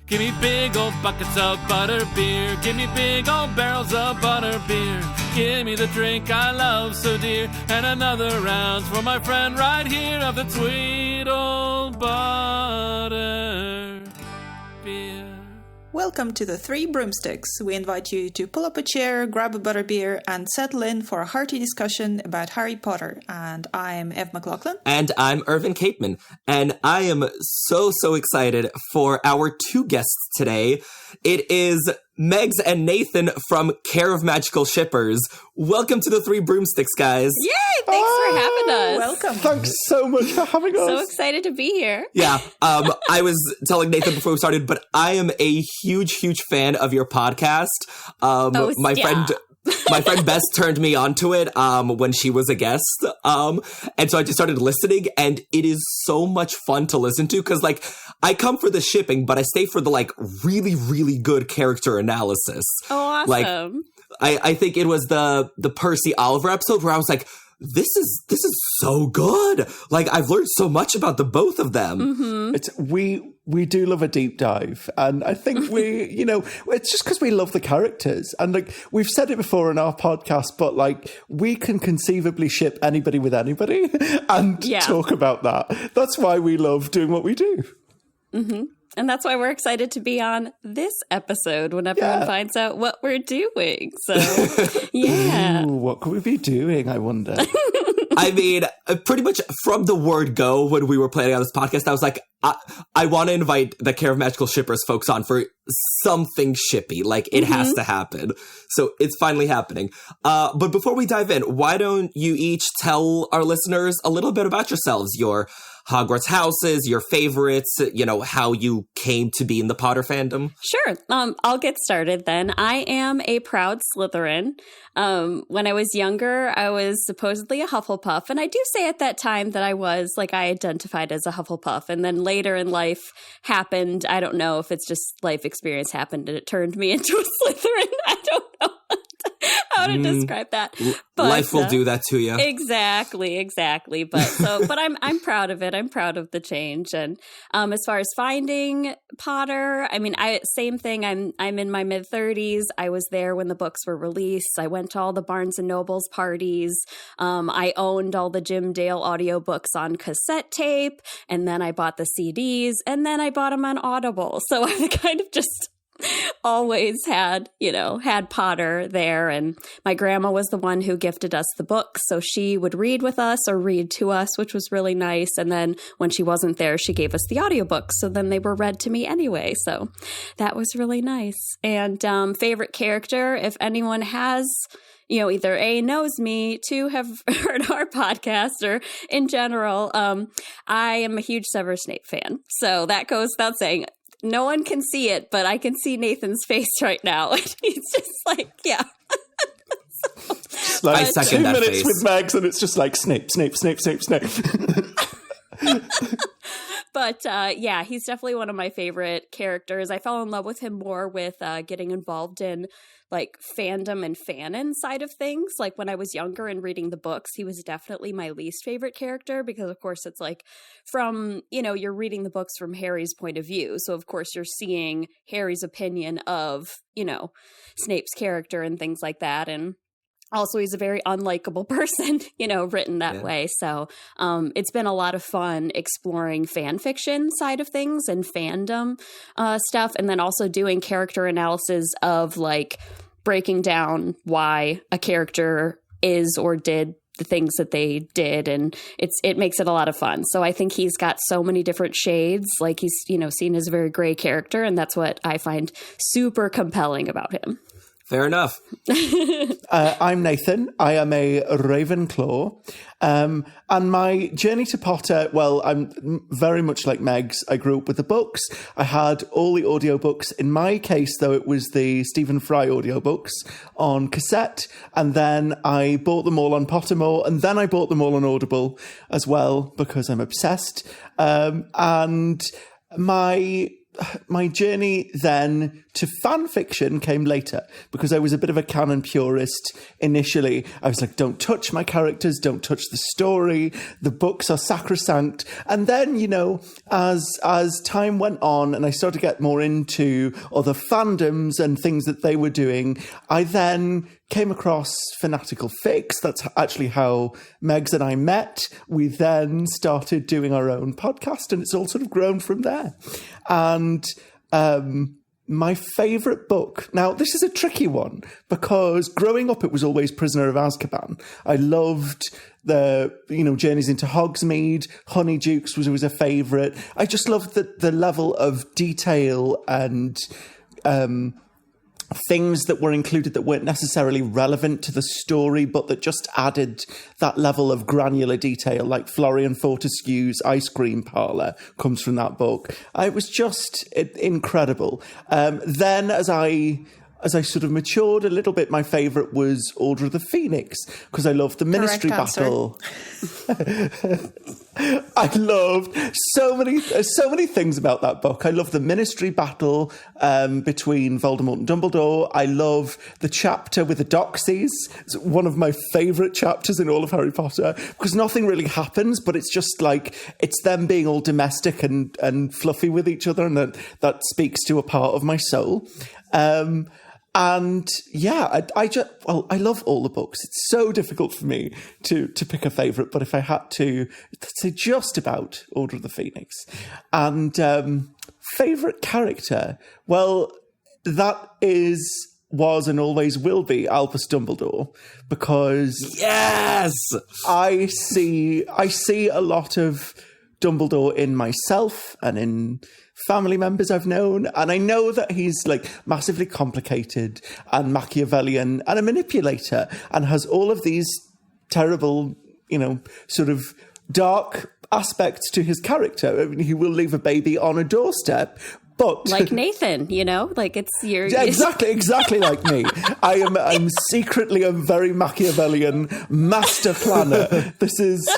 Give me big old buckets of butter beer. Give me big old barrels of butter beer. Give me the drink I love so dear. And another round for my friend right here of the sweet old butter beer. Welcome to the Three Broomsticks. We invite you to pull up a chair, grab a butterbeer, and settle in for a hearty discussion about Harry Potter. And I'm Ev McLaughlin. And I'm Irvin Capeman. And I am so excited for our two guests today. It is Megs and Nathan from Care of Magical Shippers. Welcome to the Three Broomsticks, guys. Yay! Thanks for having us. Welcome. Thanks so much for having us. So excited to be here. Yeah, I was telling Nathan before we started, but I am a huge fan of your podcast. My friend Bess turned me onto it when she was a guest. And so I just started listening, and it is so much fun to listen to because, like, I come for the shipping, but I stay for the, like, really good character analysis. Oh, awesome. Like, I think it was the Percy Oliver episode where I was like, this is so good. Like, I've learned so much about the both of them. Mm-hmm. We do love a deep dive. And I think it's just because we love the characters. And like, we've said it before in our podcast, but like, we can conceivably ship anybody with anybody and talk about that. That's why we love doing what we do. Mm-hmm. And that's why we're excited to be on this episode when everyone finds out what we're doing. So, yeah. Ooh, what could we be doing, I wonder? I mean, pretty much from the word go when we were planning on this podcast, I was like, I want to invite the Care of Magical Shippers folks on for something shippy. Like, it has to happen. So it's finally happening. But before we dive in, why don't you each tell our listeners a little bit about yourselves, your Hogwarts houses, your favorites, how you came to be in the Potter fandom? Sure. I'll get started then. I am a proud Slytherin. When I was younger, I was supposedly a Hufflepuff. And I do say at that time that I identified as a Hufflepuff. And then later in life happened, I don't know if it's just life experience happened and it turned me into a Slytherin. I don't know how to describe that. But life will do that to you. Exactly. But I'm proud of it. I'm proud of the change. And as far as finding Potter, I mean, same thing. I'm in my mid-30s. I was there when the books were released. I went to all the Barnes and Nobles parties. I owned all the Jim Dale audiobooks on cassette tape, and then I bought the CDs, and then I bought them on Audible. So I kind of just always had Potter there. And my grandma was the one who gifted us the books. So she would read with us or read to us, which was really nice. And then when she wasn't there, she gave us the audiobooks. So then they were read to me anyway. So that was really nice. And favorite character, if anyone has either A, knows me, 2, have heard our podcast, or in general, I am a huge Severus Snape fan. So that goes without saying. No one can see it, but I can see Nathan's face right now. He's just like, yeah. Like I second 2 that minutes face. with Mags, and it's just like Snape. But he's definitely one of my favorite characters. I fell in love with him more with getting involved in like fandom and fanon side of things. Like when I was younger and reading the books, he was definitely my least favorite character because of course it's like from, you're reading the books from Harry's point of view. So of course you're seeing Harry's opinion of, Snape's character and things like that. And also, he's a very unlikable person, written that way. So it's been a lot of fun exploring fan fiction side of things and fandom stuff. And then also doing character analysis of like breaking down why a character is or did the things that they did. And it makes it a lot of fun. So I think he's got so many different shades. Like he's, seen as a very gray character. And that's what I find super compelling about him. Fair enough. I'm Nathan. I am a Ravenclaw. And my journey to Potter, well, I'm very much like Megs. I grew up with the books. I had all the audiobooks. In my case, though, it was the Stephen Fry audiobooks on cassette. And then I bought them all on Pottermore. And then I bought them all on Audible as well, because I'm obsessed. And my my journey then to fan fiction came later, because I was a bit of a canon purist initially. I was like, don't touch my characters, don't touch the story, the books are sacrosanct. And then, you know, as time went on and I started to get more into other fandoms and things that they were doing, I then came across Fanatical Fix. That's actually how Megs and I met. We then started doing our own podcast, and it's all sort of grown from there. And my favourite book, now this is a tricky one, because growing up it was always Prisoner of Azkaban. I loved the, you know, Journeys into Hogsmeade. Honeydukes was always a favourite. I just loved the level of detail and things that were included that weren't necessarily relevant to the story, but that just added that level of granular detail, like Florian Fortescue's Ice Cream Parlour comes from that book. It was just incredible. Then as I sort of matured a little bit, my favourite was Order of the Phoenix, because I loved the Ministry Battle. I loved so many things about that book. I love the Ministry Battle between Voldemort and Dumbledore. I love the chapter with the Doxies. It's one of my favourite chapters in all of Harry Potter, because nothing really happens, but it's just like, it's them being all domestic and fluffy with each other, and that speaks to a part of my soul. And yeah, I love all the books. It's so difficult for me to pick a favourite, but if I had to, I'd say just about Order of the Phoenix. And favourite character, well, that was and always will be Albus Dumbledore, because yes, I see a lot of Dumbledore in myself and in family members I've known, and I know that he's like massively complicated and Machiavellian and a manipulator, and has all of these terrible, you know, sort of dark aspects to his character. I mean, he will leave a baby on a doorstep, but like Nathan, you know, like it's your exactly like me. I'm secretly a very Machiavellian master planner. This is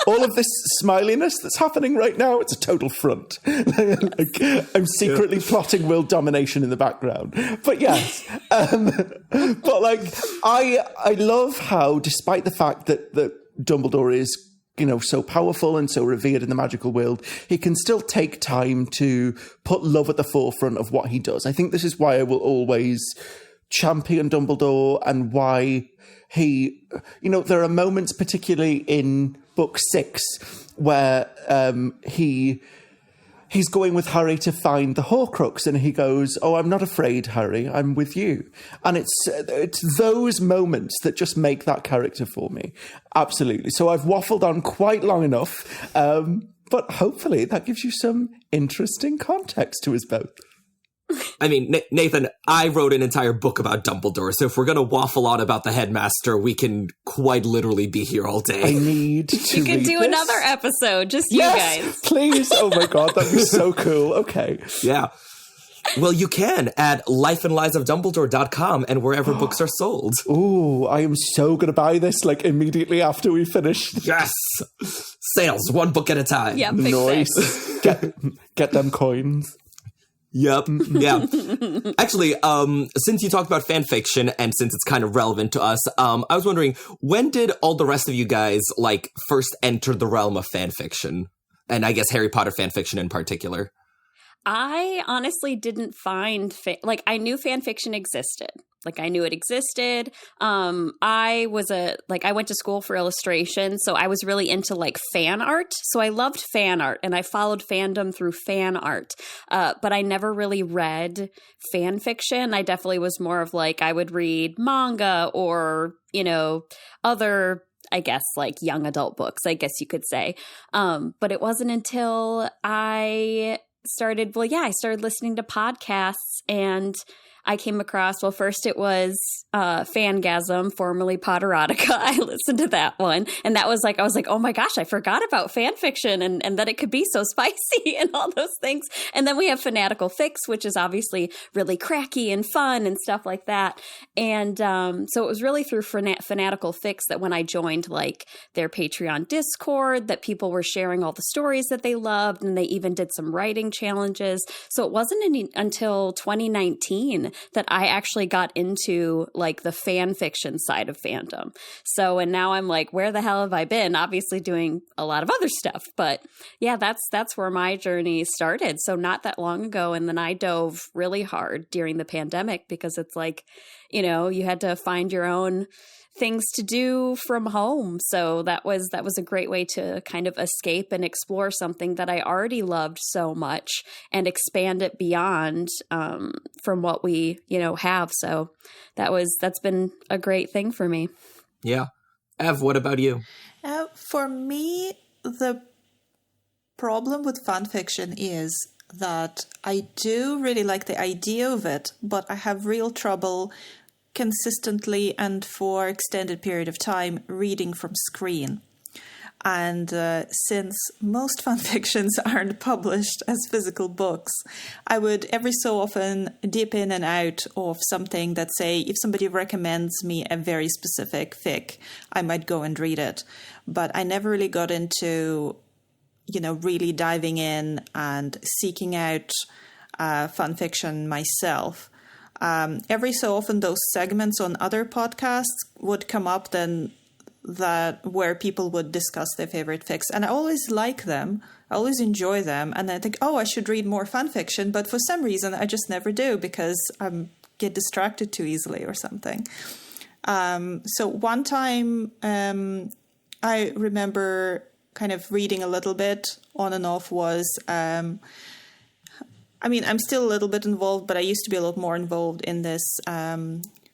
all of this smiliness that's happening right now. It's a total front. Like, I'm secretly plotting world domination in the background. But yes, but like I love how, despite the fact that Dumbledore is, you know, so powerful and so revered in the magical world, he can still take time to put love at the forefront of what he does. I think this is why I will always champion Dumbledore, and why he, you know, there are moments, particularly in book 6, where he's going with Harry to find the Horcrux, and he goes, "Oh, I'm not afraid, Harry. I'm with you." And it's those moments that just make that character for me. Absolutely. So I've waffled on quite long enough, but hopefully that gives you some interesting context to us both. I mean, Nathan, I wrote an entire book about Dumbledore, so if we're going to waffle on about the headmaster, we can quite literally be here all day. I need to You can do this. another episode, just you guys. Please. Oh my God, that'd be so cool. Okay. Yeah. Well, you can at lifeandliesofdumbledore.com and wherever books are sold. Ooh, I am so going to buy this, like, immediately after we finish. Yes! Sales, one book at a time. Yep, Nice. Get them coins. Yep. Yeah. Actually, since you talked about fan fiction, and since it's kind of relevant to us, I was wondering, when did all the rest of you guys, like, first enter the realm of fan fiction? And I guess Harry Potter fan fiction in particular. I honestly didn't find I knew fan fiction existed. Like, I knew it existed. I went to school for illustration, so I was really into like fan art. So I loved fan art, and I followed fandom through fan art. But I never really read fan fiction. I definitely was more of like, I would read manga or, you know, other, I guess, like young adult books, I guess you could say. But it wasn't until I started listening to podcasts, and I came across, well, first it was Fangasm, formerly Potterotica. I listened to that one. And that was like, I was like, oh my gosh, I forgot about fan fiction and that it could be so spicy and all those things. And then we have Fanatical Fix, which is obviously really cracky and fun and stuff like that. And so it was really through Fanatical Fix that when I joined like their Patreon Discord, that people were sharing all the stories that they loved, and they even did some writing challenges. So it wasn't until 2019 that I actually got into like the fan fiction side of fandom. So, and now I'm like, where the hell have I been? Obviously doing a lot of other stuff, but yeah, that's where my journey started. So not that long ago. And then I dove really hard during the pandemic because it's like, you know, you had to find your own things to do from home. So that was a great way to kind of escape and explore something that I already loved so much and expand it beyond from what we, you know, have. So that's been a great thing for me. Yeah. Ev, what about you? For me, the problem with fan fiction is that I do really like the idea of it, but I have real trouble consistently and for extended period of time reading from screen. And since most fan fictions aren't published as physical books, I would every so often dip in and out of something that, say, if somebody recommends me a very specific fic, I might go and read it. But I never really got into, you know, really diving in and seeking out fan fiction myself. Every so often those segments on other podcasts would come up then that where people would discuss their favorite fics. And I always like them. I always enjoy them. And I think, oh, I should read more fan fiction. But for some reason, I just never do because I get distracted too easily or something. So one time I remember kind of reading a little bit on and off was... I mean, I'm still a little bit involved, but I used to be a lot more involved in this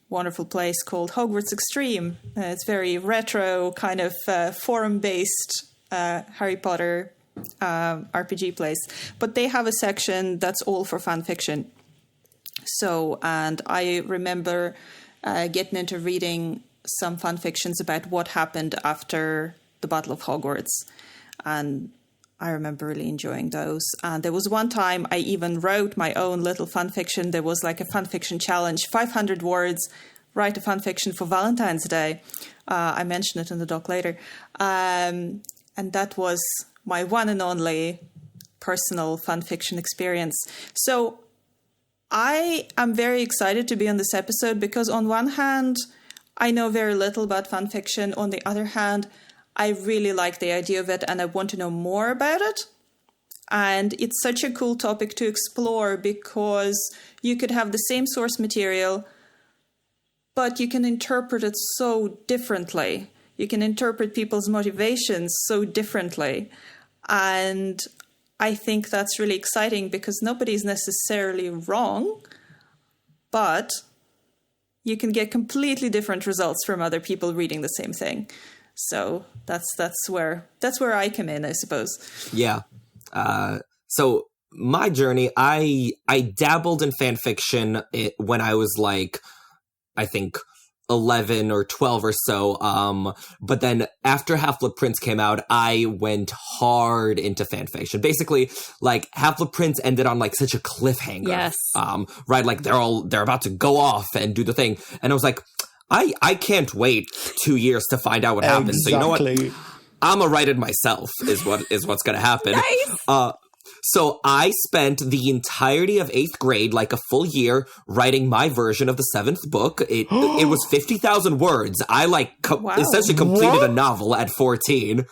wonderful place called Hogwarts Extreme. It's very retro, kind of forum-based Harry Potter RPG place. But they have a section that's all for fan fiction. So, and I remember getting into reading some fan fictions about what happened after the Battle of Hogwarts. And I remember really enjoying those. And there was one time I even wrote my own little fan fiction. There was like a fan fiction challenge, 500 words, write a fan fiction for Valentine's Day. I mention it in the doc later. And that was my one and only personal fan fiction experience. So I am very excited to be on this episode because on one hand, I know very little about fan fiction. On the other hand, I really like the idea of it and I want to know more about it. And it's such a cool topic to explore because you could have the same source material, but you can interpret it so differently. You can interpret people's motivations so differently. And I think that's really exciting because nobody's necessarily wrong, but you can get completely different results from other people reading the same thing. So that's where I come in, I suppose. Yeah. So my journey, I dabbled in fan fiction when I was like, I think 11 or 12 or so. But then after Half-Blood Prince came out, I went hard into fan fiction. Basically, like Half-Blood Prince ended on like such a cliffhanger. Yes. Right. Like they're about to go off and do the thing. And I was like, I can't wait 2 years to find out what happens. So you know what? I'm gonna write it myself is what's gonna happen. Nice. So I spent the entirety of 8th grade, like a full year, writing my version of the 7th book. It was 50,000 words. I essentially completed a novel at 14.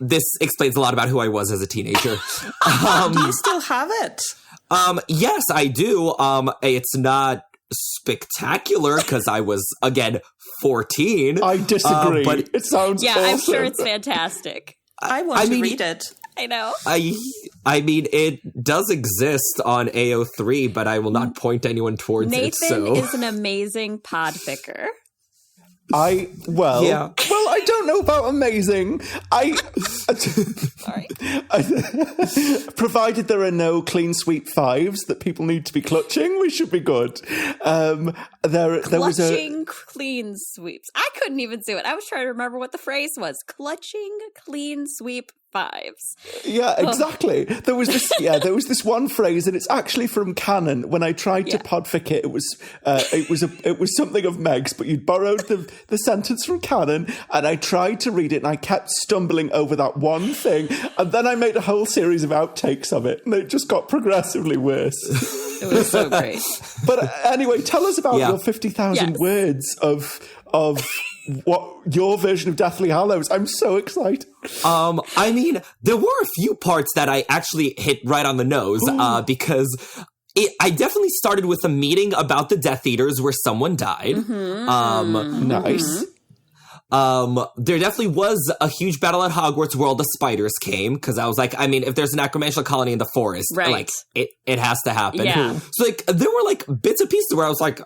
This explains a lot about who I was as a teenager. Do you still have it? Yes, I do. It's not spectacular because I was, again, 14. I disagree. But it sounds awesome. I'm sure it's fantastic. I want to read it. I know. I mean, it does exist on AO3, but I will not point anyone towards Nathan it. So is an amazing pod picker. Well, I don't know about amazing. Sorry. Provided there are no clean sweep fives that people need to be clutching, we should be good. There was Clutching clean sweeps. I couldn't even do it. I was trying to remember what the phrase was. Clutching clean sweep fives. Yeah, exactly. There was this one phrase, and it's actually from canon. When I tried to podfic it, it was something of Meg's, but you'd borrowed the sentence from canon, and I tried to read it, and I kept stumbling over that one thing, and then I made a whole series of outtakes of it, and it just got progressively worse. It was so great. But anyway, tell us about your 50,000 words of what your version of Deathly Hallows. I'm so excited. I mean, there were a few parts that I actually hit right on the nose, because I definitely started with a meeting about the Death Eaters where someone died. Nice. There definitely was a huge battle at Hogwarts where all the spiders came, because I was like, I mean, if there's an acromantial colony in the forest, like, it has to happen. Yeah. So, like, there were, like, bits and pieces where I was like,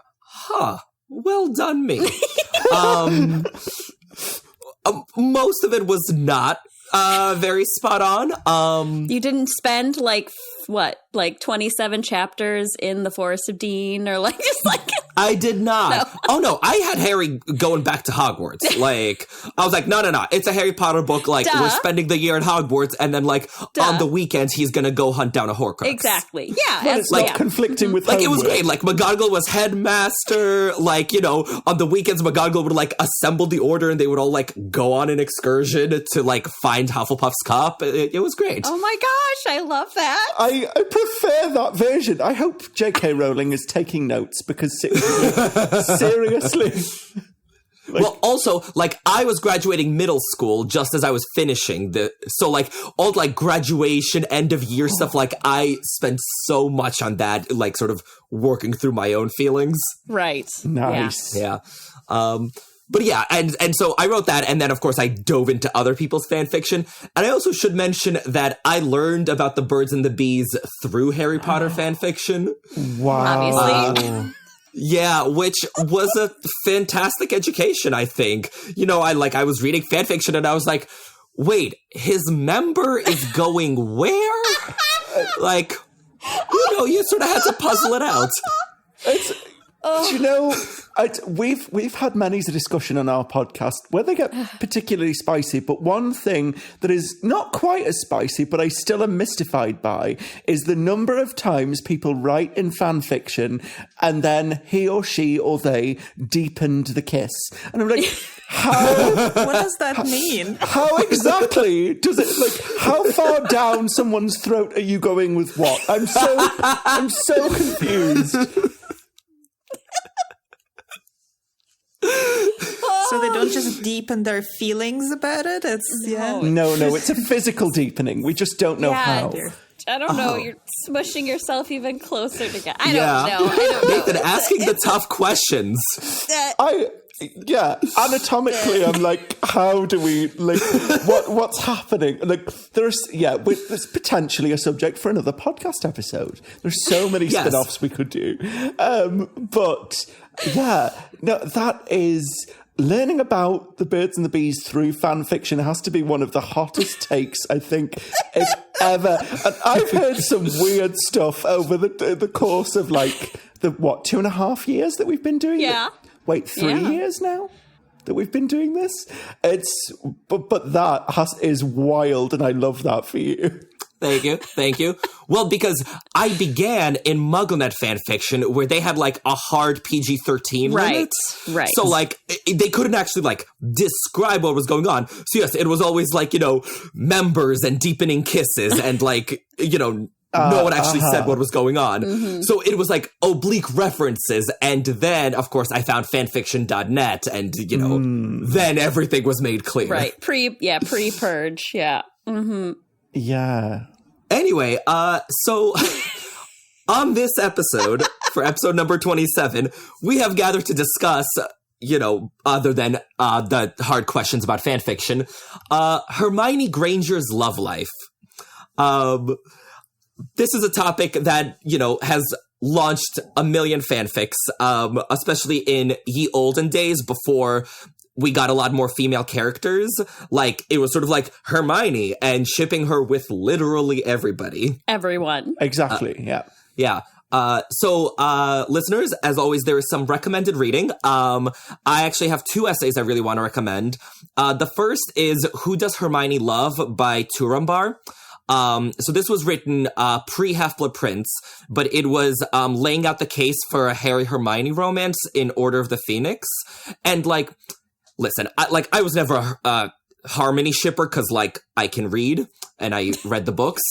well done, me. Most of it was not very spot on. You didn't spend, like 27 chapters in the Forest of Dean, or like just like I did not. No. Oh no, I had Harry going back to Hogwarts. Like, I was like, no, it's a Harry Potter book. Like, we're spending the year at Hogwarts, and then like on the weekends he's gonna go hunt down a Horcrux. Exactly. Yeah. But it's like conflicting with like homework. It was great. Like, McGonagall was headmaster. Like, you know, on the weekends McGonagall would like assemble the order, and they would all like go on an excursion to like find Hufflepuff's cup. It was great. Oh my gosh, I love that. I prefer that version. I hope J.K. Rowling is taking notes, because seriously. Well, also, like, I was graduating middle school just as I was finishing so like all like graduation, end of year stuff, like I spent so much on that, like sort of working through my own feelings. Right. Nice. Yeah. But yeah, and so I wrote that, and then of course I dove into other people's fan fiction. And I also should mention that I learned about the birds and the bees through Harry Potter fan fiction. Wow. Obviously. Yeah, which was a fantastic education, I think. You know, I was reading fan fiction, and I was like, wait, his member is going where? Like, you know, you sort of had to puzzle it out. Do you know, we've had many a discussion on our podcast where they get particularly spicy, but one thing that is not quite as spicy, but I still am mystified by, is the number of times people write in fan fiction and then he or she or they deepened the kiss. And I'm like, how? What does that mean? How exactly does it, like, how far down someone's throat are you going with what? I'm so confused. So they don't just deepen their feelings about it? No, it's a physical deepening. We just don't know how. I don't know. You're smushing yourself even closer together. I don't know. Nathan, asking the tough questions. Anatomically, I'm like, how do we, like, what's happening? Like, there's potentially a subject for another podcast episode. There's so many spin-offs we could do. But yeah, no, that is, learning about the birds and the bees through fan fiction has to be one of the hottest takes, I think, if ever. And I've heard some weird stuff over the course of, like, 2.5 years that we've been doing it? Wait, 3 years now that we've been doing this? But that is wild, and I love that for you. Thank you. Well, because I began in MuggleNet fanfiction where they had like a hard PG-13 limit. Right. So like they couldn't actually like describe what was going on. So yes, it was always like, you know, members and deepening kisses and like, you know, no one actually said what was going on. Mm-hmm. So it was like oblique references. And then, of course, I found fanfiction.net and, you know, then everything was made clear. Right. Pre-purge. Yeah. Mm-hmm. Yeah. Anyway, so on this episode, for episode number 27, we have gathered to discuss, you know, other than the hard questions about fanfiction, Hermione Granger's love life. This is a topic that, you know, has launched a million fanfics, especially in ye olden days before we got a lot more female characters. Like, it was sort of like Hermione and shipping her with literally everybody. Everyone. Exactly, yeah. Yeah. So, listeners, as always, there is some recommended reading. I actually have 2 essays I really want to recommend. The first is Who Does Hermione Love by Turambar. So this was written pre-Half-Blood Prince, but it was laying out the case for a Harry-Hermione romance in Order of the Phoenix. And, like, listen, I was never a Harmony shipper because, like, I can read and I read the books.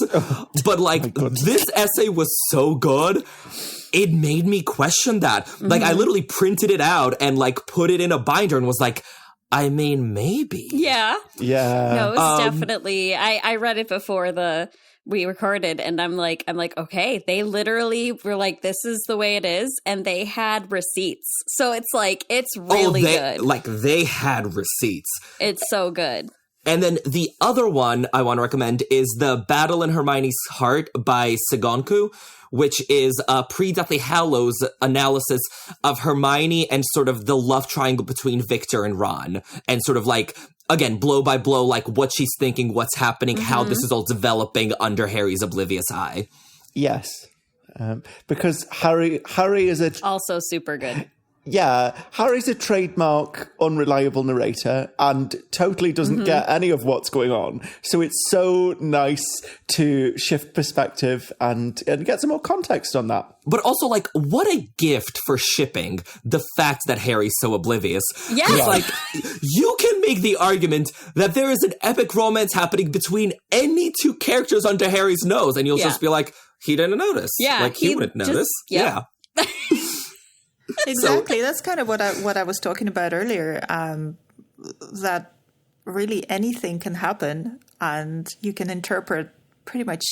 But, like, this essay was so good, it made me question that. Mm-hmm. Like, I literally printed it out and, like, put it in a binder and was like, I mean, maybe. Yeah. Yeah. No, it was definitely, I read it before we recorded, and I'm like, okay, they literally were like, this is the way it is, and they had receipts. So it's like, it's really good. Like, they had receipts. It's so good. And then the other one I want to recommend is The Battle in Hermione's Heart by Sigonku, which is a pre-Deathly Hallows analysis of Hermione and sort of the love triangle between Victor and Ron. And sort of like, again, blow by blow, like what she's thinking, what's happening, how this is all developing under Harry's oblivious eye. Yes. Because Harry is also super good. Yeah, Harry's a trademark unreliable narrator and totally doesn't get any of what's going on. So it's so nice to shift perspective and get some more context on that. But also, like, what a gift for shipping, the fact that Harry's so oblivious. Yeah. Like, you can make the argument that there is an epic romance happening between any 2 characters under Harry's nose, and you'll just be like, he didn't notice. Yeah. Like, he wouldn't notice. Yeah. Exactly. That's kind of what I was talking about earlier, that really anything can happen and you can interpret pretty much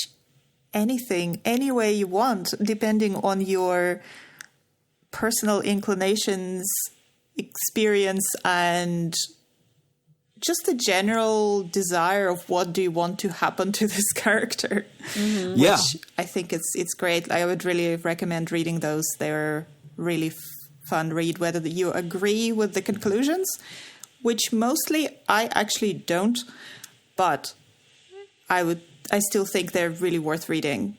anything any way you want, depending on your personal inclinations, experience, and just the general desire of what do you want to happen to this character. Mm-hmm. Yeah. Which I think it's great. I would really recommend reading those. They're really fun read, whether you agree with the conclusions, which mostly I actually don't, but I still think they're really worth reading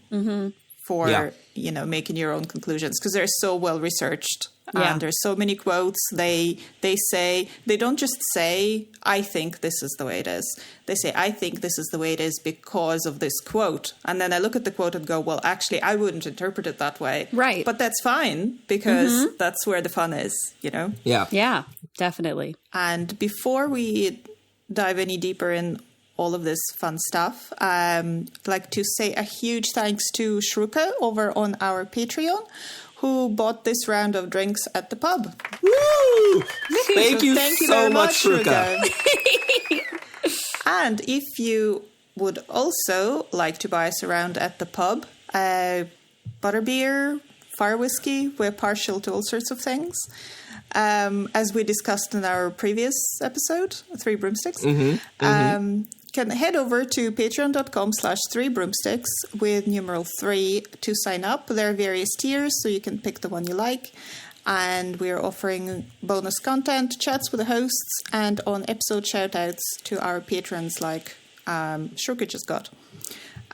for, making your own conclusions, because they're so well researched. Yeah. And there's so many quotes. They don't just say, I think this is the way it is. They say, I think this is the way it is because of this quote. And then I look at the quote and go, well, actually, I wouldn't interpret it that way. Right. But that's fine, because that's where the fun is, you know? Yeah. Yeah, definitely. And before we dive any deeper in all of this fun stuff, I'd like to say a huge thanks to Shruka over on our Patreon, who bought this round of drinks at the pub. Woo! Thank you so very much, Shruka. And if you would also like to buy us around at the pub, butterbeer, fire whiskey, we're partial to all sorts of things. As we discussed in our previous episode, 3 Broomsticks. Can head over to patreon.com/3broomsticks with numeral 3 to sign up. There are various tiers, so you can pick the one you like. And we're offering bonus content, chats with the hosts, and on episode shoutouts to our patrons like Shruka just got.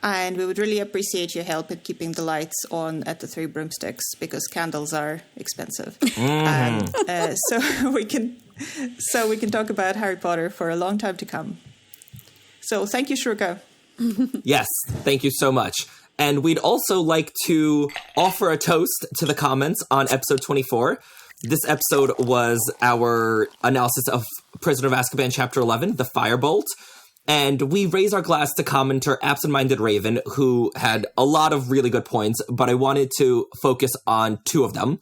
And we would really appreciate your help in keeping the lights on at the 3 Broomsticks, because candles are expensive. So we can talk about Harry Potter for a long time to come. So thank you, Shruka. Yes, thank you so much. And we'd also like to offer a toast to the comments on episode 24. This episode was our analysis of Prisoner of Azkaban Chapter 11, The Firebolt. And we raise our glass to commenter Absent-Minded Raven, who had a lot of really good points, but I wanted to focus on 2 of them.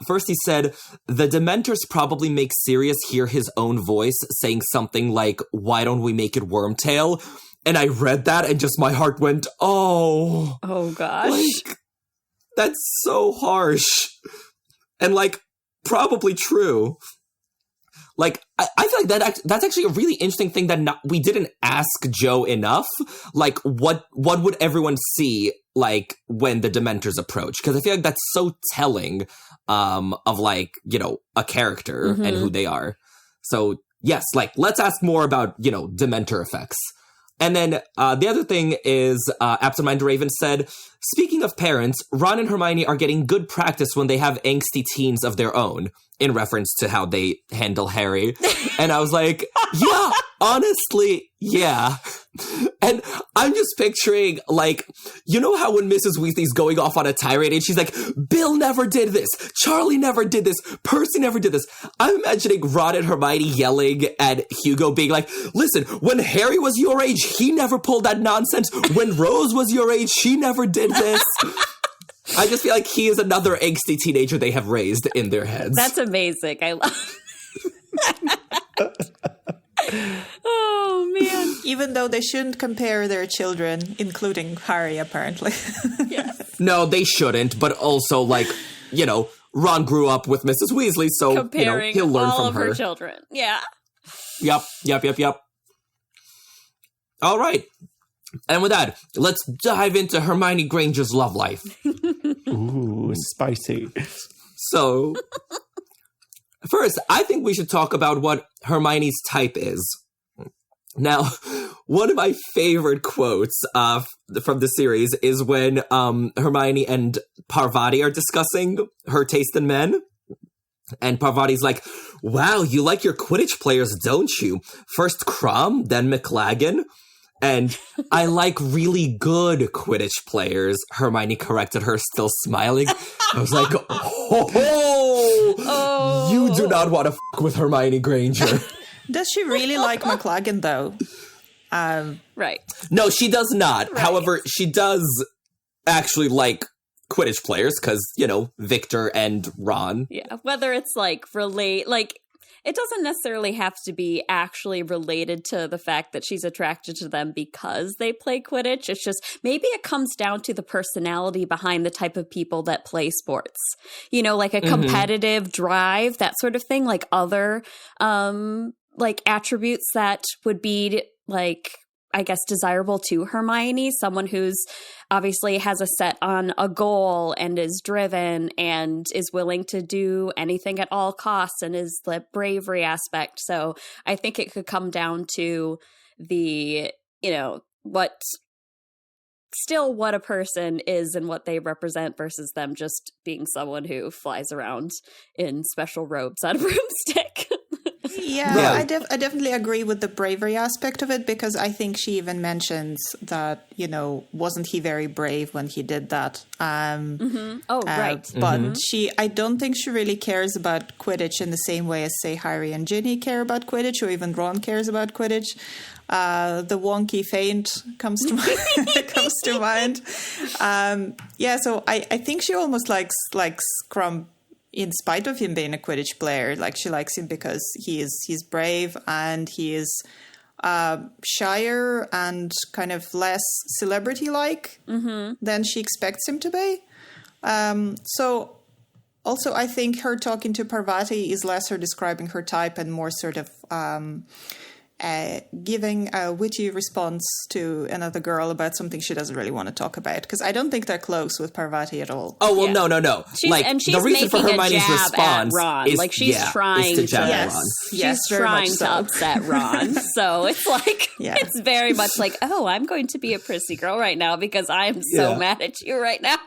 First, he said, the Dementors probably make Sirius hear his own voice saying something like, why don't we make it Wormtail? And I read that and just my heart went, oh. Oh, gosh. Like, that's so harsh. And, like, probably true. Like, I feel like that's actually a really interesting thing that we didn't ask Joe enough. Like, what would everyone see, like, when the Dementors approach? Because I feel like that's so telling of, like, you know, a character and who they are. So yes, like, let's ask more about, Dementor effects. And then the other thing is, Absent-Minded Raven said, speaking of parents, Ron and Hermione are getting good practice when they have angsty teens of their own, in reference to how they handle Harry. And I was like, yeah, honestly, yeah. And I'm just picturing, like, you know how when Mrs. Weasley's going off on a tirade and she's like, Bill never did this, Charlie never did this, Percy never did this. I'm imagining Ron and Hermione yelling at Hugo being like, listen, when Harry was your age, he never pulled that nonsense. When Rose was your age, she never did this. I just feel like he is another angsty teenager they have raised in their heads. That's amazing. I love Oh, man. Even though they shouldn't compare their children, including Harry, apparently. Yes. No, they shouldn't. But also, like, Ron grew up with Mrs. Weasley, so, Comparing he'll learn all from of her. her children. Yeah. Yep. All right. And with that, let's dive into Hermione Granger's love life. Ooh, spicy. So, first, I think we should talk about what Hermione's type is. Now, one of my favorite quotes from the series is when Hermione and Parvati are discussing her taste in men. And Parvati's like, wow, you like your Quidditch players, don't you? First Crom, then McLaggen. And I like really good Quidditch players. Hermione corrected her, still smiling. I was like, oh, you do not want to f*** with Hermione Granger. Does she really like McLaggen, though? Right. No, she does not. Right. However, she does actually like Quidditch players because, Victor and Ron. Yeah. Whether it's it doesn't necessarily have to be actually related to the fact that she's attracted to them because they play Quidditch. It's just maybe it comes down to the personality behind the type of people that play sports. Like a competitive drive, that sort of thing, like other attributes that would be I guess desirable to Hermione, someone who's obviously has a set on a goal and is driven and is willing to do anything at all costs and is the bravery aspect. So I think it could come down to the, what a person is and what they represent versus them just being someone who flies around in special robes on a broomstick. Yeah, I definitely agree with the bravery aspect of it because I think she even mentions that, wasn't he very brave when he did that? Oh, right. But I don't think she really cares about Quidditch in the same way as, say, Harry and Ginny care about Quidditch or even Ron cares about Quidditch. The wonky feint comes to mind. So I think she almost likes Crumb in spite of him being a Quidditch player. Like, she likes him because he's brave and he is shyer and kind of less celebrity-like than she expects him to be. So also I think her talking to Parvati is less her describing her type and more sort of giving a witty response to another girl about something she doesn't really want to talk about. Because I don't think they're close with Parvati at all. Oh, well, no. She's the reason for making Hermione's a jab response at Ron. is, she's trying to jab at Yes. Ron. Yes, She's very trying much to so. upset Ron. So it's it's very much like, oh, I'm going to be a prissy girl right now because I am so mad at you right now.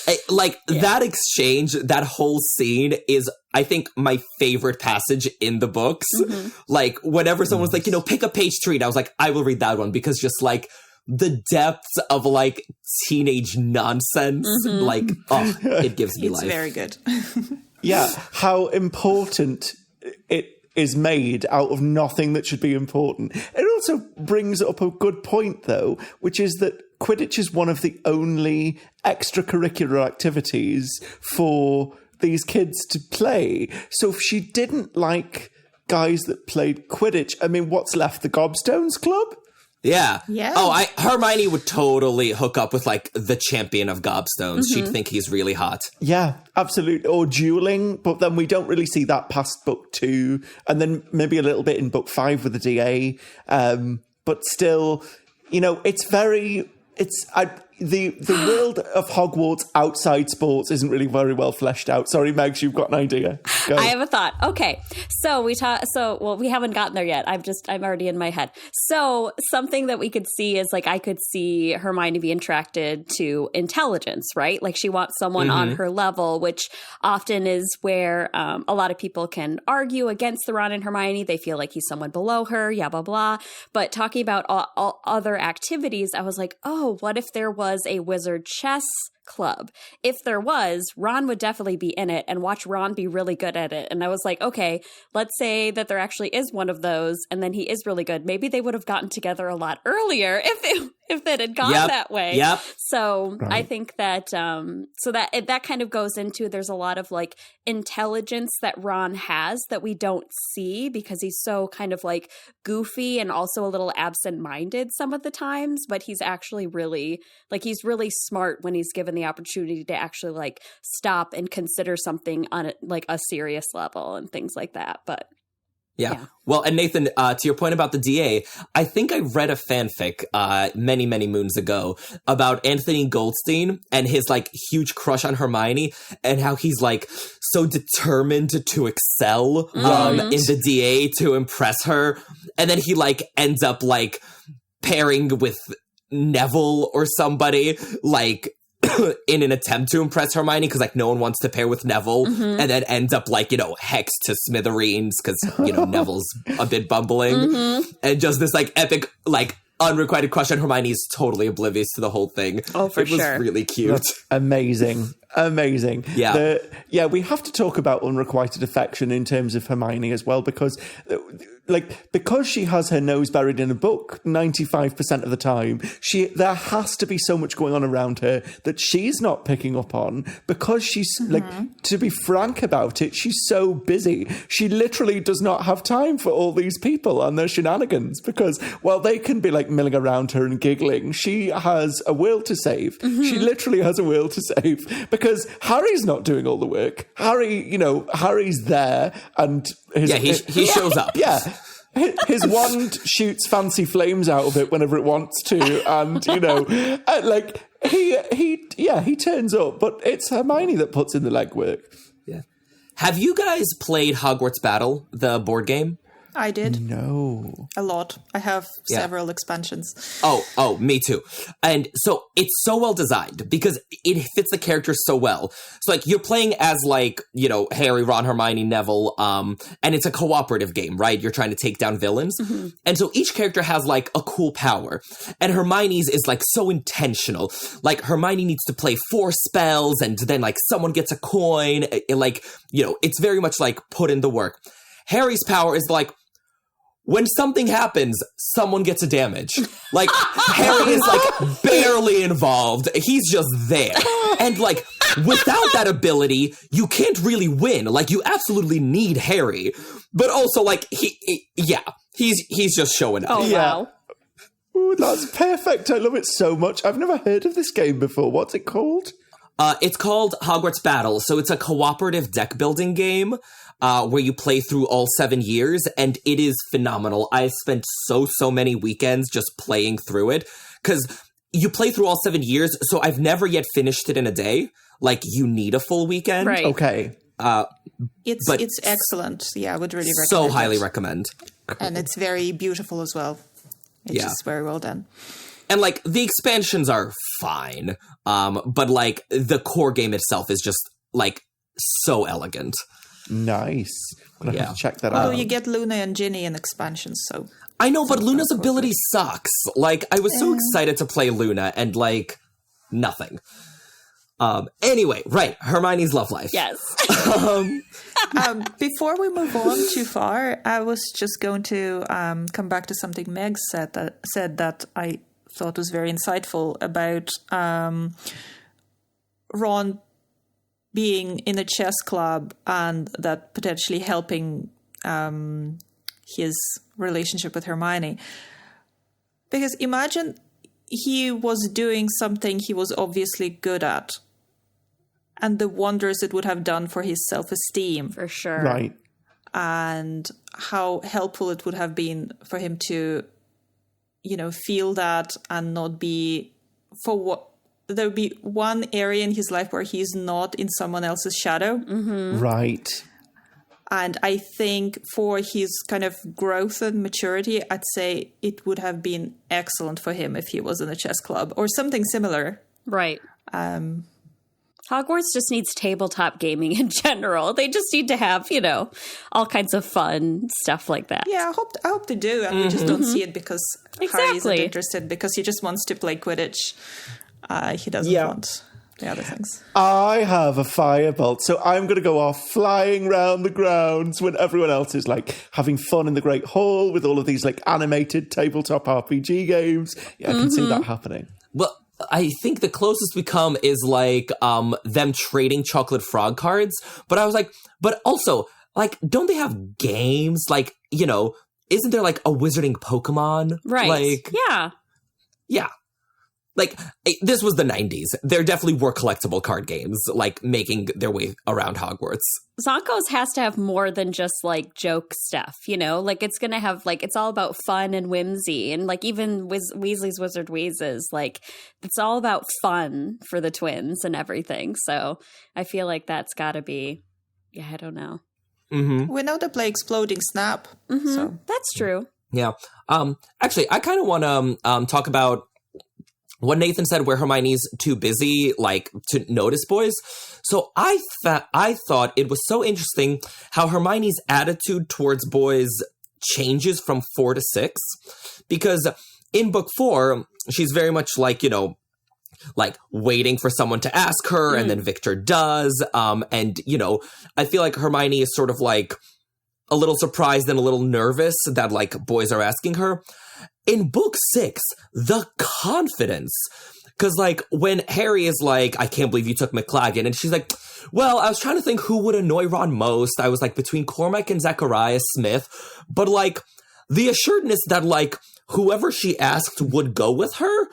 That exchange, that whole scene is, I think, my favorite passage in the books. Like, whenever someone's like, pick a page to read, I was like, I will read that one because just the depths of teenage nonsense, it gives me It's life. very good. Yeah, how important it is made out of nothing that should be important. It also brings up a good point, though, which is that Quidditch is one of the only extracurricular activities for these kids to play. So if she didn't like guys that played Quidditch, I mean, what's left? The Gobstones Club? Yeah. Yeah. Oh, Hermione would totally hook up with the champion of Gobstones. She'd think he's really hot. Yeah, absolutely. Or dueling, but then we don't really see that past book 2, and then maybe a little bit in book 5 with the DA. But still, the world of Hogwarts outside sports isn't really very well fleshed out. Sorry, Megs, you've got an idea. Go. I have a thought. Okay. So we haven't gotten there yet. I'm already in my head. So something that we could see is like, I could see Hermione be attracted to intelligence, right? Like she wants someone on her level, which often is where a lot of people can argue against the Ron and Hermione. They feel like he's someone below her, yeah, blah, blah. But talking about all other activities, I was like, oh, what if there was a wizard chess club? If there was, Ron would definitely be in it, and watch Ron be really good at it. And I was like, okay, let's say that there actually is one of those, and then he is really good. Maybe they would have gotten together a lot earlier if it had gone that way. Yep. So I think that that kind of goes into, there's a lot of like intelligence that Ron has that we don't see because he's so kind of like goofy and also a little absent-minded some of the times, but he's actually really like, he's really smart when he's given the opportunity to actually like stop and consider something on like a serious level and things like that. But yeah. Well, and Nathan, to your point about the DA, I think I read a fanfic many, many moons ago about Anthony Goldstein and his like huge crush on Hermione and how he's like so determined to excel in the DA to impress her. And then he like ends up like pairing with Neville or somebody like in an attempt to impress Hermione because like no one wants to pair with Neville, and then ends up like, you know, hexed to smithereens because, you know, Neville's a bit bumbling, and just this like epic like unrequited crush on Hermione is totally oblivious to the whole thing. Oh, for sure. It was really cute. That's amazing. Yeah. We have to talk about unrequited affection in terms of Hermione as well, because she has her nose buried in a book 95% of the time, there has to be so much going on around her that she's not picking up on, because she's like, to be frank about it, she's so busy. She literally does not have time for all these people and their shenanigans, because while they can be like milling around her and giggling, she has a world to save. She literally has a world to save, because Harry's not doing all the work. Harry's there, and he shows up. Yeah. His wand shoots fancy flames out of it whenever it wants to, and he turns up, but it's Hermione that puts in the legwork. Yeah. Have you guys played Hogwarts Battle, the board game? I did. No. A lot. I have several expansions. Oh, me too. And so it's so well designed because it fits the characters so well. So like you're playing as like, you know, Harry, Ron, Hermione, Neville, and it's a cooperative game, right? You're trying to take down villains. And so each character has like a cool power. And Hermione's is like so intentional. Like Hermione needs to play 4 spells and then like someone gets a coin. It's very much like put in the work. Harry's power is like, when something happens, someone gets a damage. Like, Harry is, like, barely involved. He's just there. And, like, without that ability, you can't really win. Like, you absolutely need Harry. But also, like, he's just showing up. Oh, wow. Ooh, that's perfect. I love it so much. I've never heard of this game before. What's it called? It's called Hogwarts Battle. So it's a cooperative deck building game. Where you play through all 7 years, and it is phenomenal. I spent so many weekends just playing through it, because you play through all 7 years, so I've never yet finished it in a day. Like, you need a full weekend. Right. Okay. It's excellent. Yeah, I would really recommend So highly recommend. And it's very beautiful as well. It's just very well done. And, like, the expansions are fine, but, like, the core game itself is just, like, so elegant. Nice. I'm gonna have to check that out. Oh, you get Luna and Ginny in expansions, so... I know, but Luna's ability sucks. Like, I was so excited to play Luna, and, like, nothing. Anyway, right, Hermione's love life. Yes. Before we move on too far, I was just going to come back to something Meg said that I thought was very insightful about Ron being in a chess club and that potentially helping his relationship with Hermione. Because imagine he was doing something he was obviously good at, and the wonders it would have done for his self-esteem. For sure. Right. And how helpful it would have been for him to, feel that and not be, for there'll be one area in his life where he's not in someone else's shadow. Right. And I think for his kind of growth and maturity, I'd say it would have been excellent for him if he was in a chess club or something similar. Right. Hogwarts just needs tabletop gaming in general. They just need to have, all kinds of fun stuff like that. Yeah, I hope they do. And we just don't see it because Harry isn't interested, because he just wants to play Quidditch. He doesn't want the other things. I have a firebolt, so I'm going to go off flying round the grounds when everyone else is like having fun in the Great Hall with all of these like animated tabletop RPG games. Yeah, I can see that happening. Well, I think the closest we come is like them trading chocolate frog cards. But I was like, but also, like, don't they have games? Like, isn't there like a wizarding Pokemon? Right. Like, yeah. Yeah. Like, this was the 90s. There definitely were collectible card games, like, making their way around Hogwarts. Zonko's has to have more than just, like, joke stuff, Like, it's going to have, like, it's all about fun and whimsy. And, like, even Weasley's Wizard Wheezes, like, it's all about fun for the twins and everything. So I feel like that's got to be, I don't know. Mm-hmm. We know they play Exploding Snap. So. That's true. Yeah. Actually, I kind of want to talk about what Nathan said, where Hermione's too busy, like, to notice boys. So I thought it was so interesting how Hermione's attitude towards boys changes from 4 to 6. Because in book 4, she's very much like, like waiting for someone to ask her, and then Victor does. And, I feel like Hermione is sort of like a little surprised and a little nervous that, like, boys are asking her. In book 6, the confidence, because, like, when Harry is like, I can't believe you took McLaggen, and she's like, well, I was trying to think who would annoy Ron most. I was, like, between Cormac and Zachariah Smith. But, like, the assuredness that, like, whoever she asked would go with her,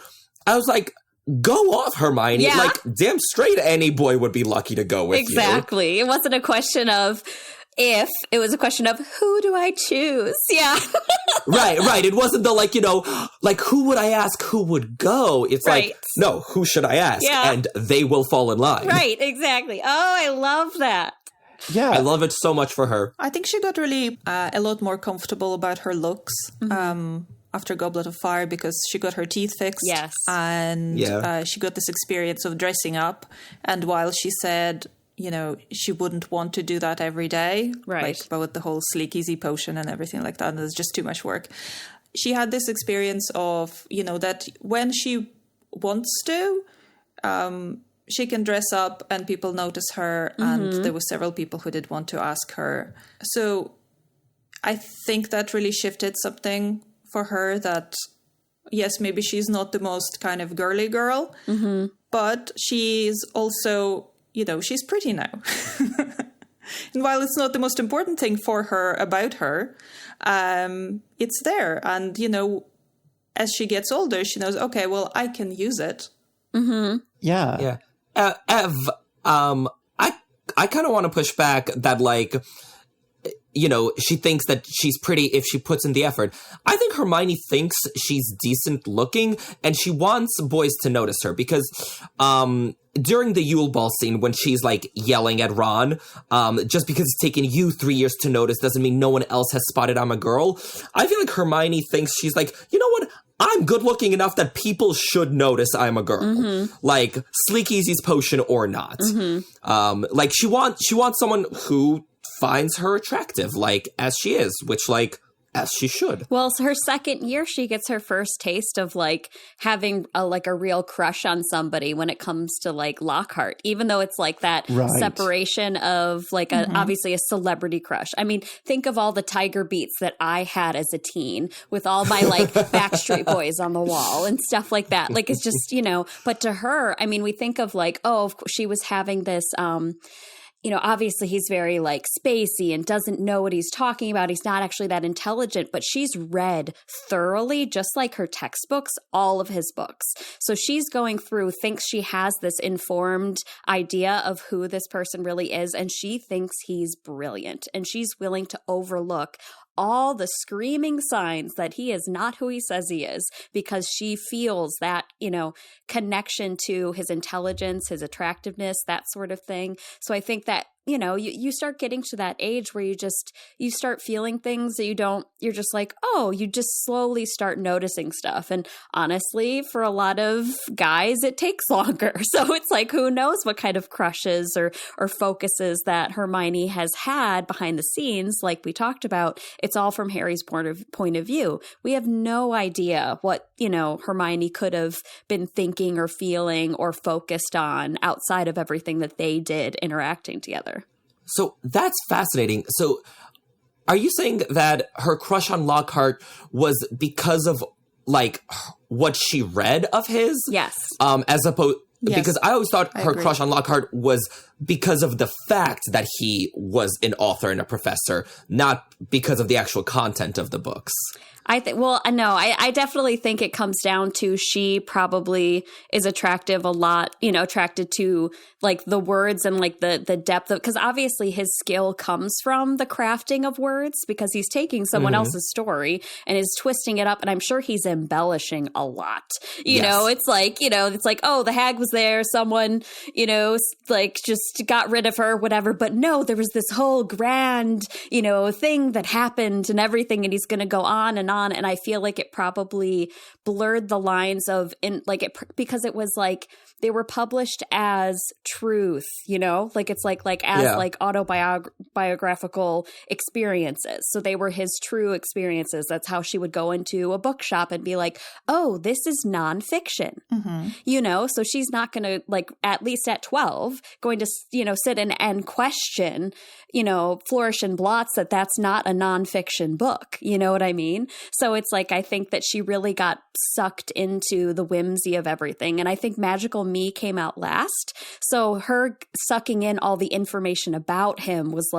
I was like, go off, Hermione. Yeah. Like, damn straight any boy would be lucky to go with you. Exactly. It wasn't a question of if, it was a question of who do I choose? Yeah. Right. It wasn't the, like, like, who would I ask who would go? It's like, no, who should I ask? Yeah. And they will fall in line. Right, exactly. Oh, I love that. Yeah. I love it so much for her. I think she got really a lot more comfortable about her looks after Goblet of Fire, because she got her teeth fixed. Yes. And she got this experience of dressing up. And while she said, she wouldn't want to do that every day. Right. Like, but with the whole Sleek Easy potion and everything like that, and it's just too much work. She had this experience of, that when she wants to, she can dress up and people notice her. And there were several people who did want to ask her. So I think that really shifted something for her, that, yes, maybe she's not the most kind of girly girl, but she's also, she's pretty now. And while it's not the most important thing for her about her, it's there. And, as she gets older, she knows, okay, well, I can use it. Yeah. Ev, I kind of want to push back that, like, she thinks that she's pretty if she puts in the effort. I think Hermione thinks she's decent looking, and she wants boys to notice her, because during the Yule Ball scene, when she's, like, yelling at Ron, just because it's taken you 3 years to notice doesn't mean no one else has spotted I'm a girl. I feel like Hermione thinks she's like, you know what? I'm good looking enough that people should notice I'm a girl. Like, Sleek Easy's potion or not. Like, she wants someone who finds her attractive, like, as she is, which, like, as she should. Well, so her second year, she gets her first taste of, like, having a real crush on somebody when it comes to, like, Lockhart, even though it's like that separation of, like, obviously a celebrity crush. I mean, think of all the Tiger Beats that I had as a teen with all my, like, Backstreet Boys on the wall and stuff like that. Like, it's just, but to her, I mean, we think of, like, oh, she was having this, obviously he's very, like, spacey and doesn't know what he's talking about. He's not actually that intelligent, but she's read thoroughly, just like her textbooks, all of his books. So she's going through, thinks she has this informed idea of who this person really is, and she thinks he's brilliant, and she's willing to overlook all the screaming signs that he is not who he says he is, because she feels that, connection to his intelligence, his attractiveness, that sort of thing. So I think that, you start getting to that age where you start feeling things that you're just like, oh, you just slowly start noticing stuff. And honestly, for a lot of guys, it takes longer. So it's like, who knows what kind of crushes or focuses that Hermione has had behind the scenes, like we talked about. It's all from Harry's point of view. We have no idea what, Hermione could have been thinking or feeling or focused on outside of everything that they did interacting together. So that's fascinating. So are you saying that her crush on Lockhart was because of what she read of his? Yes. As opposed, yes, because I always thought her agree. crush on Lockhart was because of the fact that he was an author and a professor, not because of the actual content of the books. I definitely think it comes down to she probably is attracted to the words and the depth of, because obviously his skill comes from the crafting of words, because he's taking someone else's story and is twisting it up. And I'm sure he's embellishing a lot. It's like, oh, the hag was there. Someone, just got rid of her, whatever. But no, there was this whole grand, thing that happened and everything. And he's going to go on and on. And I feel like it probably blurred the lines because it was like they were published as truth, it's autobiographical experiences. So they were his true experiences. That's how she would go into a bookshop and be like, oh, this is nonfiction, so she's not going to, at least at 12, going to, sit and question, Flourish and Blots, that's not a nonfiction book. You know what I mean? So it's like, I think that she really got sucked into the whimsy of everything. And I think Magical Me came out last. So her sucking in all the information about him was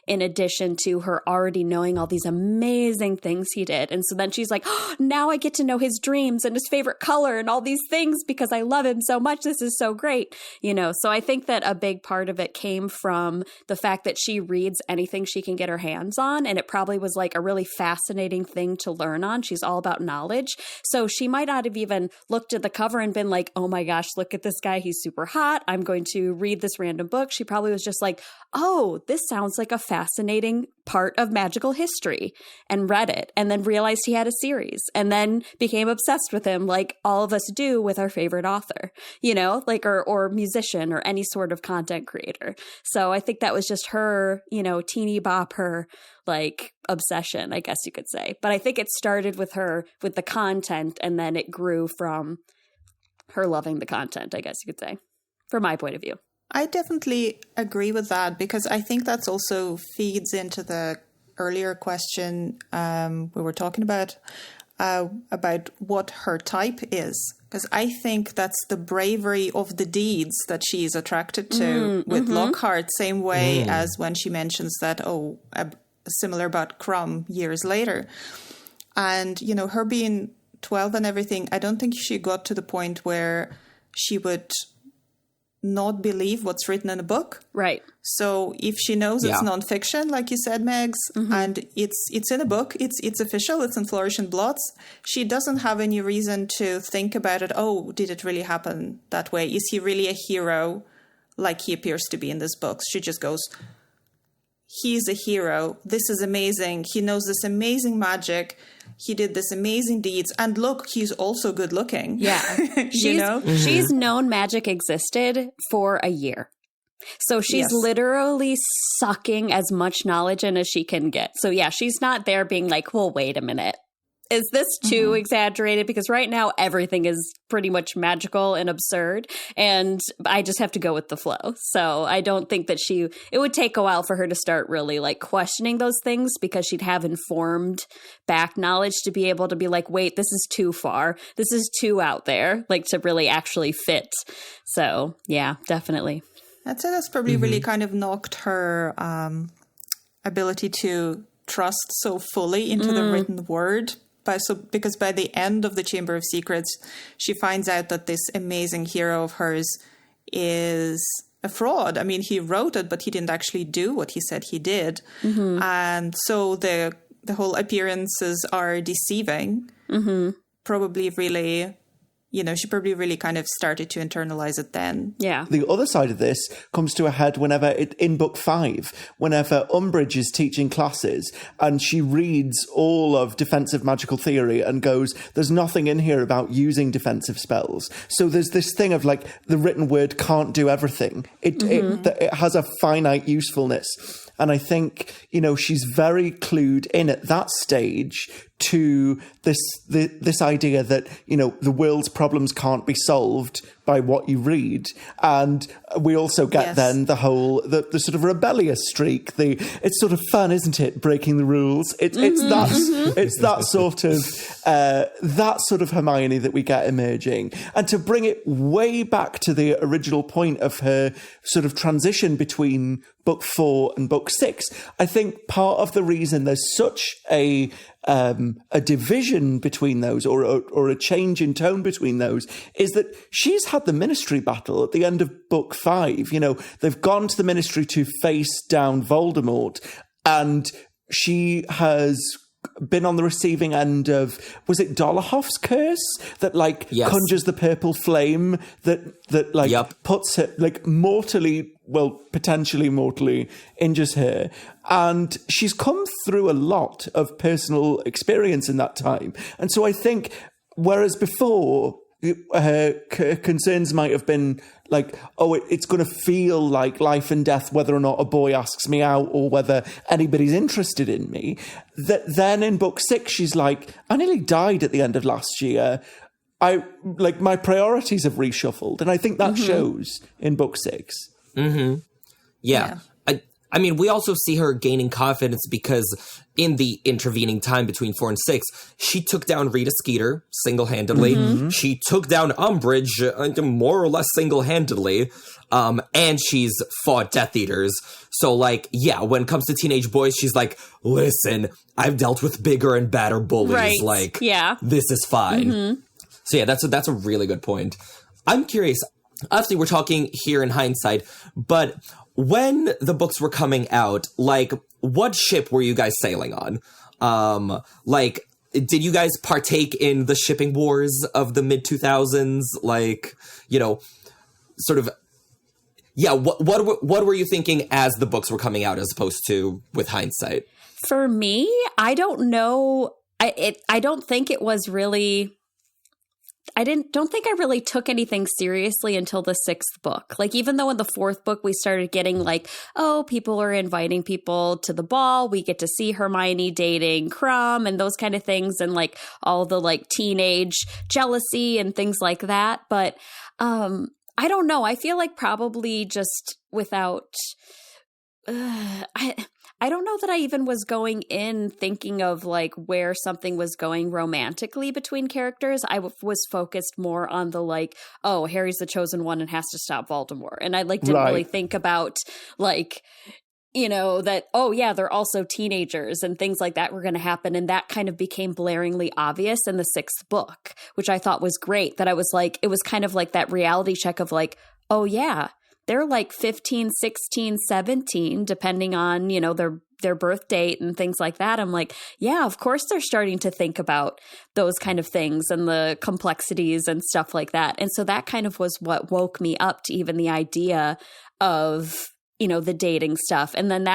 in addition to her already knowing all these amazing things he did. And so then she's like, oh, now I get to know his dreams and his favorite color and all these things because I love him so much. This is so great. So I think that a big part of it came from the fact that she reads anything she can get her hands on. And it probably was a really fascinating thing to learn on. She's all about knowledge. So she might not have even looked at the cover and been like, oh my gosh, look at this guy. He's super hot. I'm going to read this random book. She probably was just like, oh, this sounds like a fascinating part of magical history, and read it, and then realized he had a series, and then became obsessed with him like all of us do with our favorite author, or musician or any sort of content creator. So I think that was just her, teeny bop, her obsession, I guess you could say. But I think it started with her with the content, and then it grew from her loving the content, I guess you could say, from my point of view. I definitely agree with that, because I think that's also feeds into the earlier question we were talking about what her type is. Because I think that's the bravery of the deeds that she is attracted to with Lockhart, same way as when she mentions that, similar about Crumb years later. And, her being 12 and everything, I don't think she got to the point where she would not believe what's written in a book. Right. So if she knows it's nonfiction, like you said, Megs, and it's in a book, it's official, it's in Flourish and Blots, she doesn't have any reason to think about it. Oh, did it really happen that way? Is he really a hero like he appears to be in this book? She just goes, he's a hero. This is amazing. He knows this amazing magic. He did this amazing deeds. And look, he's also good looking. Yeah. She's known magic existed for a year. So she's literally sucking as much knowledge in as she can get. So yeah, she's not there being like, well, wait a minute. Is this too exaggerated? Because right now everything is pretty much magical and absurd, and I just have to go with the flow. So I don't think that it would take a while for her to start really questioning those things, because she'd have informed back knowledge to be able to be like, wait, this is too far. This is too out there, to really actually fit. So yeah, definitely. I'd say that's probably really kind of knocked her ability to trust so fully into the written word. Because by the end of the Chamber of Secrets, she finds out that this amazing hero of hers is a fraud. I mean, he wrote it, but he didn't actually do what he said he did. And so the the whole appearances are deceiving probably really, she probably really kind of started to internalize it then. Yeah. The other side of this comes to a head whenever, in book 5, whenever Umbridge is teaching classes and she reads all of defensive magical theory and goes, there's nothing in here about using defensive spells. So there's this thing of like, the written word can't do everything. It has a finite usefulness. And I think, she's very clued in at that stage to this idea that, the world's problems can't be solved by what you read. And we also get then the whole, the sort of rebellious streak. It's sort of fun, isn't it? Breaking the rules. It's that sort of Hermione that we get emerging. And to bring it way back to the original point of her sort of transition between book 4 and book 6, I think part of the reason there's such a division between those, or a change in tone between those, is that she's had the Ministry battle at the end of book 5. They've gone to the Ministry to face down Voldemort, and she has been on the receiving end of, was it Dolohof's curse that conjures the purple flame that puts her potentially mortally injures her. And she's come through a lot of personal experience in that time. And so I think, whereas before her concerns might have been like, it's going to feel like life and death whether or not a boy asks me out or whether anybody's interested in me, that then in book 6 she's like, I nearly died at the end of last year. My priorities have reshuffled, and I think that shows in book 6. Yeah. I mean, we also see her gaining confidence because in the intervening time between 4 and 6, she took down Rita Skeeter single-handedly. She took down Umbridge more or less single-handedly. And she's fought Death Eaters. So, when it comes to teenage boys, she's like, listen, I've dealt with bigger and badder bullies. Right. This is fine. So, yeah, that's a really good point. I'm curious. Obviously, we're talking here in hindsight, but when the books were coming out, what ship were you guys sailing on? Did you guys partake in the shipping wars of the mid-2000s? What were you thinking as the books were coming out as opposed to with hindsight? For me, I don't know. I don't think it was really... don't think I really took anything seriously until the 6th book. Even though in the 4th book we started getting people are inviting people to the ball. We get to see Hermione dating Crumb and those kind of things, and all the teenage jealousy and things like that. But I don't know. I feel like probably just without I don't know that I even was going in thinking of where something was going romantically between characters. I was focused more on the Harry's the chosen one and has to stop Voldemort. And I didn't really think about that, they're also teenagers and things like that were going to happen. And that kind of became blaringly obvious in the 6th book, which I thought was great. That I was it was kind of that reality check of they're 15, 16, 17, depending on, their birth date and things like that. I'm of course they're starting to think about those kind of things and the complexities and stuff like that. And so that kind of was what woke me up to even the idea of, the dating stuff. And then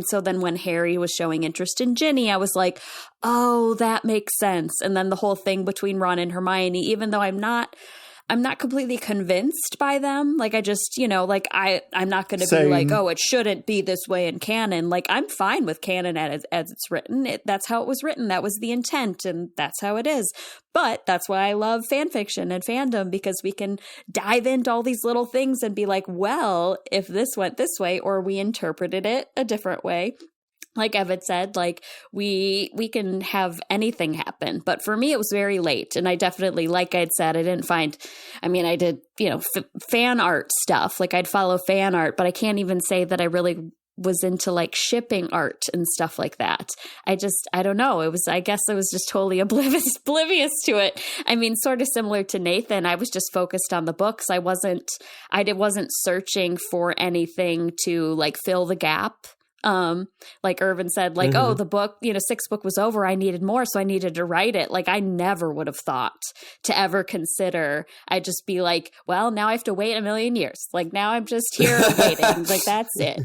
so then when Harry was showing interest in Ginny, I was oh, that makes sense. And then the whole thing between Ron and Hermione, even though I'm not completely convinced by them. I just, I'm not going to be oh, it shouldn't be this way in canon. I'm fine with canon as it's written. That's how it was written. That was the intent, and that's how it is. But that's why I love fan fiction and fandom, because we can dive into all these little things and be well, if this went this way, or we interpreted it a different way. Like Evan said, we can have anything happen. But for me, it was very late. And I definitely, like I'd said, I did, fan art stuff. I'd follow fan art, but I can't even say that I really was into shipping art and stuff like that. I don't know. I guess I was just totally oblivious to it. Sort of similar to Nathan. I was just focused on the books. I wasn't searching for anything to fill the gap Like Irvin said, like, oh, the book, sixth book was over. I needed more, so I needed to write it. Like, I never would have thought to ever consider. I'd just be like, well, now I have to wait a million years. Like, now I'm just here waiting. Like, that's it.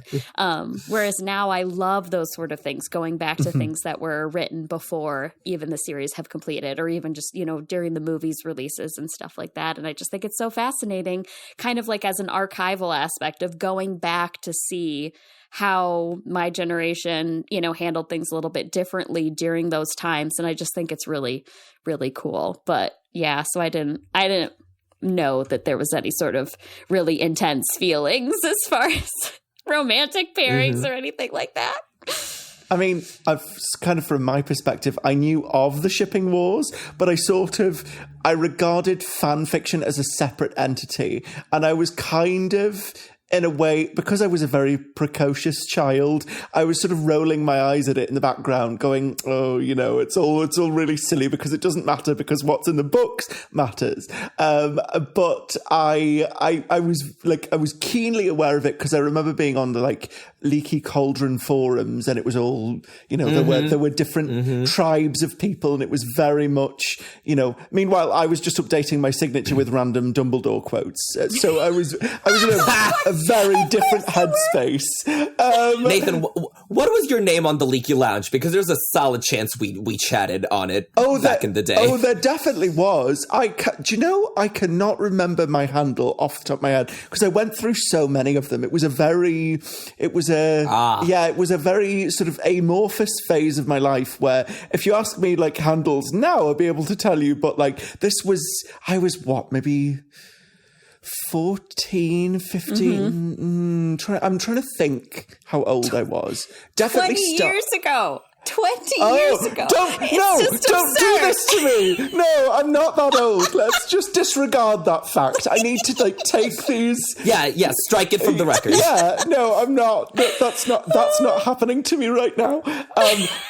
Whereas now I love those sort of things, going back to things that were written before even the series have completed, or even just, during the movies releases and stuff like that. And I just think it's so fascinating, kind of like as an archival aspect of going back to see how my generation, handled things a little bit differently during those times. And I just think it's really, really cool. But yeah, so I didn't know that there was any sort of really intense feelings as far as romantic pairings or anything like that. I mean, I've kind of, from my perspective, I knew of the shipping wars, but I regarded fan fiction as a separate entity. And I was kind of, in a way, because I was a very precocious child, I was sort of rolling my eyes at it in the background, going, oh, it's all really silly because it doesn't matter, because what's in the books matters. But I was keenly aware of it because I remember being on the Leaky Cauldron forums, and it was all, there were different tribes of people, and it was very much, meanwhile I was just updating my signature with random Dumbledore quotes. So I was in a very different headspace. Nathan, what was your name on the Leaky Lounge? Because there's a solid chance we chatted on it back in the day. Oh, there definitely was. I cannot remember my handle off the top of my head because I went through so many of them. It was a very sort of amorphous phase of my life where if you ask me handles now, I'll be able to tell you. But I was what, maybe 14, 15. I'm trying to think how old I was. Definitely 20 years ago. 20 years ago. Don't do this to me. No, I'm not that old. Let's just disregard that fact. I need to take these. Yeah, strike it from the record. Yeah, no, I'm not. That's not happening to me right now.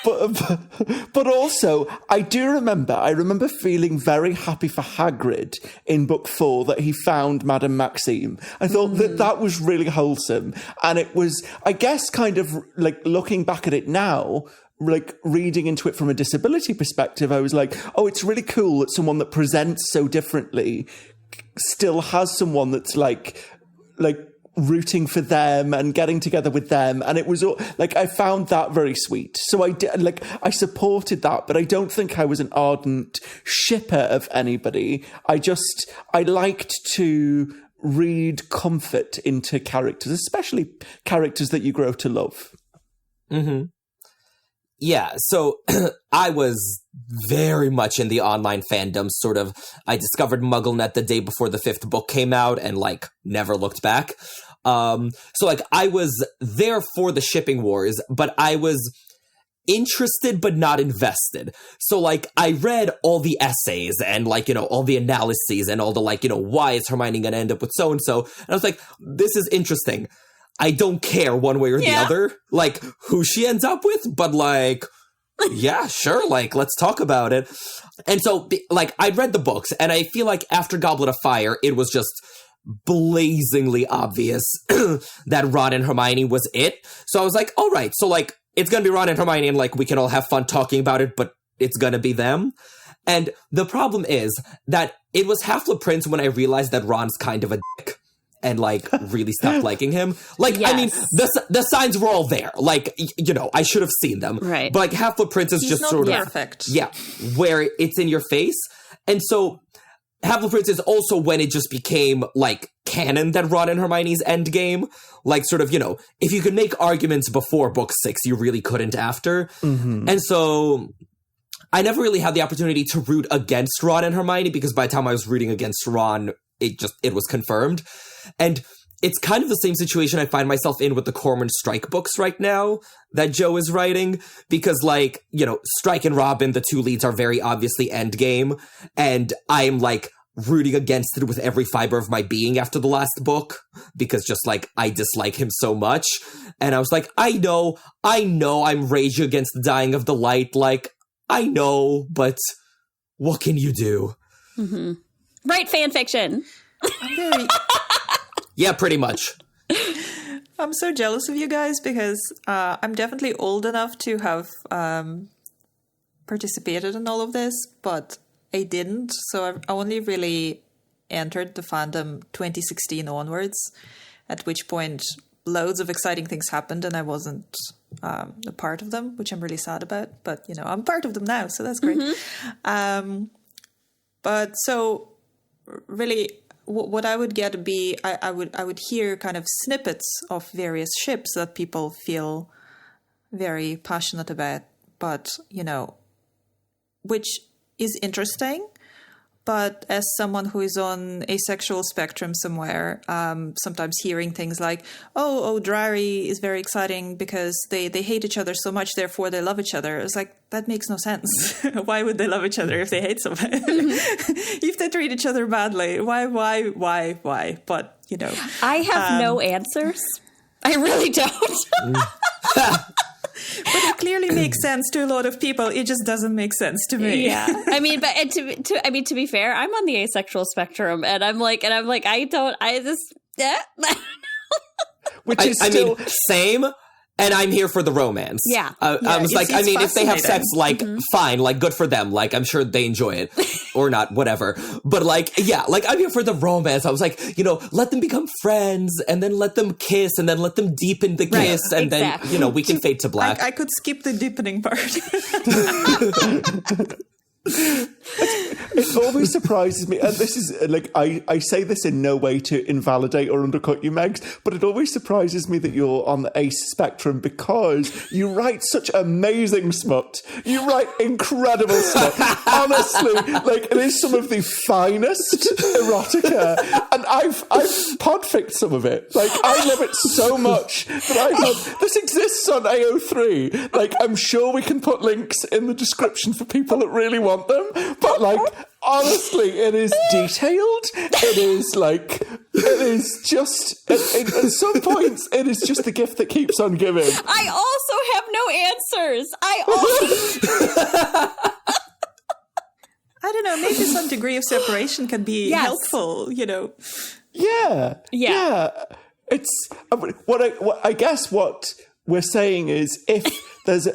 But also, I remember feeling very happy for Hagrid in book 4 that he found Madame Maxime. I thought that was really wholesome, and it was, I guess, kind of looking back at it now, reading into it from a disability perspective, I was like, oh, it's really cool that someone that presents so differently still has someone that's rooting for them and getting together with them. And it was I found that very sweet. So I did, I supported that, but I don't think I was an ardent shipper of anybody. I liked to read comfort into characters, especially characters that you grow to love. Mm-hmm. Yeah, so I was very much in the online fandom, sort of. I discovered MuggleNet the day before the 5th book came out and, never looked back. So I was there for the shipping wars, but I was interested but not invested. So, I read all the essays and, all the analyses and all the, why is Hermione gonna end up with so-and-so? And I was like, this is interesting. I don't care one way or the other, who she ends up with, but yeah, sure, let's talk about it. And so, I read the books, and I feel like after Goblet of Fire, it was just blazingly obvious that Ron and Hermione was it. So I was like, all right, so, it's gonna be Ron and Hermione, and, we can all have fun talking about it, but it's gonna be them. And the problem is that it was Half-Blood Prince when I realized that Ron's kind of a dick. And really stopped liking him. Yes. I mean, the signs were all there. I should have seen them. Right. But Half-Blood Prince is just sort of perfect. Yeah, where it's in your face. And so Half-Blood Prince is also when it just became canon that Ron and Hermione's endgame. If you could make arguments before book 6, you really couldn't after. Mm-hmm. And so I never really had the opportunity to root against Ron and Hermione, because by the time I was rooting against Ron, it was confirmed. And it's kind of the same situation I find myself in with the Cormoran Strike books right now that Joe is writing, because Strike and Robin, the two leads, are very obviously endgame, and I'm rooting against it with every fiber of my being after the last book, because just I dislike him so much. And I was like, I know I'm raging against the dying of the light, I know, but what can you do? Mm-hmm. Write fan fiction. Yeah, pretty much. I'm so jealous of you guys because I'm definitely old enough to have participated in all of this, but I didn't. So I only really entered the fandom 2016 onwards, at which point loads of exciting things happened and I wasn't a part of them, which I'm really sad about. But, you know, I'm part of them now, so that's great. But so really what I would get would be I would hear kind of snippets of various ships that people feel very passionate about, but, you know, which is interesting. But as someone who is on a sexual spectrum somewhere, sometimes hearing things like, oh, Drarry is very exciting because they hate each other so much, therefore they love each other. It's like, that makes no sense. Why would they love each other if they hate somebody? If they treat each other badly, why? But, you know. I have no answers. I really don't. But it clearly makes sense to a lot of people. It just doesn't make sense to me. Yeah, I mean, but to be fair, I'm on the asexual spectrum, and I'm like, Which is I still... mean, same. And I'm here for the romance. Yeah. I was like, I mean, if they have sex, like, fine, like, good for them. Like, I'm sure they enjoy it. Or not, whatever. But, like, yeah, like, I'm here for the romance. I was like, you know, let them become friends, and then let them kiss, and then let them deepen the kiss, and then, you know, we can fade to black. I could skip the deepening part. It always surprises me, and this is like I say this in no way to invalidate or undercut you, Megs, but it always surprises me that you're on the ace spectrum because you write such amazing smut. You write incredible smut. Honestly, like it is some of the finest erotica, and I've podficked some of it. Like I love it so much that I love. This exists on AO3. Like I'm sure we can put links in the description for people that really want them, but like honestly it is detailed, it is like it is just at some points it is just the gift that keeps on giving. I also have no answers. I don't know, maybe some degree of separation can be helpful, you know. Yeah. It's what I guess what we're saying is if there's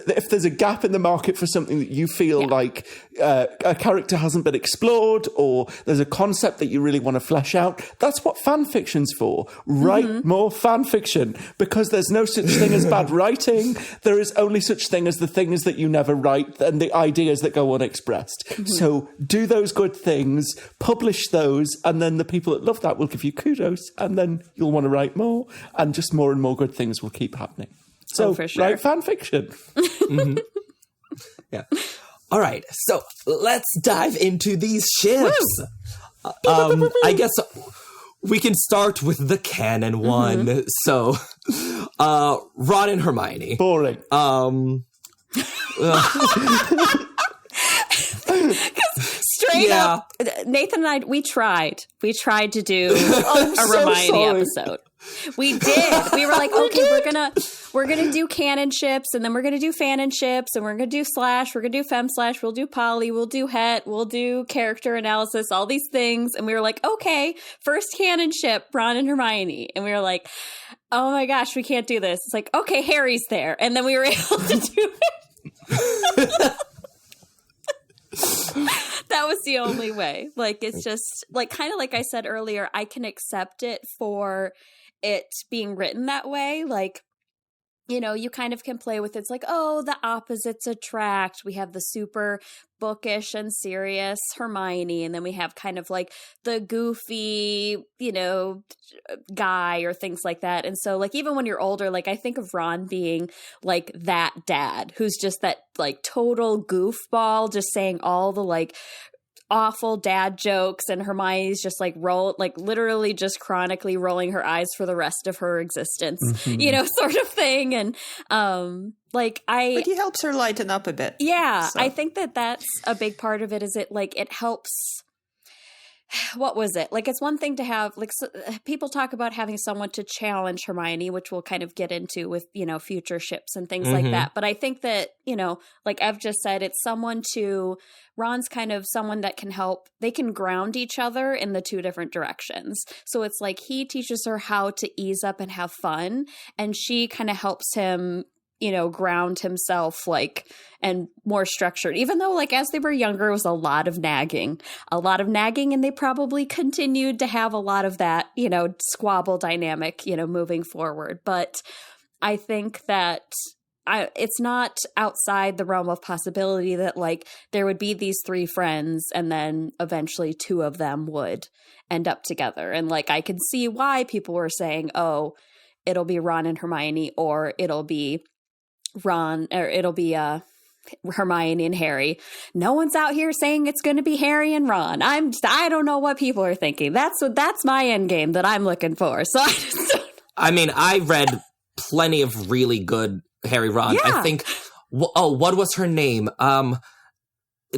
a gap in the market for something that you feel like a character hasn't been explored, or there's a concept that you really want to flesh out, that's what fan fiction's for. Write more fan fiction, because there's no such thing as bad writing. There is only such thing as the things that you never write and the ideas that go unexpressed. So do those good things, publish those, and then the people that love that will give you kudos, and then you'll want to write more, and just more and more good things will keep happening. So, for sure. Write fan fiction. Yeah. All right. So let's dive into these ships. I guess we can start with the canon one. So, Ron and Hermione. Boring. Straight up, Nathan and I, we tried to do a Hermione episode. We did. We were like, okay, we're gonna do canon ships, and then we're gonna do fanon ships, and we're gonna do slash, we're gonna do fem slash, we'll do poly, we'll do het, we'll do character analysis, all these things. And we were like, okay, first canon ship, Ron and Hermione. And we were like, oh my gosh, we can't do this. It's like, okay, Harry's there. And then we were able to do it. That was the only way. Like, it's just like, kind of like I said earlier, I can accept it for it being written that way. Like, you know, you kind of can play with it. It's like, oh, the opposites attract. We have the super bookish and serious Hermione, and then we have kind of like the goofy, you know, guy or things like that. And so, like, even when you're older, like, I think of Ron being like that dad who's just that like total goofball, just saying all the like awful dad jokes, and Hermione's just like literally just chronically rolling her eyes for the rest of her existence, you know, sort of thing. And but he helps her lighten up a bit. Yeah, so. I think that that's a big part of it. Is it like it helps what was it? Like, it's one thing to have, like, people talk about having someone to challenge Hermione, which we'll kind of get into with, you know, future ships and things like that. But I think that, you know, like Ev just said, it's someone to, Ron's kind of someone that can help, they can ground each other in the two different directions. So it's like he teaches her how to ease up and have fun, and she kind of helps him, you know, ground himself, like, and more structured, even though, like, as they were younger, it was a lot of nagging, and they probably continued to have a lot of that, you know, squabble dynamic, you know, moving forward. But I think that it's not outside the realm of possibility that, like, there would be these three friends and then eventually two of them would end up together. And, like, I can see why people were saying, oh, it'll be Ron and Hermione, or it'll be Ron, or it'll be Hermione and Harry. No one's out here saying it's going to be Harry and Ron. I don't know what people are thinking. That's my end game that I'm looking for. So I mean, I read plenty of really good Harry Ron. Yeah. I think. Oh, what was her name?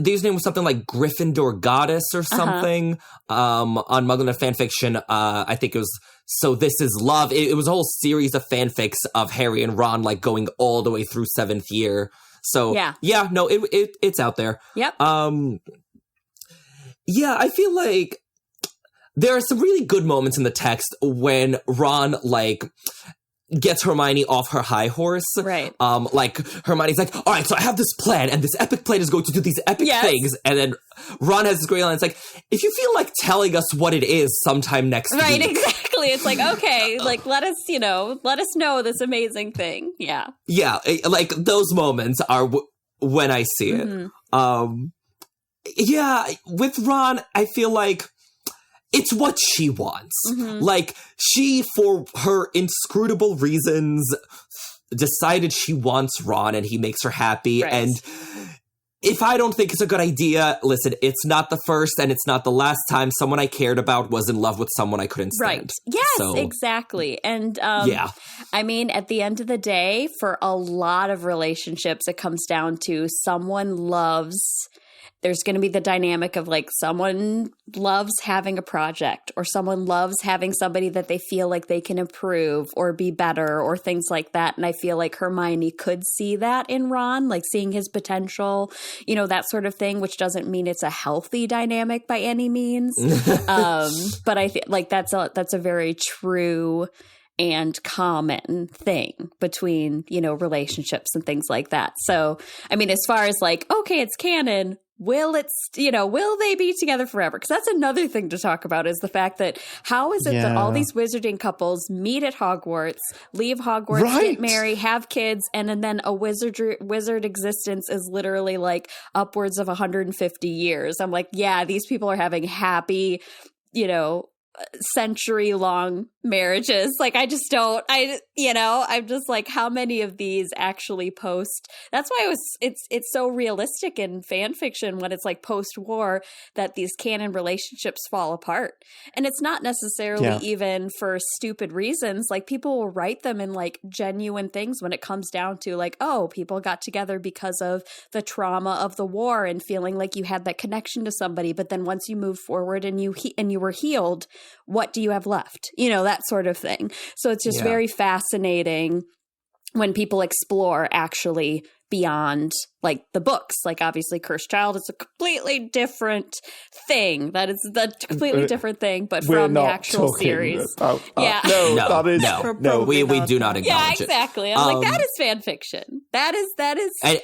His name was something like Gryffindor Goddess or something. On Muggle fanfiction, I think it was So This Is Love. It was a whole series of fanfics of Harry and Ron, like, going all the way through 7th year. So yeah, no, it's out there. Yep. Yeah, I feel like there are some really good moments in the text when Ron, like, gets Hermione off her high horse. Right. Like, Hermione's like, all right, so I have this plan, and this epic plan is going to do these epic things. And then Ron has this great line. It's like, if you feel like telling us what it is sometime next week. Right, exactly. It's like, okay, like, let us know this amazing thing. Yeah. Yeah, like, those moments are when I see it. Yeah, with Ron, I feel like it's what she wants. Like, she, for her inscrutable reasons, decided she wants Ron, and he makes her happy. Right. And if I don't think it's a good idea, listen, it's not the first and it's not the last time someone I cared about was in love with someone I couldn't stand. Right. Yes, exactly. And I mean, at the end of the day, for a lot of relationships, it comes down to someone loves... There's going to be the dynamic of, like, someone loves having a project, or someone loves having somebody that they feel like they can improve or be better, or things like that. And I feel like Hermione could see that in Ron, like seeing his potential, you know, that sort of thing, which doesn't mean it's a healthy dynamic by any means. But I feel like that's a very true and common thing between, you know, relationships and things like that. So, I mean, as far as, like, okay, it's canon, will they be together forever? Because that's another thing to talk about, is the fact that how is it that all these wizarding couples meet at Hogwarts, leave Hogwarts, get married, have kids, and then a wizard existence is literally, like, upwards of 150 years. I'm like, yeah, these people are having happy, you know, century-long marriages. Like, I'm just like, how many of these actually post? That's why it's so realistic in fan fiction when it's like post-war that these canon relationships fall apart. And it's not necessarily even for stupid reasons. Like, people will write them in, like, genuine things when it comes down to, like, oh, people got together because of the trauma of the war and feeling like you had that connection to somebody. But then once you move forward and you were healed, what do you have left? You know, that sort of thing. So it's just very fascinating when people explore actually beyond, like, the books. Like, obviously Cursed Child is a completely different thing. That is the completely different thing, but from the actual series. No, we do not acknowledge it. Yeah, exactly. I'm like, that is fan fiction. That is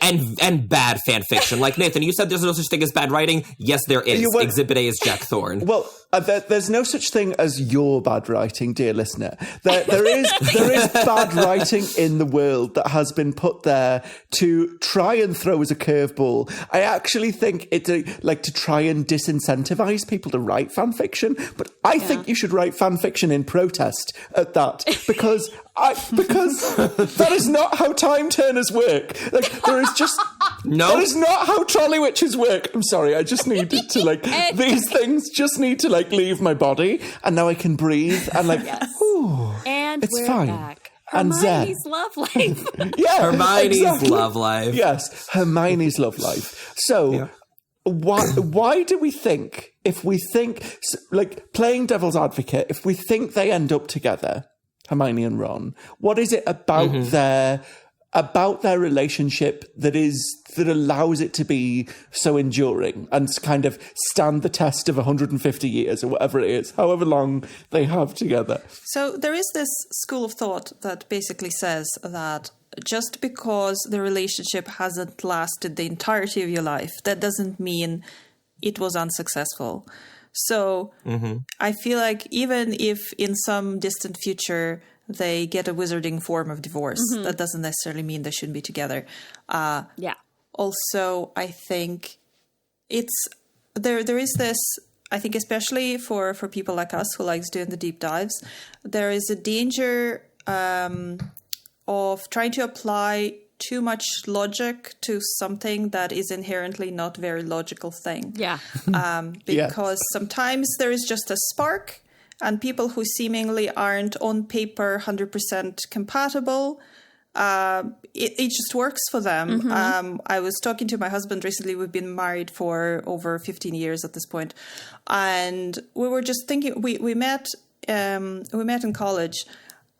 and bad fan fiction. Like, Nathan, you said there's no such thing as bad writing. Yes, there is. Exhibit A is Jack Thorne. Well, there's no such thing as your bad writing, dear listener. There is bad writing in the world that has been put there to try and throw as a curveball. I actually think it's like to try and disincentivize people to write fan fiction, but I think you should write fan fiction in protest at that, because that is not how time turners work. Like, there is just that is not how trolley witches work. I'm sorry, I just needed to, like, these things just need to, like, leave my body, and now I can breathe and, like, and it's we're fine. Back. And Hermione's love life. Hermione's love life. Yes, Hermione's love life. So, why do we think, if we think, like, playing devil's advocate, if we think they end up together, Hermione and Ron, what is it about their relationship that allows it to be so enduring and kind of stand the test of 150 years or whatever it is, however long they have together? So there is this school of thought that basically says that just because the relationship hasn't lasted the entirety of your life, that doesn't mean it was unsuccessful. So I feel like even if in some distant future they get a wizarding form of divorce, that doesn't necessarily mean they shouldn't be together. Also, I think there is this, I think especially for people like us who likes doing the deep dives, there is a danger of trying to apply too much logic to something that is inherently not very logical thing. Because sometimes there is just a spark, and people who seemingly aren't on paper 100% compatible, it just works for them. I was talking to my husband recently. We've been married for over 15 years at this point, and we were just thinking. We met in college.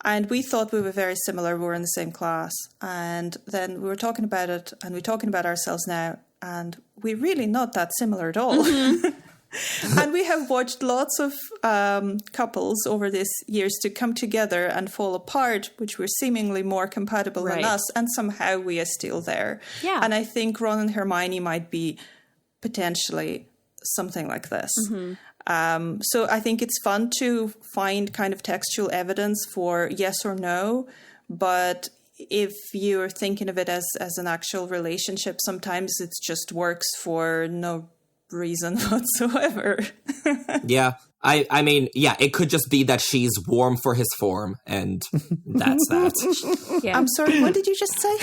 And we thought we were very similar. We were in the same class. And then we were talking about it, and we're talking about ourselves now. And we're really not that similar at all. And we have watched lots of couples over these years to come together and fall apart, which were seemingly more compatible than us. And somehow we are still there. Yeah. And I think Ron and Hermione might be potentially something like this. So I think it's fun to find kind of textual evidence for yes or no, but if you're thinking of it as an actual relationship, sometimes it just works for no reason whatsoever. I mean, it could just be that she's warm for his form, and that's that. I'm sorry, what did you just say?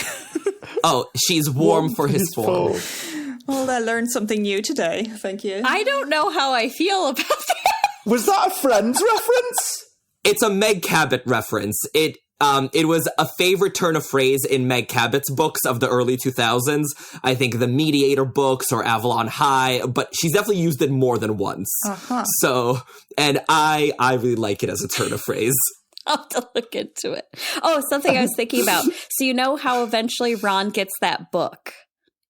Oh, she's warm for his form. Well, I learned something new today. Thank you. I don't know how I feel about that. Was that a Friends reference? It's a Meg Cabot reference. It was a favorite turn of phrase in Meg Cabot's books of the early 2000s. I think the Mediator books or Avalon High, but she's definitely used it more than once. So, and I really like it as a turn of phrase. I'll have to look into it. Oh, something I was thinking about. So you know how eventually Ron gets that book?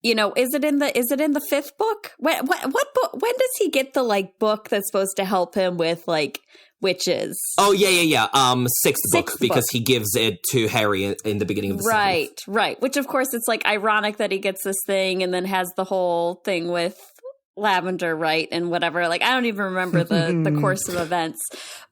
You know, is it in the fifth book? What book? When does he get the book that's supposed to help him with witches? Oh yeah. Sixth book, because he gives it to Harry in the beginning of the seventh. Right. Which of course it's ironic that he gets this thing and then has the whole thing with Lavender, right, and whatever. I don't even remember the course of events,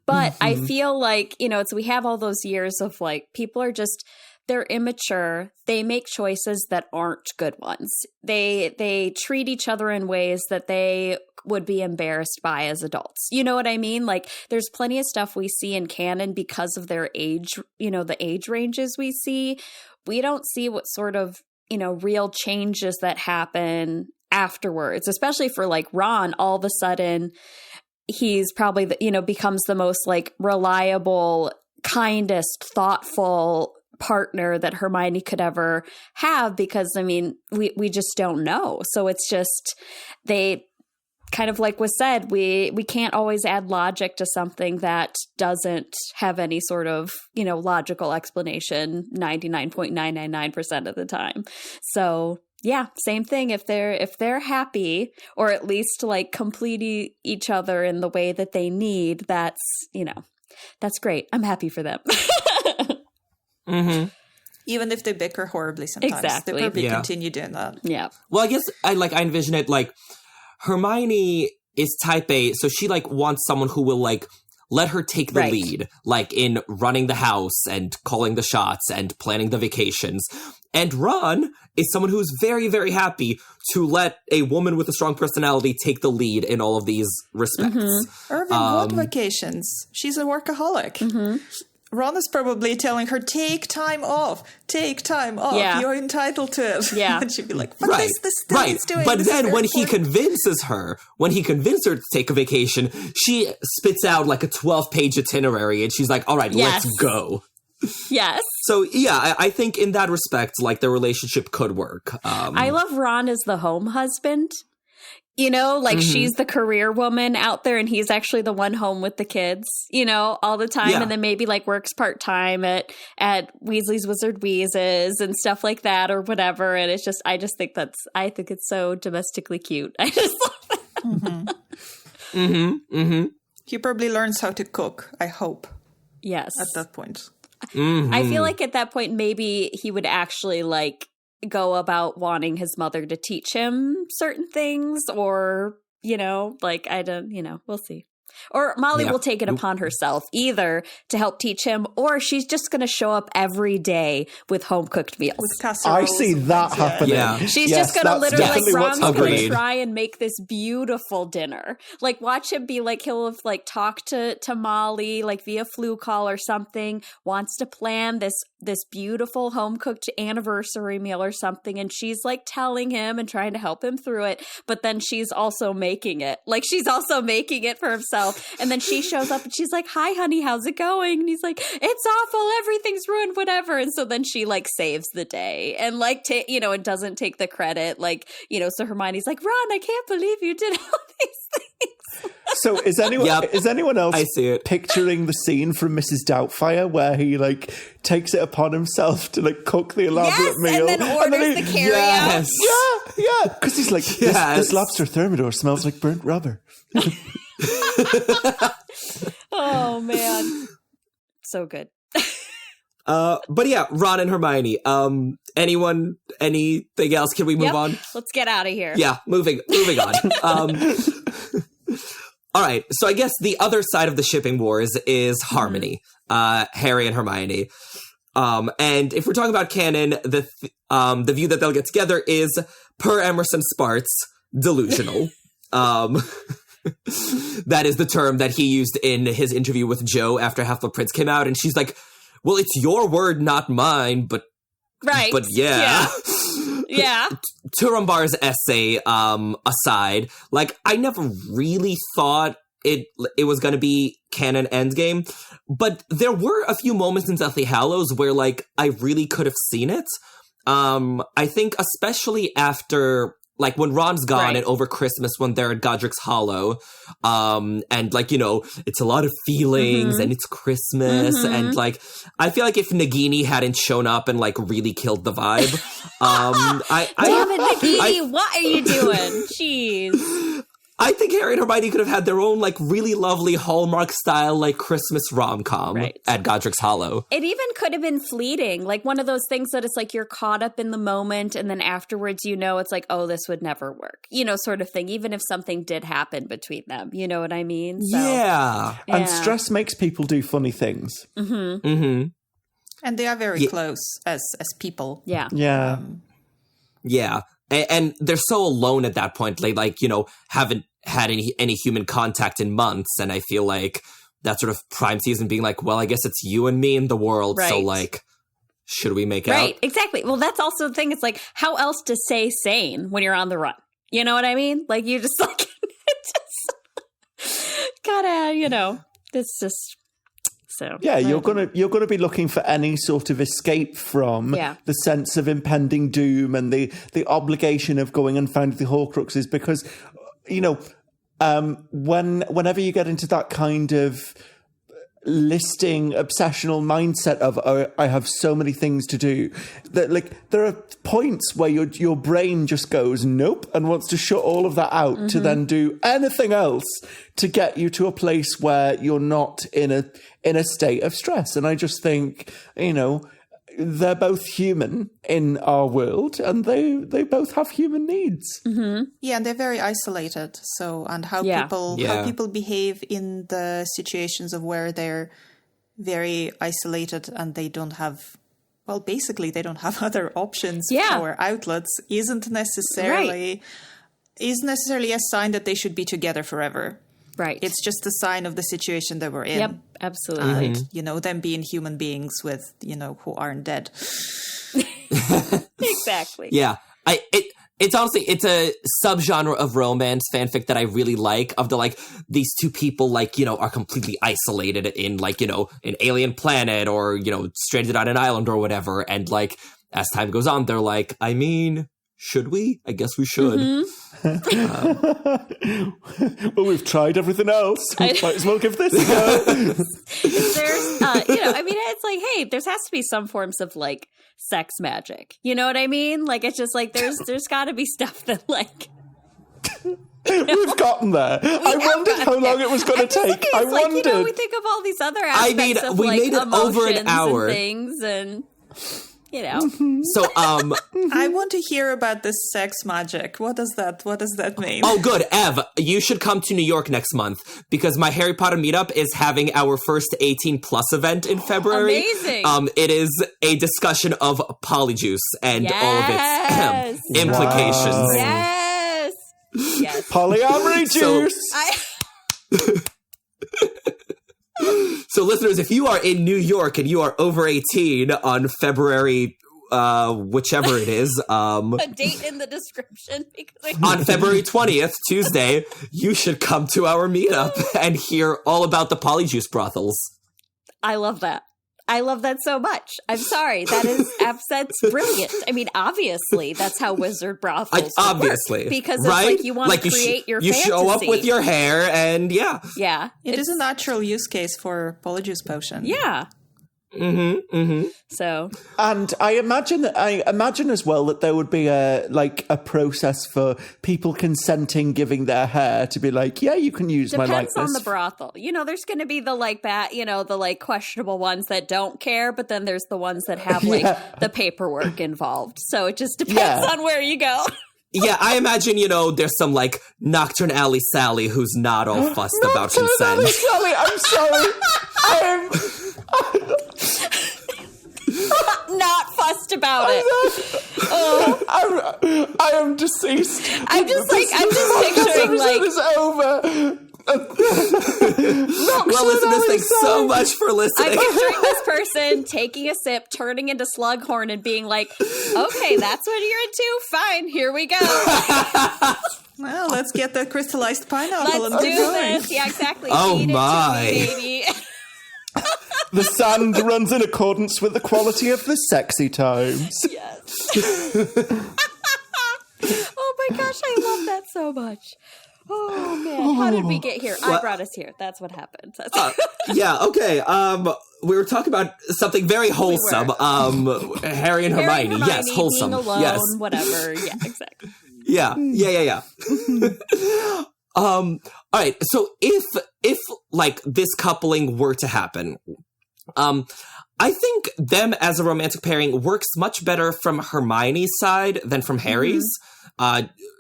but I feel so we have all those years of people are just. They're immature. They make choices that aren't good ones. They treat each other in ways that they would be embarrassed by as adults. You know what I mean? There's plenty of stuff we see in canon because of their age, the age ranges we see. We don't see what sort of, real changes that happen afterwards, especially for Ron. All of a sudden, he's probably, becomes the most reliable, kindest, thoughtful partner that Hermione could ever have, because we just don't know. So it's just, they kind of was said, we can't always add logic to something that doesn't have any sort of logical explanation 99.999% of the time. So yeah, same thing. If they're happy, or at least complete each other in the way that they need, that's great. I'm happy for them. Even if they bicker horribly sometimes. Exactly. They probably continue doing that. Yeah. Well, I guess I envision it Hermione is type A, so she wants someone who will let her take the lead, in running the house and calling the shots and planning the vacations. And Ron is someone who's very, very happy to let a woman with a strong personality take the lead in all of these respects. Irvin, what vacations? She's a workaholic. Ron is probably telling her, take time off. Yeah. You're entitled to it. Yeah. And she'd be like, but this still needs doing. But then when he convinces her to take a vacation, she spits out a 12-page itinerary, and she's like, all right, let's go. Yes. So, yeah, I think in that respect, their relationship could work. I love Ron as the home husband. You know, like she's the career woman out there and he's actually the one home with the kids, you know, all the time. Yeah. And then maybe like works part-time at Weasley's Wizard Wheezes and stuff like that or whatever. And it's just, I think it's so domestically cute. I just love it. He probably learns how to cook, I hope, Yes. at that point. I feel like at that point, maybe he would actually like go about wanting his mother to teach him certain things or, you know, like we'll see. Or Molly will take it upon herself either to help teach him, or she's just going to show up every day with home-cooked meals. With casseroles. I see that happening. Yeah. She's just going to literally, like, Ron's going to agreed. try and make this beautiful dinner. Like, watch him be like, he'll have, like, talked to Molly, like, via flu call or something, wants to plan this beautiful home-cooked anniversary meal or something, and she's, like, telling him and trying to help him through it, but then she's also making it. Like, she's also making it for himself. And then she shows up and she's like, "Hi, honey, how's it going?" And he's like, "It's awful. Everything's ruined, whatever." And so then she like saves the day and like, and doesn't take the credit. Like, you know, so Hermione's like, "Ron, I can't believe you did all these things." So is anyone else I see it. picturing the scene from Mrs. Doubtfire where he like takes it upon himself to like cook the elaborate meal and then orders the carry out. Yeah, because he's like, this lobster thermidor smells like burnt rubber. Oh man, so good. But yeah, Ron and Hermione. Anything else? Can we move on? Let's get out of here. Yeah, moving on. All right, so I guess the other side of the shipping wars is Harmony, Harry and Hermione. And if we're talking about canon, the view that they'll get together is, per Emerson Sparks, delusional. That is the term that he used in his interview with Jo after Half-Blood Prince came out, and she's like, "Well, it's your word, not mine, but right, but yeah." Yeah. Turumbar's essay aside, like, I never really thought it was going to be canon endgame, but there were a few moments in Deathly Hallows where, like, I really could have seen it. I think especially after, like, when Ron's gone and over Christmas when they're at Godric's Hollow, and, like, you know, it's a lot of feelings and it's Christmas, and, like, I feel like if Nagini hadn't shown up and, like, really killed the vibe, Damn it, Nagini, what are you doing? Jeez. I think Harry and Hermione could have had their own, like, really lovely Hallmark-style, like, Christmas rom-com at Godric's Hollow. It even could have been fleeting. Like, one of those things that it's like you're caught up in the moment, and then afterwards, you know, it's like, oh, this would never work. You know, sort of thing. Even if something did happen between them. You know what I mean? So, yeah. And stress makes people do funny things. And they are very close as people. Yeah. Yeah. Yeah. And they're so alone at that point. They, like, you know, haven't had any human contact in months. And I feel like that sort of prime season being like, well, I guess it's you and me in the world. Right. So, like, should we make out? Right, exactly. Well, that's also the thing. It's like, how else to stay sane when you're on the run? You know what I mean? Like, you just, like, gotta, you know, it's just... So, yeah, you're gonna be looking for any sort of escape from the sense of impending doom and the obligation of going and finding the Horcruxes, because, you know, whenever you get into that kind of listing obsessional mindset of, oh, I have so many things to do, that, like, there are points where your brain just goes nope and wants to shut all of that out to then do anything else to get you to a place where you're not in a state of stress. And I just think, you know, they're both human in our world, and they both have human needs. Yeah, and they're very isolated. So, and how people behave in the situations of where they're very isolated and they don't have, well, basically they don't have other options or outlets isn't necessarily a sign that they should be together forever. Right. It's just a sign of the situation that we're in. Yep, absolutely. And, you know, them being human beings with, you know, who aren't dead. Exactly. Yeah. It's honestly, it's a subgenre of romance fanfic that I really like, of the, like, these two people, like, you know, are completely isolated in, like, you know, an alien planet or, you know, stranded on an island or whatever. And, like, as time goes on, they're like, I mean, should we? I guess we should. Well, we've tried everything else. We might as well give this a go. There's, I mean, it's like, hey, there has to be some forms of like sex magic. You know what I mean? Like, it's just like there's got to be stuff that like. We've gotten there. I wondered how long it was going to take. I wondered. Like, we think of all these other aspects of we like made it over an hour. And things and. So, I want to hear about this sex magic. What does that mean? Oh, good. Ev, you should come to New York next month because my Harry Potter meetup is having our first 18 plus event in February. Amazing. It is a discussion of polyjuice and all of its implications. Yes. Yes. Polyamory juice. So listeners, if you are in New York and you are over 18 on February, whichever it is, a date in the description. On February 20th, Tuesday, you should come to our meetup and hear all about the polyjuice brothels. I love that. I love that so much. I'm sorry. That's brilliant. I mean, obviously, that's how wizard brothels obviously work, because it's right? like you want to create your fantasy. You show up with your hair and yeah. It is a natural use case for polyjuice potion. Yeah. So, and I imagine as well that there would be a process for people consenting, giving their hair to be like, yeah, you can use my likeness. Depends on the brothel. There's going to be the like that, the like questionable ones that don't care, but then there's the ones that have like the paperwork involved. So it just depends on where you go. Yeah, I imagine, there's some, like, Nocturne Alley Sally who's not all fussed about consent. Alley Sally, I'm sorry. I'm not fussed about it. I am deceased. I'm just picturing, like... This over. Well, listen, thanks so much for listening. I'm picturing this person taking a sip, turning into Slughorn, and being like, okay, that's what you're into? Fine, here we go. Well, let's get the crystallized pineapple. Let's do this. Yeah, exactly. Oh, Feed my. it to me, baby. The sand runs in accordance with the quality of the sexy times. Yes. Oh, my gosh, I love that so much. Oh, man. How did we get here? I brought us here. That's what happened. Yeah, okay. We were talking about something very wholesome. Harry and Hermione. Yes, wholesome. Being alone, yes. whatever. Yeah, exactly. Yeah. All right. So if like this coupling were to happen, I think them as a romantic pairing works much better from Hermione's side than from Harry's.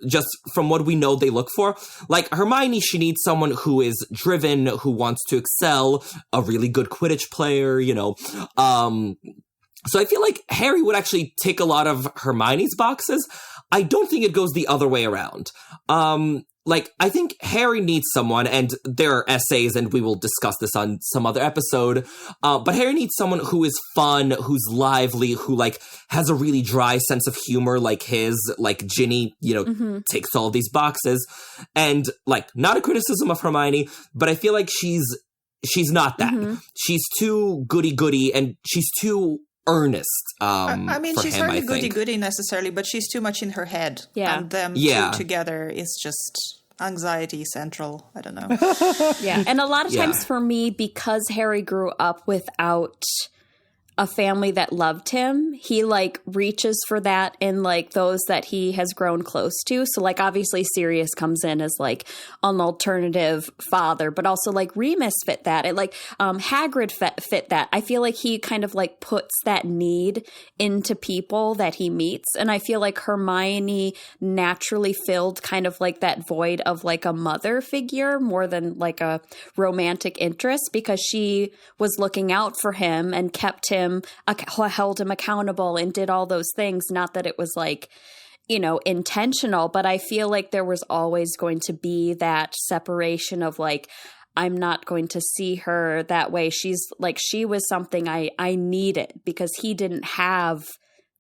Just from what we know they look for. Like, Hermione, she needs someone who is driven, who wants to excel, a really good Quidditch player, So I feel like Harry would actually tick a lot of Hermione's boxes. I don't think it goes the other way around. I think Harry needs someone, and there are essays, and we will discuss this on some other episode, but Harry needs someone who is fun, who's lively, who, has a really dry sense of humor like his, like Ginny, ticks all these boxes, and, not a criticism of Hermione, but I feel like she's not that. Mm-hmm. She's too goody-goody, and she's too earnest. I mean, she's him, hardly goody-goody necessarily, but she's too much in her head. Yeah. And them two together is just anxiety central. I don't know. Yeah. And a lot of times for me, because Harry grew up without a family that loved him, he reaches for that in those that he has grown close to. So obviously Sirius comes in as an alternative father, but also Remus fit that. And Hagrid fit that. I feel like he kind of puts that need into people that he meets. And I feel like Hermione naturally filled kind of that void of a mother figure more than a romantic interest, because she was looking out for him and kept him, held him accountable and did all those things. Not that it was intentional, but I feel like there was always going to be that separation of I'm not going to see her that way. She's she was something I needed, because he didn't have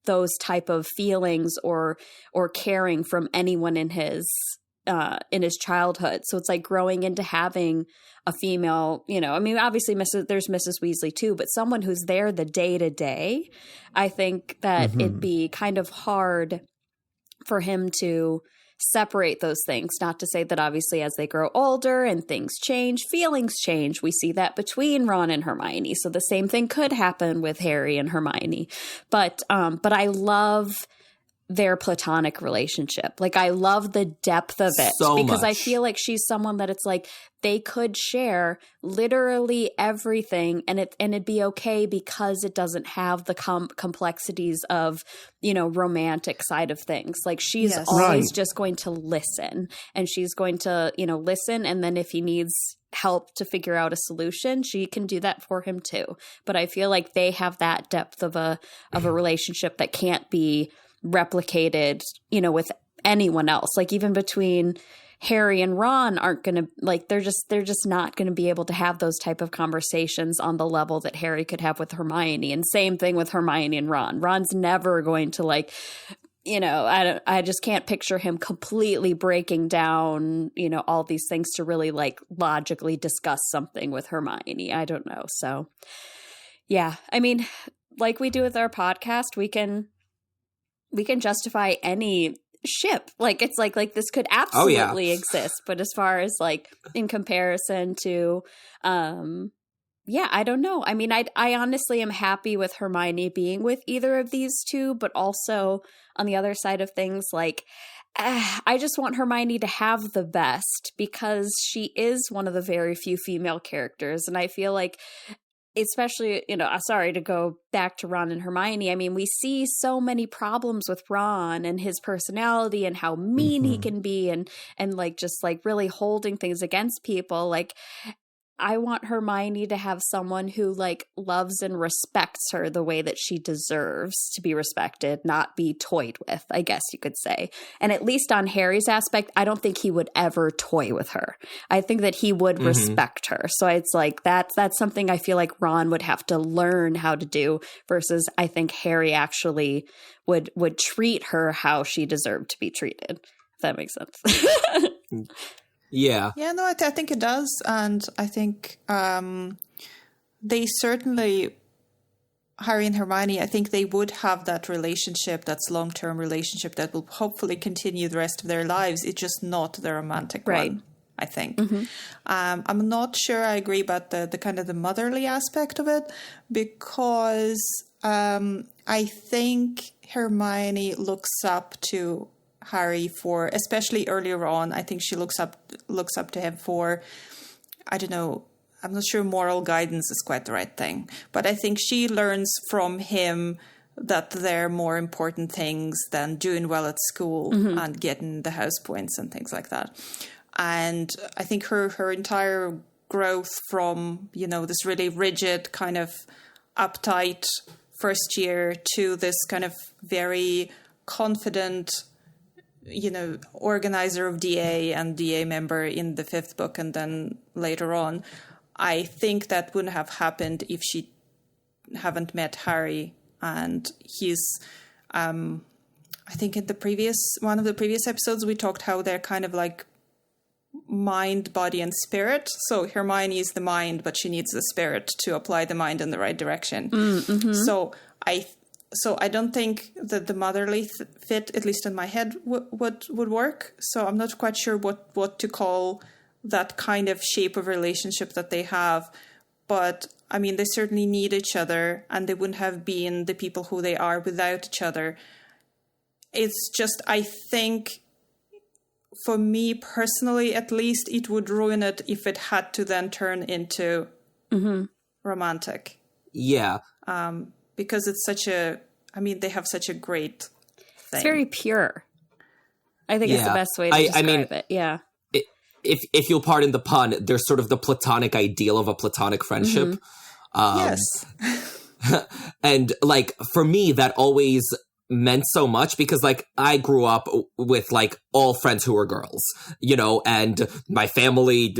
those type of feelings or caring from anyone in his childhood. So it's growing into having a female, I mean, obviously there's Mrs. Weasley too, but someone who's there the day to day. I think that it'd be kind of hard for him to separate those things. Not to say that obviously as they grow older and things change, feelings change. We see that between Ron and Hermione. So the same thing could happen with Harry and Hermione. But I love their platonic relationship. Like, I love the depth of it So because I much. feel like she's someone that it's like they could share literally everything and it'd be okay because it doesn't have the complexities of, romantic side of things. Like, she's Yes. always Right. just going to listen, and she's going to, listen. And then if he needs help to figure out a solution, she can do that for him too. But I feel like they have that depth of a relationship that can't be replicated, with anyone else. Like, even between Harry and Ron aren't going to, like, they're just not going to be able to have those type of conversations on the level that Harry could have with Hermione. And same thing with Hermione and Ron. Ron's never going to, like, I just can't picture him completely breaking down, all these things to really, like, logically discuss something with Hermione. I don't know. So yeah, I mean, like we do with our podcast, we can justify any ship. Like, it's like this could absolutely exist. But as far as, like, in comparison to, I don't know. I mean, I honestly am happy with Hermione being with either of these two, but also on the other side of things, like, I just want Hermione to have the best because she is one of the very few female characters. And I feel like, especially, sorry to go back to Ron and Hermione. I mean, we see so many problems with Ron and his personality and how mean he can be and like, just like really holding things against people. Like, I want Hermione to have someone who, like, loves and respects her the way that she deserves to be respected, not be toyed with, I guess you could say. And at least on Harry's aspect, I don't think he would ever toy with her. I think that he would respect her. So it's like that's something I feel like Ron would have to learn how to do versus I think Harry actually would treat her how she deserved to be treated, if that makes sense. Yeah. Yeah, no, I think it does. And I think they certainly, Harry and Hermione, I think they would have that relationship, that's long-term relationship that will hopefully continue the rest of their lives. It's just not the romantic one, I think. I'm not sure I agree about the kind of the motherly aspect of it because I think Hermione looks up to Harry for, especially earlier on, I think she looks up to him for, I don't know, I'm not sure moral guidance is quite the right thing, but I think she learns from him that there are more important things than doing well at school and getting the house points and things like that. And I think her entire growth from, this really rigid kind of uptight first year to this kind of very confident, organizer of DA and DA member in the 5th book and then later on, I think that wouldn't have happened if she haven't met Harry. And he's, I think in one of the previous episodes, we talked how they're kind of like mind, body, and spirit. So Hermione is the mind, but she needs the spirit to apply the mind in the right direction. So I don't think that the motherly fit, at least in my head, would work. So I'm not quite sure what to call that kind of shape of relationship that they have. But, I mean, they certainly need each other, and they wouldn't have been the people who they are without each other. It's just, I think, for me personally, at least, it would ruin it if it had to then turn into romantic. Yeah. Because it's they have such a great thing. It's very pure. I think it's the best way to describe it. Yeah. If you'll pardon the pun, there's sort of the platonic ideal of a platonic friendship. Yes. And, like, for me, that always meant so much because, like, I grew up with, like, all friends who were girls, and my family,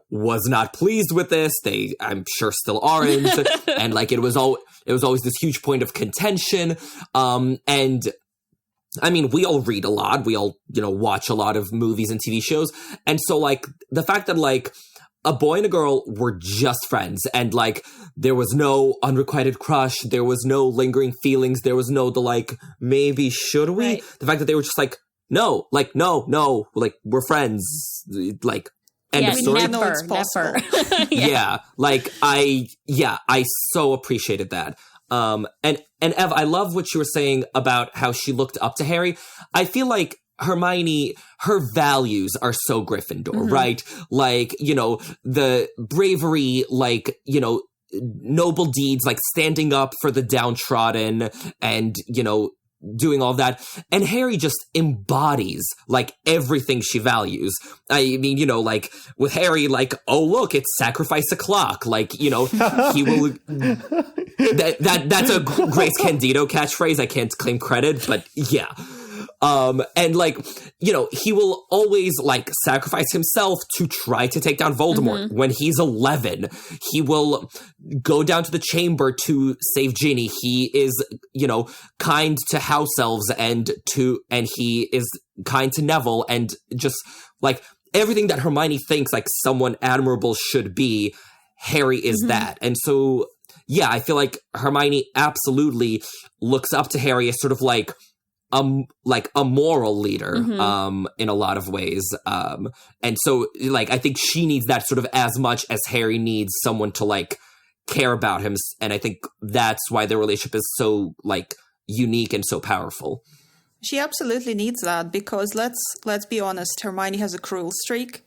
was not pleased with this. They, I'm sure, still aren't. And, like, it was always this huge point of contention. And I mean, we all read a lot. We all, watch a lot of movies and TV shows. And so, like, the fact that, like, a boy and a girl were just friends and, like, there was no unrequited crush. There was no lingering feelings. There was no maybe should we? Right. The fact that they were just, like, no, like, no, like, we're friends. Like, end of story. Never. Yeah. Like, I so appreciated that. And Ev, I love what you were saying about how she looked up to Harry. I feel like Hermione, her values are so Gryffindor, right? Like, you know, the bravery, like, you know, noble deeds, like standing up for the downtrodden and, you know, doing all that. And Harry just embodies, like, everything she values. I mean, you know, like, with Harry, like, oh, look, it's sacrifice a clock. Like, you know, he will... That's a Grace Candido catchphrase. I can't claim credit, but yeah. And like, you know, he will always like sacrifice himself to try to take down Voldemort. When he's 11, he will go down to the chamber to save Ginny. He is, you know, kind to house elves and he is kind to Neville, and just like everything that Hermione thinks like someone admirable should be, Harry is that. And so, yeah, I feel like Hermione absolutely looks up to Harry as sort of like a moral leader, in a lot of ways. And so, like, I think she needs that sort of as much as Harry needs someone to, like, care about him. And I think that's why their relationship is so, like, unique and so powerful. She absolutely needs that, because let's be honest, Hermione has a cruel streak.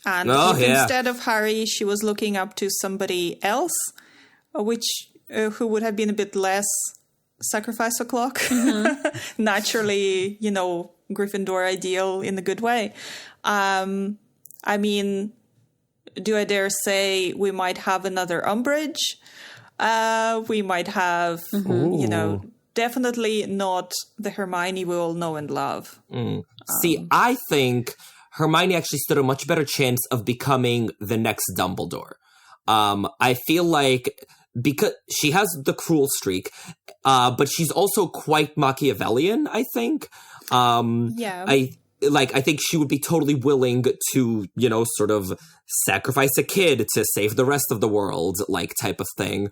And instead of Harry, she was looking up to somebody else, who would have been a bit less sacrifice o'clock. Naturally, you know, Gryffindor ideal in a good way. I mean, do I dare say we might have another Umbridge? We might have, you know, definitely not the Hermione we all know and love. See, I think Hermione actually stood a much better chance of becoming the next Dumbledore. I feel like because she has the cruel streak, but she's also quite Machiavellian, I think. I think she would be totally willing to, you know, sort of sacrifice a kid to save the rest of the world, like, type of thing.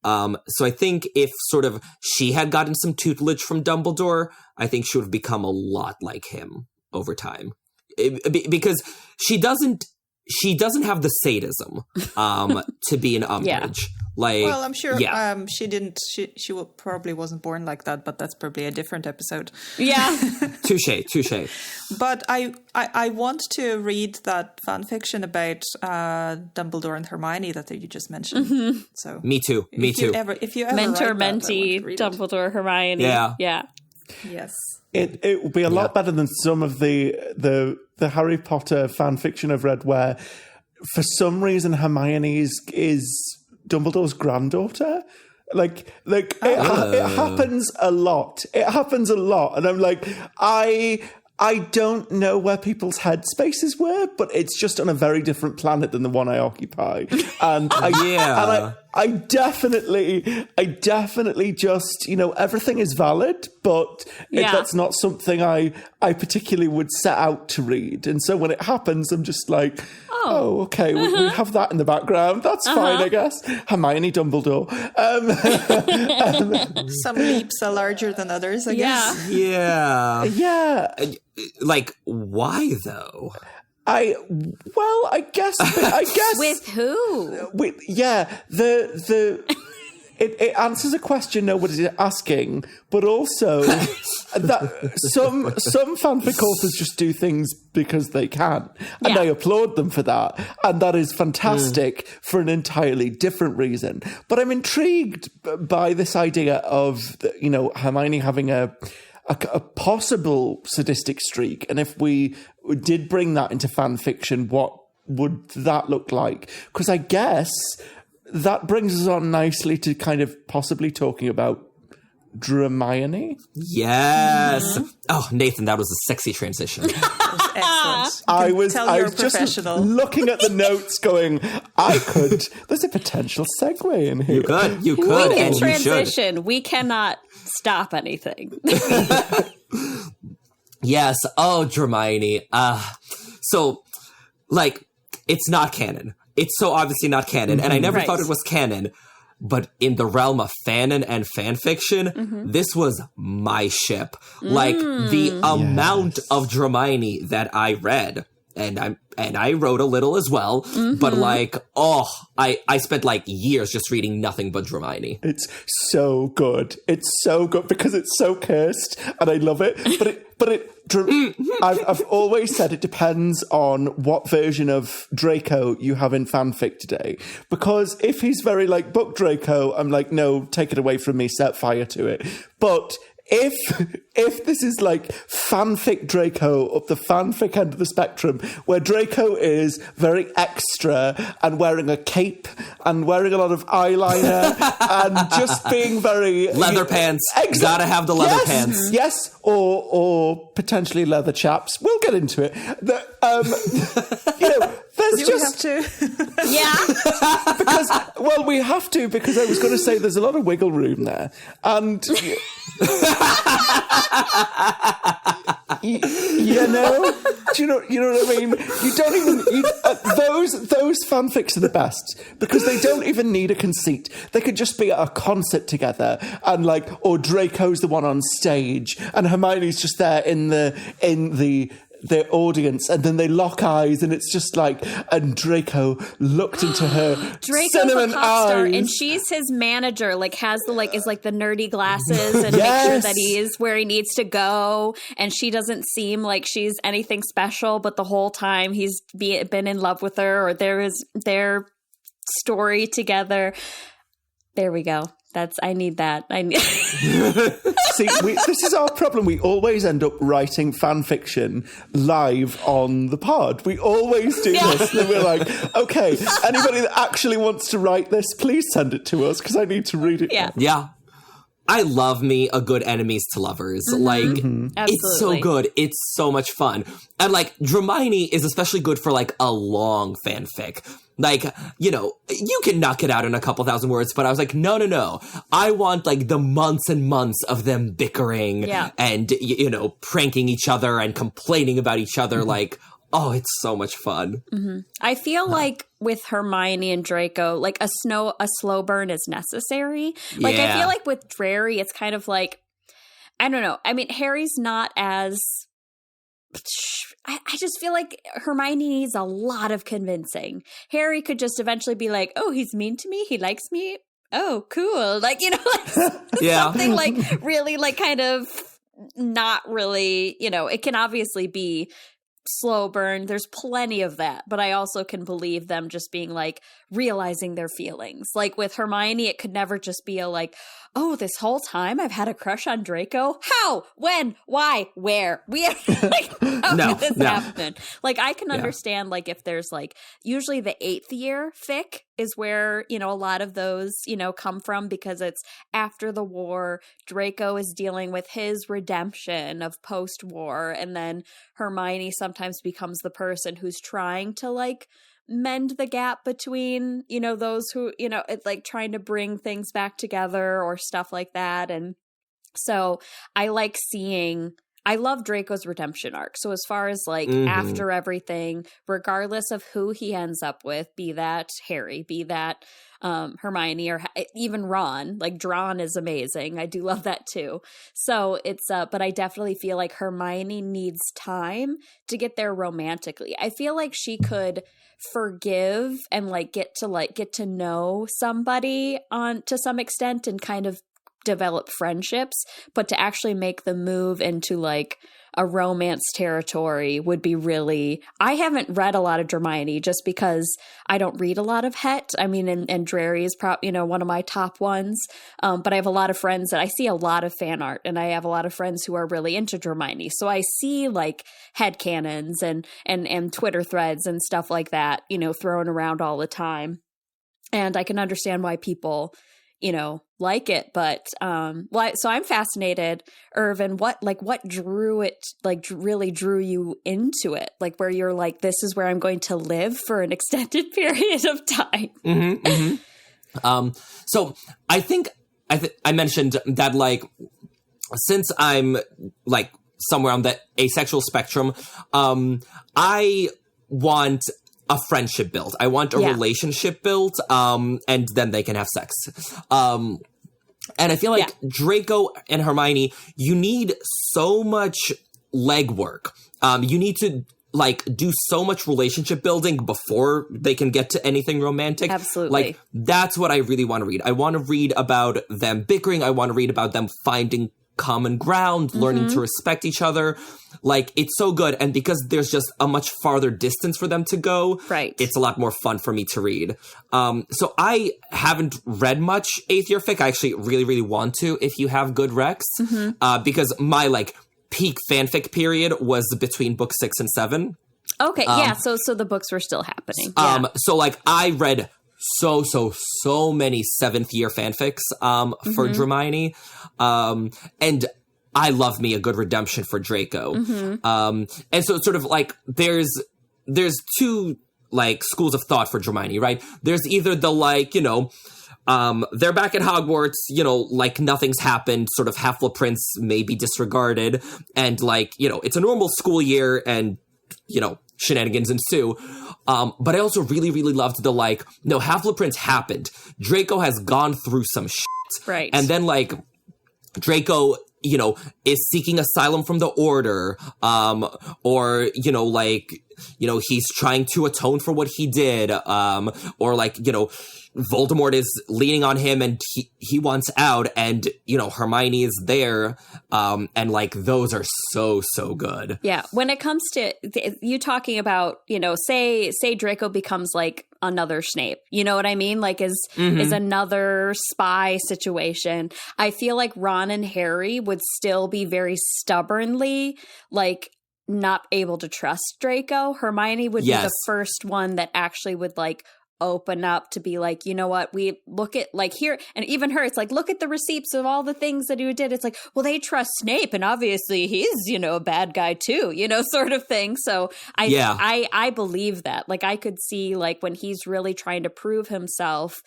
So I think if sort of she had gotten some tutelage from Dumbledore, I think she would have become a lot like him over time. Because she doesn't have the sadism to be an Umbridge. Yeah. Like, well, I'm sure she didn't. She probably wasn't born like that, but that's probably a different episode. Yeah, touche. But I want to read that fan fiction about Dumbledore and Hermione that you just mentioned. So me too. If you ever mentor mentee Dumbledore Hermione. Yeah. Yes. It would be a lot better than some of the Harry Potter fan fiction I've read, where for some reason Hermione is Dumbledore's granddaughter. Like it happens a lot. It happens a lot, and I'm like, I don't know where people's headspaces were, but it's just on a very different planet than the one I occupy. And I definitely just, you know, everything is valid, but that's not something I particularly would set out to read. And so when it happens, I'm just like, oh okay, we have that in the background. That's fine, I guess. Hermione Dumbledore. Some leaps are larger than others, I guess. Yeah. Like, why though? I guess with who? It answers a question nobody's asking, but also that some fanfic authors just do things because they can, and I applaud them for that, and that is fantastic for an entirely different reason. But I'm intrigued by this idea of, you know, Hermione having a possible sadistic streak, and if we did bring that into fan fiction, what would that look like? Because I guess that brings us on nicely to kind of possibly talking about Hermione. Yes. Oh, Nathan, that was a sexy transition. Excellent. I was just looking at the notes going, there's a potential segue in here. You could, we can and transition. You should. We cannot stop anything. Yes. Oh, Hermione. So, like, it's not canon. It's so obviously not canon, and I never thought it was canon. but in the realm of fanon and fanfiction, this was my ship. Like, the amount of Hermione that I read, and I wrote a little as well, but like, I spent like years just reading nothing but Hermione. It's so good. It's so good because it's so cursed, and I love it. I've always said it depends on what version of Draco you have in fanfic today. Because if he's very like book Draco, I'm like, no, take it away from me, set fire to it. But if this is like fanfic Draco up the fanfic end of the spectrum, where Draco is very extra and wearing a cape and wearing a lot of eyeliner and just being very leather pants. Gotta have the leather pants. Yes, or potentially leather chaps. We'll get into it. There's Do we have to? Yeah. Because we have to, because I was going to say there's a lot of wiggle room there. And, you know, do you know what I mean? You don't even, those fanfics are the best because they don't even need a conceit. They could just be at a concert together and like, or Draco's the one on stage and Hermione's just there in the audience, and then they lock eyes, and it's just like, and Draco looked into her cinnamon star, eyes, and she's his manager. Like has the is the nerdy glasses and make sure that he is where he needs to go. And she doesn't seem like she's anything special, but the whole time he's been in love with her, or there is their story together. There we go. I need that. See, this is our problem. We always end up writing fan fiction live on the pod. We always do this. And then we're like, okay, anybody that actually wants to write this, please send it to us because I need to read it. Yeah. I love me a good enemies to lovers. It's so good. It's so much fun. And like, Hermione is especially good for like a long fanfic. Like, you know, you can knock it out in a couple thousand words, but I was like, no. I want like the months and months of them bickering and, you know, pranking each other and complaining about each other. Like, oh, it's so much fun. I feel like with Hermione and Draco, like a slow burn is necessary. Like, I feel like with Drarry, it's kind of like, I don't know. I mean, Harry's not as... I just feel like Hermione needs a lot of convincing. Harry could just eventually be like, oh, he's mean to me. He likes me. Oh, cool. Like, you know, like something like really like kind of not really, you know, it can obviously be slow burn. There's plenty of that, but I also can believe them just being like realizing their feelings. Like with Hermione, it could never just be a like, oh, this whole time I've had a crush on Draco. How? When? Why? Where? We have like, how did this happen? Like I can understand like if there's like usually the 8th year fic is where, you know, a lot of those, you know, come from because it's after the war. Draco is dealing with his redemption of post-war, and then Hermione sometimes becomes the person who's trying to like mend the gap between, you know, those who, you know, it's like trying to bring things back together or stuff like that. And so I love Draco's redemption arc. So as far as like after everything, regardless of who he ends up with, be that Harry, be that Hermione, or even Ron, like Ron is amazing. I do love that too. So it's, but I definitely feel like Hermione needs time to get there romantically. I feel like she could forgive and like get to know somebody to some extent and kind of develop friendships, but to actually make the move into like a romance territory would be really... I haven't read a lot of Hermione just because I don't read a lot of Het. I mean, and Drarry is probably, you know, one of my top ones. But I have a lot of friends that I see a lot of fan art, and I have a lot of friends who are really into Hermione. So I see like headcanons and Twitter threads and stuff like that, you know, thrown around all the time. And I can understand why people, you know, like it, but so I'm fascinated, Irvin, what drew it, like really drew you into it, like where you're like, this is where I'm going to live for an extended period of time. So I think I mentioned that like since I'm like somewhere on the asexual spectrum, I want a friendship built. I want a relationship built, and then they can have sex. And I feel like Draco and Hermione, you need so much legwork. You need to like do so much relationship building before they can get to anything romantic. Absolutely. Like that's what I really want to read. I want to read about them bickering. I want to read about them finding common ground, learning to respect each other. Like it's so good. And because there's just a much farther distance for them to go, right, it's a lot more fun for me to read. So I haven't read much 8th year fic. I actually really, really want to if you have good recs. Because my like peak fanfic period was between book 6 and 7. Okay, so the books were still happening. So like I read so many 7th year fanfics for Hermione. And I love me a good redemption for Draco. And so it's sort of like there's two like schools of thought for Hermione, right? There's either the like, you know, they're back at Hogwarts, you know, like nothing's happened, sort of Half-Blood Prince may be disregarded, and like, you know, it's a normal school year and, you know, shenanigans ensue. But I also really, really loved the like, no, Half-Blood Prince happened. Draco has gone through some shit. Right. And then like Draco, you know, is seeking asylum from the Order, or, you know, like, you know, he's trying to atone for what he did, or like, you know, Voldemort is leaning on him and he wants out, and, you know, Hermione is there, and like those are so good. Yeah, when it comes to you talking about, you know, say Draco becomes like another Snape, you know what I mean? Like is another spy situation. I feel like Ron and Harry would still be very stubbornly like not able to trust Draco. Hermione would be the first one that actually would like open up to be like, you know what, we look at like here, and even her, it's like, look at the receipts of all the things that he did. It's like, well, they trust Snape and obviously he's, you know, a bad guy too, you know, sort of thing. So I believe that. Like I could see like when he's really trying to prove himself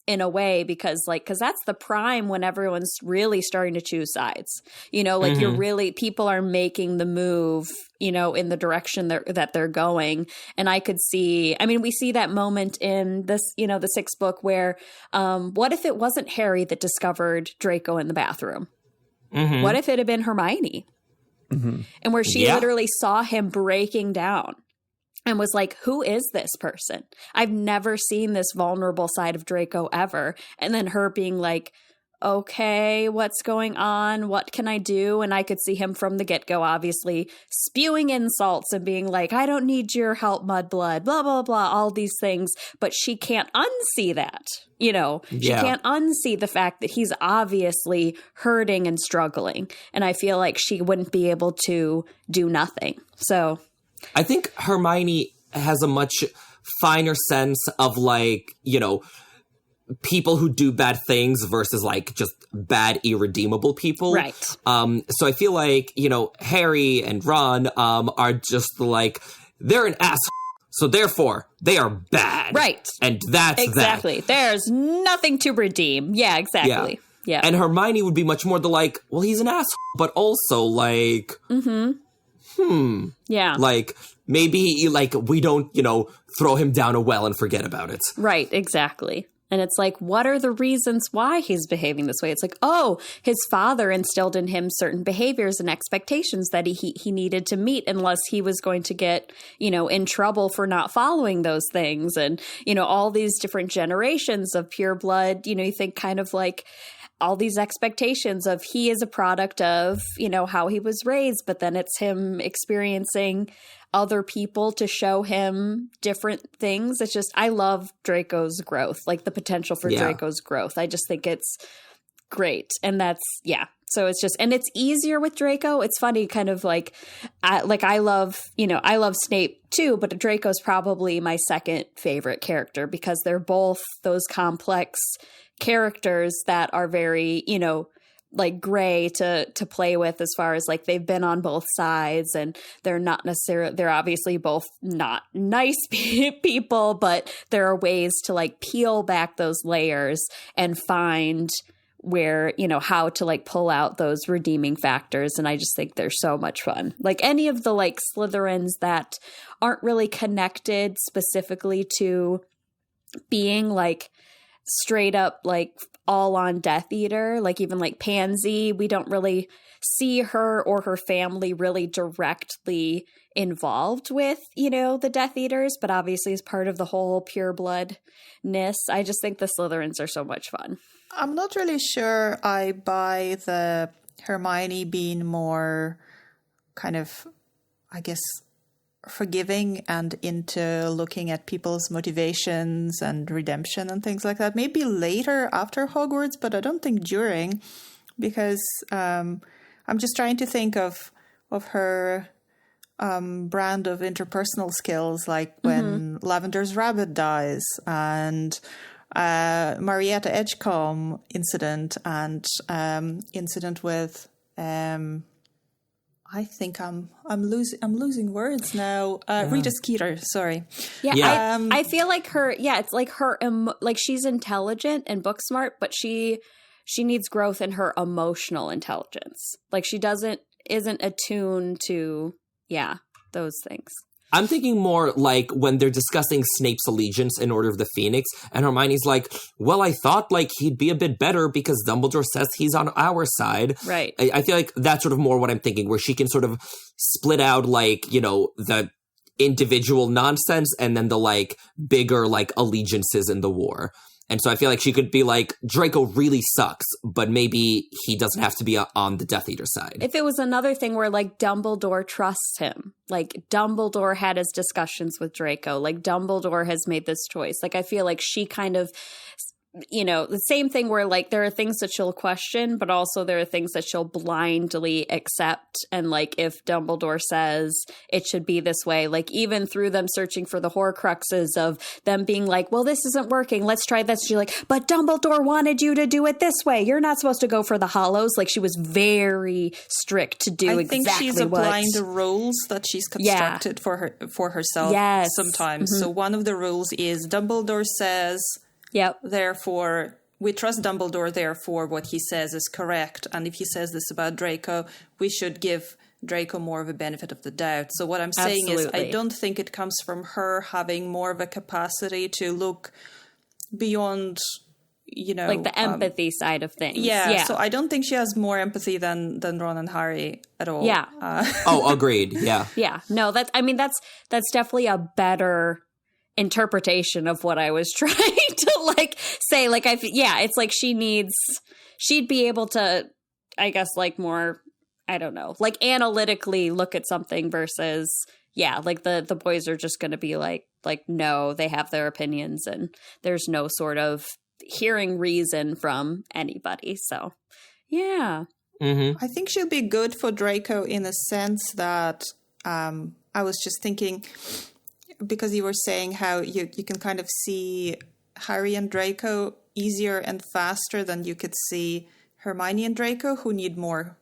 in a way, because that's the prime when everyone's really starting to choose sides, you know, like you're really, people are making the move, you know, in the direction that they're going. And I could see, I mean, we see that moment in this, you know, the 6th book where, what if it wasn't Harry that discovered Draco in the bathroom? What if it had been Hermione? And where she literally saw him breaking down and was like, who is this person? I've never seen this vulnerable side of Draco ever. And then her being like, okay, what's going on? What can I do? And I could see him from the get-go, obviously, spewing insults and being like, I don't need your help, mudblood, blah, blah, blah, all these things. But she can't unsee that, you know? She can't unsee the fact that he's obviously hurting and struggling. And I feel like she wouldn't be able to do nothing. So I think Hermione has a much finer sense of like, you know, people who do bad things versus like just bad irredeemable people. Right. So I feel like, you know, Harry and Ron are just like, they're an asshole, so therefore they are bad. Right. And that's exactly. That. There's nothing to redeem. Yeah, exactly. Yeah. And Hermione would be much more the like, well, he's an asshole, but also like yeah. Like, maybe, like, we don't, you know, throw him down a well and forget about it. Right, exactly. And it's like, what are the reasons why he's behaving this way? It's like, oh, his father instilled in him certain behaviors and expectations that he needed to meet unless he was going to get, you know, in trouble for not following those things. And, you know, all these different generations of pure blood, you know, you think kind of like all these expectations of he is a product of, you know, how he was raised, but then it's him experiencing other people to show him different things. It's just, I love Draco's growth, like the potential for Draco's growth. I just think it's great. And that's, so it's just, and it's easier with Draco. It's funny, kind of like I love, you know, I love Snape too, but Draco's probably my second favorite character because they're both those complex characters that are very, you know, like gray to play with, as far as like they've been on both sides and they're not necessarily, they're obviously both not nice people, but there are ways to like peel back those layers and find where, you know, how to like pull out those redeeming factors. And I just think they're so much fun. Like any of the like Slytherins that aren't really connected specifically to being like straight up like all on Death Eater, like even like Pansy, we don't really see her or her family really directly involved with, you know, the Death Eaters, but obviously as part of the whole purebloodness. I just think the Slytherins are so much fun. I'm not really sure I buy the Hermione being more kind of, I guess, forgiving and into looking at people's motivations and redemption and things like that. Maybe later after Hogwarts, but I don't think during, because I'm just trying to think of her brand of interpersonal skills, like when Lavender's rabbit dies and Marietta Edgecombe incident and incident with I think I'm losing words now. Rita Skeeter, sorry. Yeah. I feel like her. Yeah, it's like her. Like she's intelligent and book smart, but she needs growth in her emotional intelligence. Like she isn't attuned to those things. I'm thinking more like when they're discussing Snape's allegiance in Order of the Phoenix, and Hermione's like, well, I thought like he'd be a bit better because Dumbledore says he's on our side. Right. I feel like that's sort of more what I'm thinking, where she can sort of split out like, you know, the individual nonsense and then the like bigger like allegiances in the war. And so I feel like she could be like, Draco really sucks, but maybe he doesn't have to be on the Death Eater side. If it was another thing where like Dumbledore trusts him, like Dumbledore had his discussions with Draco, like Dumbledore has made this choice. Like I feel like she kind of, you know, the same thing where like there are things that she'll question, but also there are things that she'll blindly accept. And like if Dumbledore says it should be this way, like even through them searching for the Horcruxes of them being like, well, this isn't working, let's try this. She's like, but Dumbledore wanted you to do it this way. You're not supposed to go for the hollows. Like she was very strict to do exactly what. I think she's applying the rules that she's constructed for herself sometimes. So one of the rules is Dumbledore says, therefore, we trust Dumbledore, therefore what he says is correct. And if he says this about Draco, we should give Draco more of a benefit of the doubt. So what I'm saying is I don't think it comes from her having more of a capacity to look beyond, you know... like the empathy side of things. Yeah, so I don't think she has more empathy than Ron and Harry at all. Yeah. Agreed, yeah. Yeah, no, that's definitely a better interpretation of what I was trying to like say. Like it's like she'd be able to, I guess, like more, I don't know, like analytically look at something versus like the boys are just going to be like no, they have their opinions and there's no sort of hearing reason from anybody. So I think she'll be good for Draco in a sense that I was just thinking, because you were saying how you can kind of see Harry and Draco easier and faster than you could see Hermione and Draco, who need more,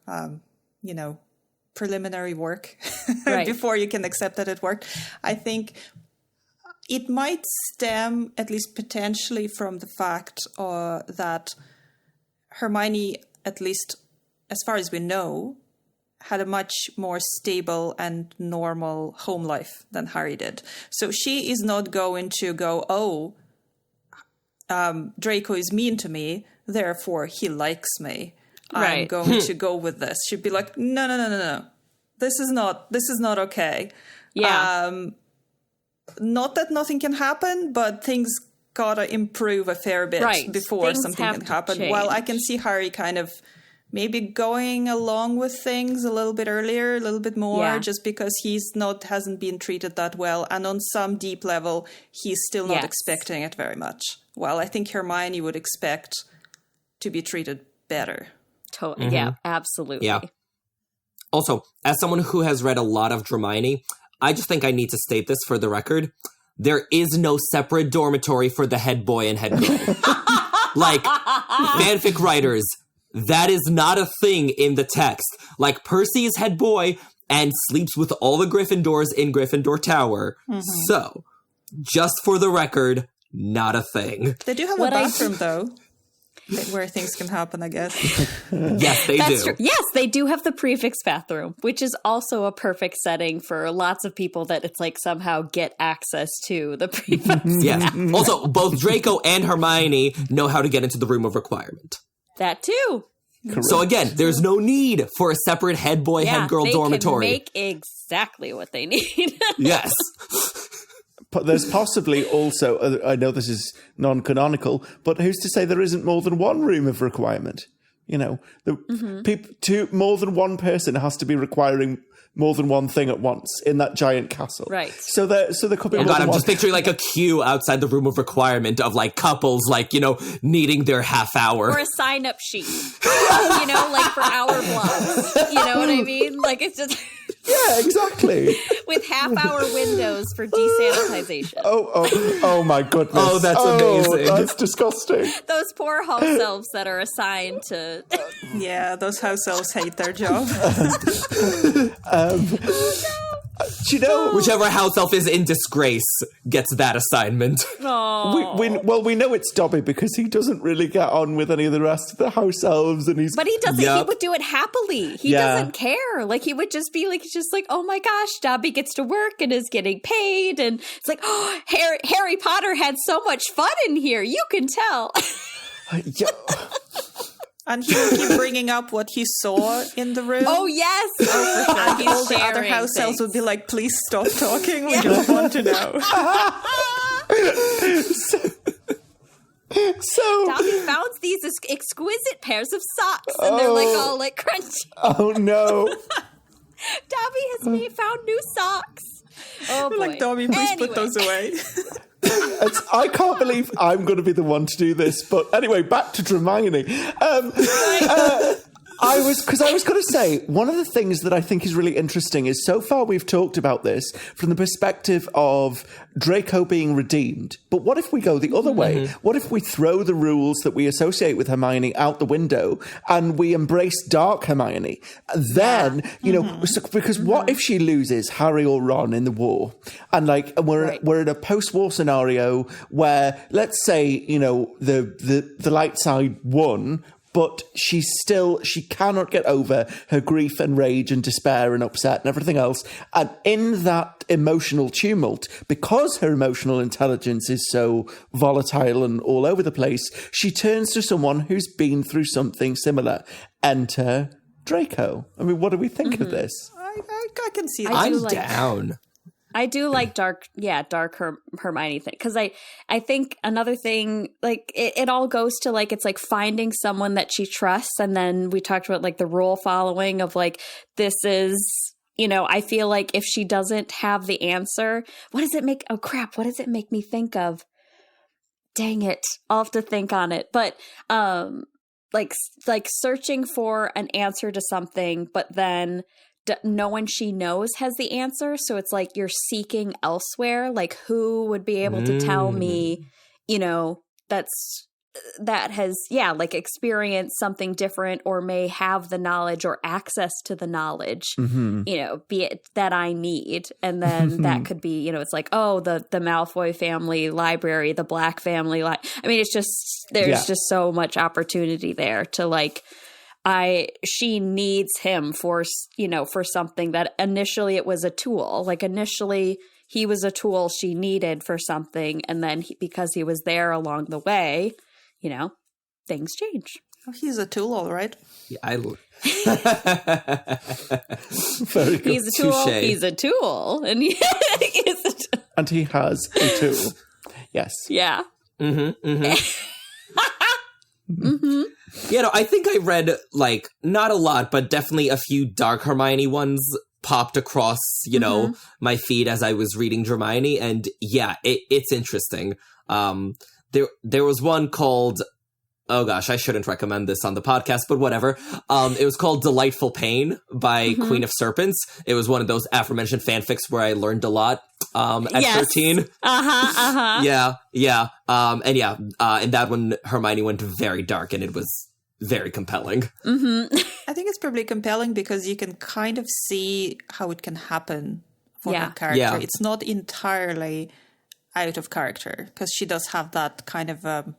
preliminary work before you can accept that it worked. I think it might stem, at least potentially, from the fact that Hermione, at least as far as we know, had a much more stable and normal home life than Harry did. So she is not going to go, Draco is mean to me, therefore he likes me. I'm going to go with this. She'd be like, no. This is not okay. Yeah. Not that nothing can happen, but things gotta improve a fair bit before things something can happen. Change. Well, I can see Harry kind of maybe going along with things a little bit earlier, a little bit more, just because hasn't been treated that well. And on some deep level, he's still not expecting it very much. Well, I think Hermione would expect to be treated better. Totally. Yeah, absolutely. Yeah. Also, as someone who has read a lot of Hermione, I just think I need to state this for the record. There is no separate dormitory for the head boy and head girl. Like, fanfic writers, that is not a thing in the text. Like, Percy is head boy and sleeps with all the Gryffindors in Gryffindor Tower. So, just for the record, not a thing. They do have a bathroom, though. where things can happen, I guess. Yes, they That's do. true. Yes, they do have the prefix bathroom, which is also a perfect setting for lots of people that it's like somehow get access to the prefix. Yes. Also, both Draco and Hermione know how to get into the room of requirement. That too. Correct. So again, there's no need for a separate head boy, head girl they dormitory. can make exactly what they need. Yes. But there's possibly also, I know this is non-canonical, but who's to say there isn't more than one room of requirement? You know, more than one person has to be requiring more than one thing at once in that giant castle. Right. So there could be Oh more God, than I'm one. just picturing like a queue outside the room of requirement of like couples, like, you know, needing their half hour. Or a sign-up sheet, you know, like for hour blocks. You know what I mean? Like it's just Yeah, exactly. with half-hour windows for desanitization. Oh my goodness. Oh, that's amazing. That's disgusting. Those poor house elves that are assigned to. Yeah, those house elves hate their job. Do you know? Whichever house elf is in disgrace gets that assignment. We know it's Dobby because he doesn't really get on with any of the rest of the house elves, and he's. But he doesn't. Yep. He would do it happily. He doesn't care. Like he would just be like, just like, oh my gosh, Dobby gets to work and is getting paid, and it's like, oh, Harry Potter had so much fun in here. You can tell. Yeah. And he will keep bringing up what he saw in the room. Oh yes, And all the other house elves would be like, please stop talking. We just want to know. So. Dobby found these exquisite pairs of socks, and they're like all like crunchy. Oh no. Dobby has found new socks. Oh boy. Like, Dobby, please put those away. I can't believe I'm going to be the one to do this. But anyway, back to Hermione. I was going to say, one of the things that I think is really interesting is so far we've talked about this from the perspective of Draco being redeemed. But what if we go the other way? What if we throw the rules that we associate with Hermione out the window and we embrace dark Hermione? Then, you know, because what if she loses Harry or Ron in the war? And like, we're in a post-war scenario where, let's say, you know, the light side won, but she cannot get over her grief and rage and despair and upset and everything else. And in that emotional tumult, because her emotional intelligence is so volatile and all over the place, she turns to someone who's been through something similar. Enter Draco. I mean, what do we think of this? I can see that. I'm down. I do like dark Hermione thing, because I think another thing, like it all goes to like, it's like finding someone that she trusts. And then we talked about like the rule following of like, this is, you know, I feel like if she doesn't have the answer, what does it make me think of? Dang it. I'll have to think on it. But like searching for an answer to something, but then no one she knows has the answer. So it's like you're seeking elsewhere. Like, who would be able to tell me, you know, that has, like experienced something different or may have the knowledge or access to the knowledge, you know, be it that I need. And then that could be, you know, it's like, oh, the Malfoy family library, the Black family. I mean, it's just, there's just so much opportunity there to like, she needs him for, you know, for something that initially it was a tool. Like initially he was a tool she needed for something. And then because he was there along the way, you know, things change. Oh, he's a tool, all right. Yeah, Very good. He's a tool. Touché. He's a tool. And he is a tool. And he has a tool. Yes. Yeah. You know, I think I read, like, not a lot, but definitely a few Dark Hermione ones popped across, you know, my feed as I was reading Hermione, and yeah, it's interesting. There was one called, oh gosh, I shouldn't recommend this on the podcast, but whatever. It was called Delightful Pain by Queen of Serpents. It was one of those aforementioned fanfics where I learned a lot at 13. Yeah. In that one, Hermione went very dark, and it was very compelling. I think it's probably compelling because you can kind of see how it can happen for her character. Yeah. It's not entirely out of character because she does have that kind of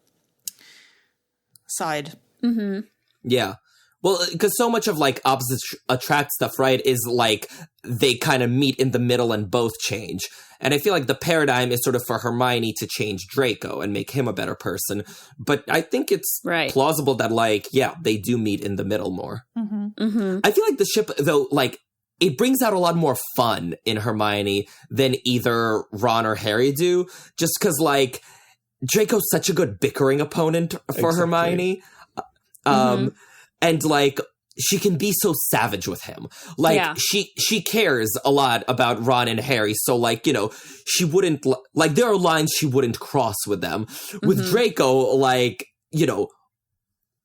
side. Mm-hmm. Yeah. Well, because so much of, like, opposites attract stuff, right, is, like, they kind of meet in the middle and both change. And I feel like the paradigm is sort of for Hermione to change Draco and make him a better person. But I think it's plausible that, like, yeah, they do meet in the middle more. Mm-hmm. Mm-hmm. I feel like the ship, though, like, it brings out a lot more fun in Hermione than either Ron or Harry do. Just because, like, Draco's such a good bickering opponent for Hermione. And, like, she can be so savage with him. Like, she cares a lot about Ron and Harry, so, like, you know, she wouldn't, like, there are lines she wouldn't cross with them. With Draco, like, you know,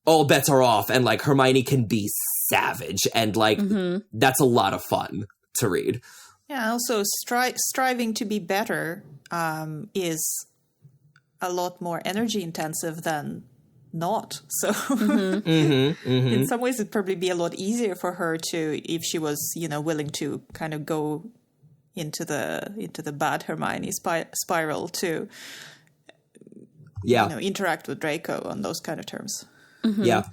all bets are off, and, like, Hermione can be savage, and, like, that's a lot of fun to read. Yeah, also, striving to be better is a lot more energy intensive than not. So in some ways it'd probably be a lot easier for her to, if she was, you know, willing to kind of go into the bad Hermione spiral to you know, interact with Draco on those kind of terms. Yeah.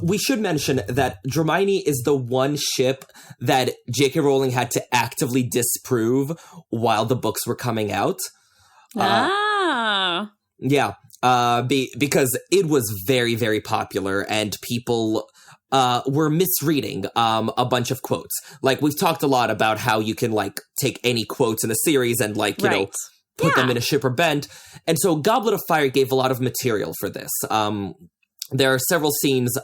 We should mention that Hermione is the one ship that J.K. Rowling had to actively disprove while the books were coming out. Yeah. Because it was very, very popular and people were misreading a bunch of quotes. Like, we've talked a lot about how you can, like, take any quotes in a series and, like, you know, put them in a ship or bent. And so Goblet of Fire gave a lot of material for this. There are several scenes.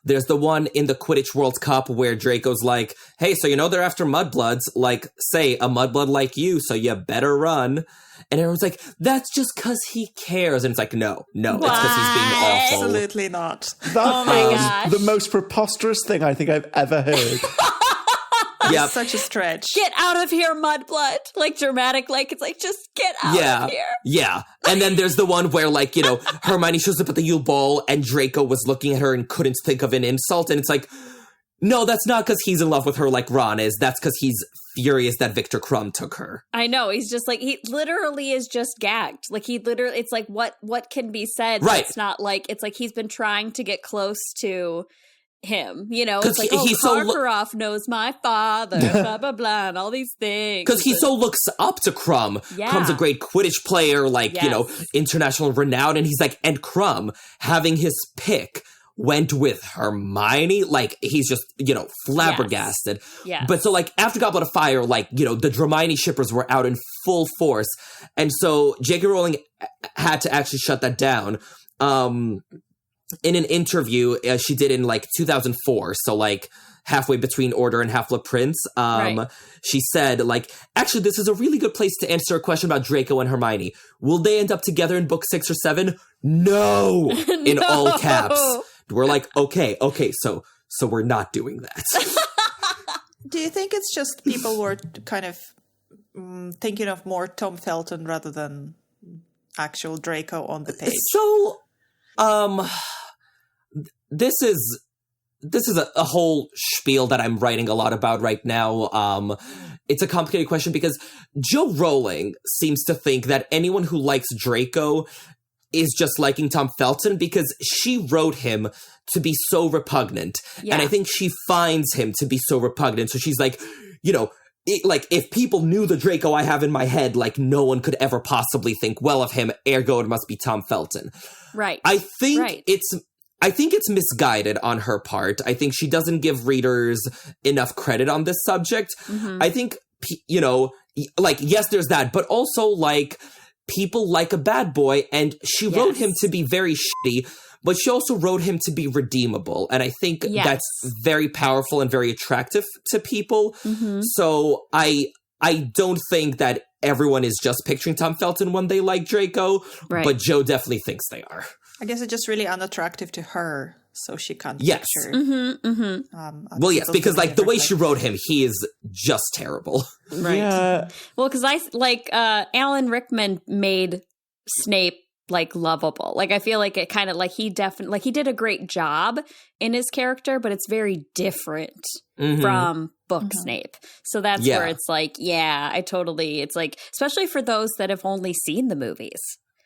There's the one in the Quidditch World Cup where Draco's like, hey, so you know they're after mudbloods. Like, say, a mudblood like you, so you better run. And everyone's like, that's just because he cares. And it's like, no, it's because he's being awful. Absolutely not. That is the most preposterous thing I think I've ever heard. Yeah, such a stretch. Get out of here, mudblood. Like, dramatic, like, it's like, just get out of here. Yeah. And then there's the one where, like, you know, Hermione shows up at the Yule Ball and Draco was looking at her and couldn't think of an insult. And it's like, no, that's not because he's in love with her like Ron is. That's because he's furious that Victor Crumb took her. I know. He's just like, he literally is just gagged. Like, he literally, it's like, what can be said? Right. It's not like, it's like he's been trying to get close to him, you know? It's like, he's Karkaroff knows my father, blah, blah, blah, and all these things. Because he so looks up to Crumb. Yeah. Crumb's a great Quidditch player, like, you know, international renowned. And he's like, and Crumb, having his pick, went with Hermione. Like, he's just, you know, flabbergasted. Yes. But so, like, after Goblet of Fire, like, you know, the Hermione shippers were out in full force. And so J.K. Rowling had to actually shut that down. In an interview she did in, like, 2004, so, like, halfway between Order and Half-Blood Prince, she said, like, actually, this is a really good place to answer a question about Draco and Hermione. Will they end up together in book 6 or 7? No! In all caps. We're like, okay, so we're not doing that. Do you think it's just people were kind of thinking of more Tom Felton rather than actual Draco on the page? So, this is a whole spiel that I'm writing a lot about right now. It's a complicated question because Jo Rowling seems to think that anyone who likes Draco is just liking Tom Felton because she wrote him to be so repugnant. Yeah. And I think she finds him to be so repugnant. So she's like, you know, like, if people knew the Draco I have in my head, like, no one could ever possibly think well of him, ergo it must be Tom Felton. Right. I think it's misguided on her part. I think she doesn't give readers enough credit on this subject. Mm-hmm. I think, you know, like, yes, there's that, but also, like, people like a bad boy, and she wrote him to be very shitty, but she also wrote him to be redeemable. And I think that's very powerful and very attractive to people. Mm-hmm. So I don't think that everyone is just picturing Tom Felton when they like Draco, but Jo definitely thinks they are. I guess it's just really unattractive to her, so she can't yes. picture. Mm-hmm, mm-hmm. Well, yes, because, like, the way she wrote him, he is just terrible. Right. Yeah. Well, because Alan Rickman made Snape, like, lovable. Like, I feel like it kind of, like, he did a great job in his character, but it's very different from book Snape. So that's where it's like, it's like, especially for those that have only seen the movies.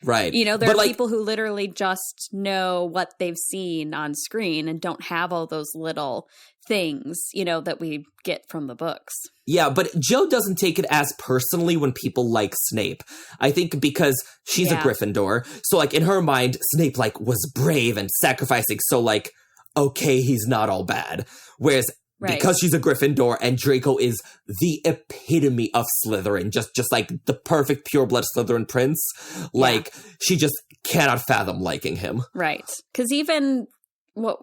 Right. You know, there are people who literally just know what they've seen on screen and don't have all those little things, you know, that we get from the books. Yeah, but Jo doesn't take it as personally when people like Snape. I think because she's a Gryffindor. So, like, in her mind, Snape, like, was brave and sacrificing. So, like, okay, he's not all bad. Whereas because she's a Gryffindor and Draco is the epitome of Slytherin, just like the perfect pureblood Slytherin prince, like, she just cannot fathom liking him. Right. Because even,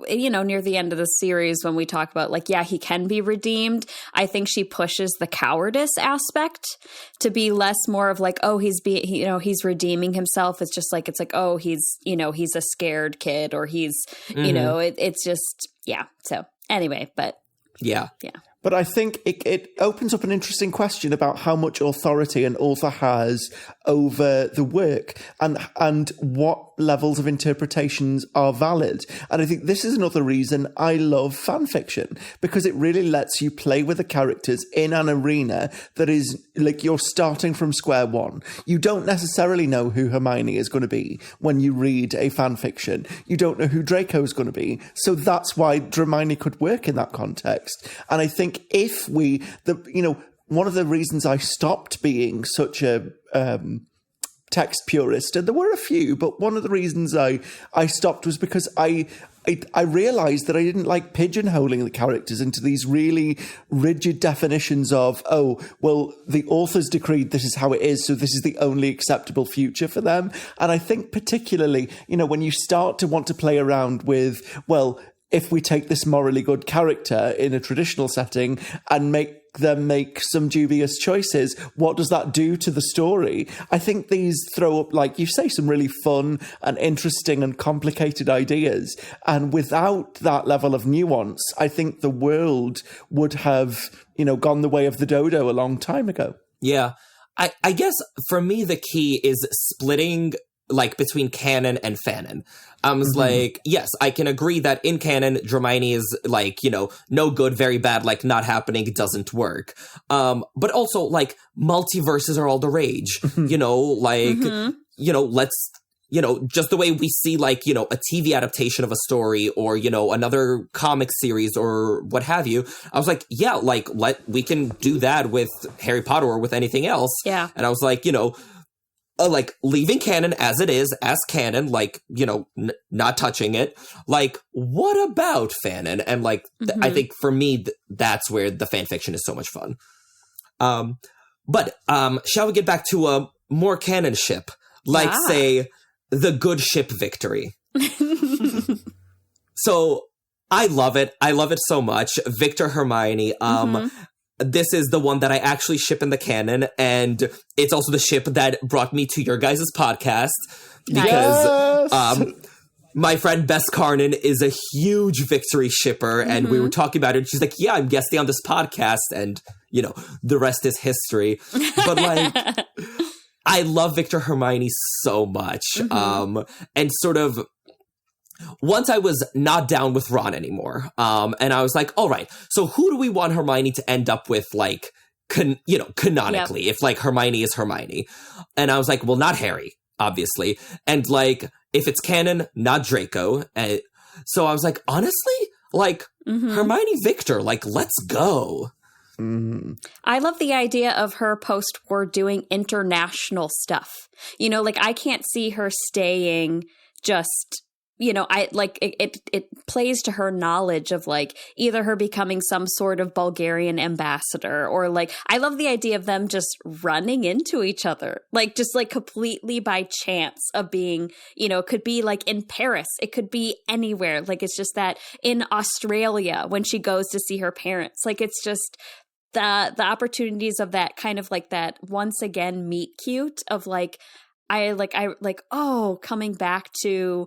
you know, near the end of the series when we talk about, like, yeah, he can be redeemed, I think she pushes the cowardice aspect to be less more of like, oh, he's redeeming himself. It's just like, oh, he's a scared kid, or he's, you know, it's just, So anyway, but. Yeah. But I think it opens up an interesting question about how much authority an author has over the work and what levels of interpretations are valid. And I think this is another reason I love fan fiction, because it really lets you play with the characters in an arena that is like you're starting from square one. You don't necessarily know who Hermione is going to be when you read a fan fiction. You don't know who Draco is going to be. So that's why Hermione could work in that context. And I think if one of the reasons I stopped being such a text purist, and there were a few, but one of the reasons I stopped was because I realized that I didn't like pigeonholing the characters into these really rigid definitions of, oh, well, the author's decreed this is how it is, so this is the only acceptable future for them. And I think particularly, you know, when you start to want to play around with, well, if we take this morally good character in a traditional setting and make them make some dubious choices, what does that do to the story? I think these throw up, like you say, some really fun and interesting and complicated ideas. And without that level of nuance, I think the world would have, you know, gone the way of the dodo a long time ago. Yeah. I guess for me, the key is splitting like between canon and fanon. I was like, yes, I can agree that in canon, Hermione is like, you know, no good, very bad, like not happening, doesn't work. But also like multiverses are all the rage, you know, like, you know, let's, you know, just the way we see like, you know, a TV adaptation of a story or, you know, another comic series or what have you. I was like, yeah, like we can do that with Harry Potter or with anything else. Yeah. And I was like, you know, like leaving canon as it is, as canon, like, you know, not touching it. Like, what about fanon? And like, I think for me, that's where the fan fiction is so much fun. But shall we get back to a more canon ship? Like, say, the good ship Victory. So I love it. I love it so much. Victor, Hermione. This is the one that I actually ship in the canon, and it's also the ship that brought me to your guys' podcast, because my friend Bess Carnan is a huge Victory shipper, and we were talking about it, and she's like, yeah, I'm guesting on this podcast, and, you know, the rest is history. But, like, I love Victor Hermione so much, and sort of, once I was not down with Ron anymore, and I was like, all right, so who do we want Hermione to end up with, like, canonically, if, like, Hermione is Hermione? And I was like, well, not Harry, obviously. And, like, if it's canon, not Draco. So I was like, honestly, like, Hermione Victor, like, let's go. I love the idea of her post-war doing international stuff. You know, like, I can't see her staying just... You know, I like it plays to her knowledge of like either her becoming some sort of Bulgarian ambassador, or like I love the idea of them just running into each other, like just like completely by chance of being, you know, it could be like in Paris, it could be anywhere. Like it's just that in Australia when she goes to see her parents, like it's just the opportunities of that kind of like that once again meet cute of like I coming back to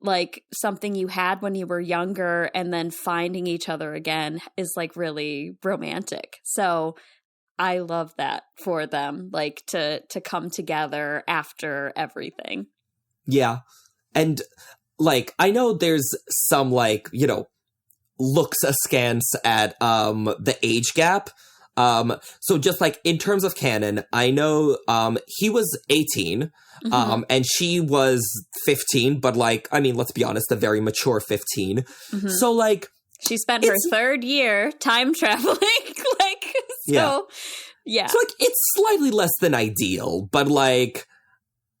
like something you had when you were younger and then finding each other again is like really romantic. So I love that for them, like to come together after everything. Yeah. And like, I know there's some like, you know, looks askance at the age gap. So just like in terms of canon, I know he was 18 and she was 15, but like, I mean, let's be honest, a very mature 15. So like, she spent her third year time traveling. Like, so yeah. So like, it's slightly less than ideal, but like,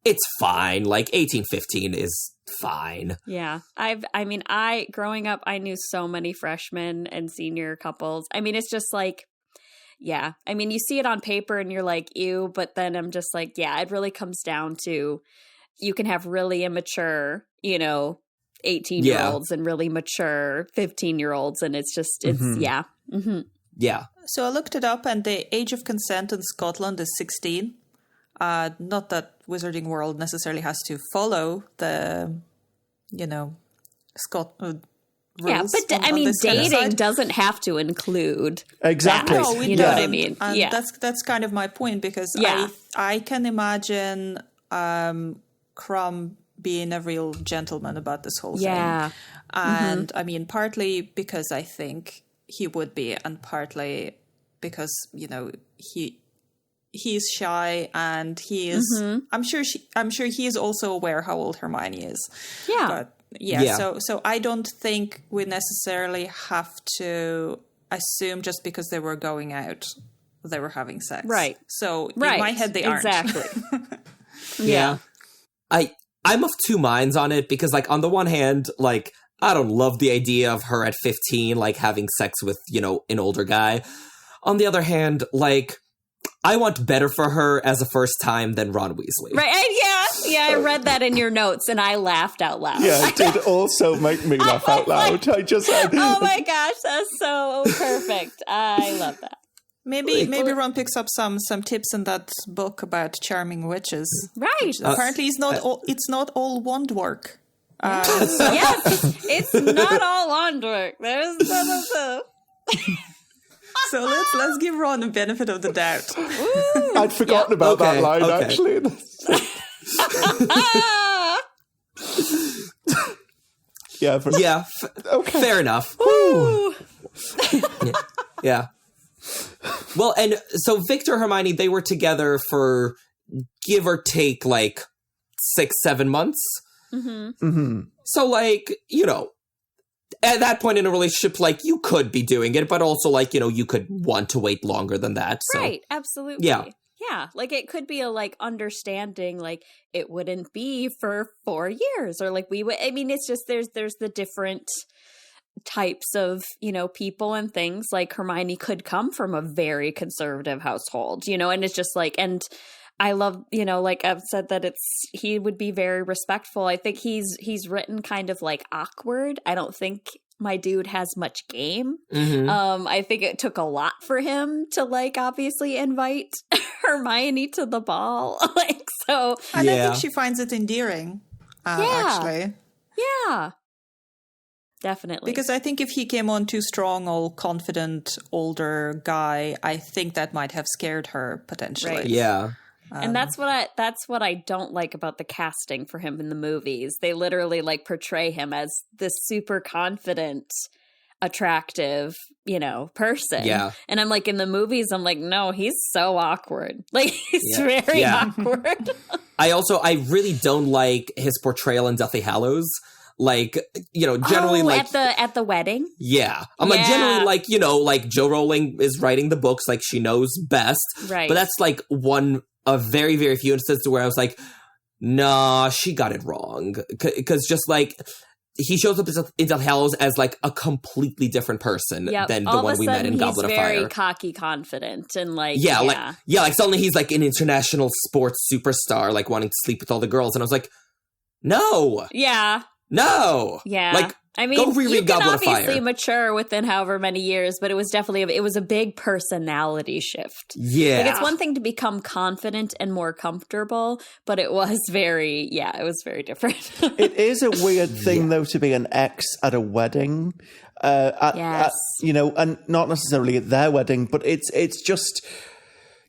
it's fine. Like 18, 15 is fine. Yeah. Growing up, I knew so many freshmen and senior couples. I mean, it's just like, yeah. I mean, you see it on paper and you're like, ew, but then I'm just like, yeah, it really comes down to, you can have really immature, 18-year-olds and really mature 15-year-olds. And it's just, yeah. Yeah. So I looked it up, and the age of consent in Scotland is 16. Not that Wizarding World necessarily has to follow the, rules. Yeah, but I mean, dating doesn't have to include exactly. that. No, we you know what I mean? And that's kind of my point, because I can imagine Crumb being a real gentleman about this whole thing. And I mean, partly because I think he would be, and partly because, he's shy, and he is I'm sure he is also aware how old Hermione is. But so I don't think we necessarily have to assume just because they were going out they were having sex. Right. So in my head they aren't. Exactly. Yeah. I'm of two minds on it, because like on the one hand, like I don't love the idea of her at 15 like having sex with, an older guy. On the other hand, like I want better for her as a first time than Ron Weasley. Right. I read that in your notes and I laughed out loud. Yeah, it did also make me laugh out loud. Oh my gosh, that's so perfect. I love that. Maybe Ron picks up some tips in that book about charming witches. Right. Apparently it's not all Wandwork. Yes, it's not all Wandwork. There's none of So let's give Ron the benefit of the doubt. Ooh, I'd forgotten about that line, actually. Fair enough. Yeah. Well, and so Victor and Hermione, they were together for give or take like 6-7 months. So like, at that point in a relationship, like, you could be doing it, but also, like, you could want to wait longer than that. So. Right, absolutely. Yeah, like, it could be a, like, understanding, like, it wouldn't be for 4 years, or, like, we would, I mean, it's just, there's the different types of, people and things. Like, Hermione could come from a very conservative household, and it's just, like, and I love, like I've said, that he would be very respectful. I think he's written kind of like awkward. I don't think my dude has much game. I think it took a lot for him to like obviously invite Hermione to the ball. Like, so. And I think she finds it endearing, actually. Yeah. Definitely. Because I think if he came on too strong, all confident, older guy, I think that might have scared her potentially. Right. Yeah. And that's what I don't like about the casting for him in the movies. They literally like portray him as this super confident, attractive, person. Yeah. And I'm like, in the movies, I'm like, no, he's so awkward. Like, he's very awkward. I really don't like his portrayal in Deathly Hallows. Like, generally, like at the wedding. Yeah, I'm like generally like like Jo Rowling is writing the books, like she knows best. Right. But that's like one of very, very few instances where I was like, nah, she got it wrong. Because just like he shows up in Deathly Hallows as like a completely different person than the one we met in Goblet of Fire. He's very cocky, confident, and like like suddenly he's like an international sports superstar, like wanting to sleep with all the girls, and I was like, no, no, like. I mean, go reread you can Goblet of obviously Fire. Mature within however many years, but it was definitely a big personality shift. Yeah, like it's one thing to become confident and more comfortable, but it was very different. It is a weird thing though to be an ex at a wedding, and not necessarily at their wedding, but it's just.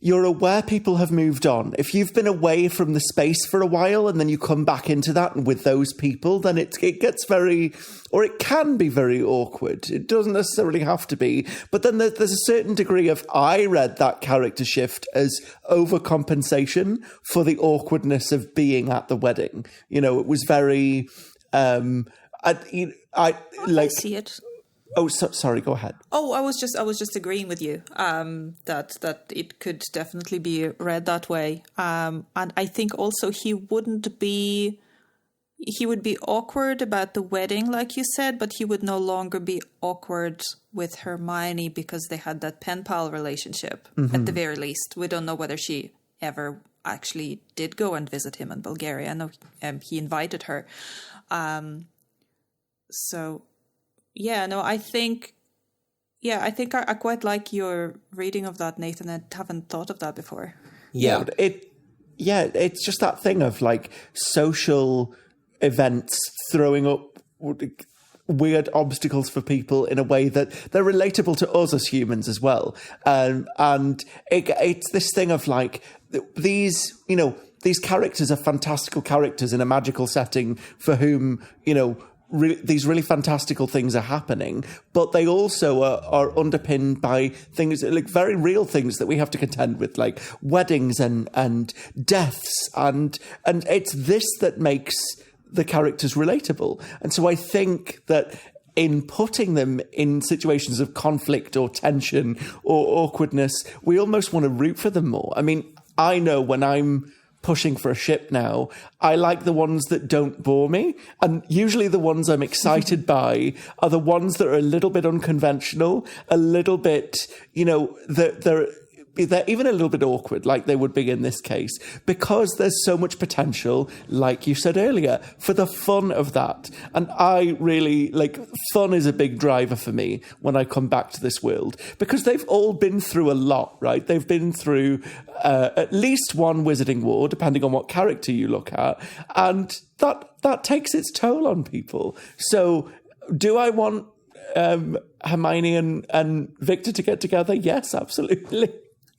you're aware people have moved on. If you've been away from the space for a while and then you come back into that and with those people, then it gets very, or it can be very awkward. It doesn't necessarily have to be. But then there's a certain degree of, I read that character shift as overcompensation for the awkwardness of being at the wedding. You know, it was very, I see it. Oh, sorry. Go ahead. Oh, I was just agreeing with you that it could definitely be read that way. And I think also he would be awkward about the wedding, like you said, but he would no longer be awkward with Hermione because they had that pen pal relationship. At the very least, we don't know whether she ever actually did go and visit him in Bulgaria. I know he invited her. So. Yeah, no, I think I quite like your reading of that, Nathan. I haven't thought of that before. Yeah. It's just that thing of like social events throwing up weird obstacles for people in a way that they're relatable to us as humans as well. And it's this thing of like these characters are fantastical characters in a magical setting for whom, these really fantastical things are happening, but they also are underpinned by things like very real things that we have to contend with, like weddings and deaths, and it's this that makes the characters relatable. And so I think that in putting them in situations of conflict or tension or awkwardness, we almost want to root for them more. I mean, I know when I'm pushing for a ship now, I like the ones that don't bore me. And usually the ones I'm excited by are the ones that are a little bit unconventional, a little bit, they're even a little bit awkward, like they would be in this case, because there's so much potential, like you said earlier, for the fun of that. And I really, fun is a big driver for me when I come back to this world, because they've all been through a lot, right? They've been through at least one Wizarding War, depending on what character you look at, and that takes its toll on people. So do I want Hermione and Victor to get together? Yes, absolutely.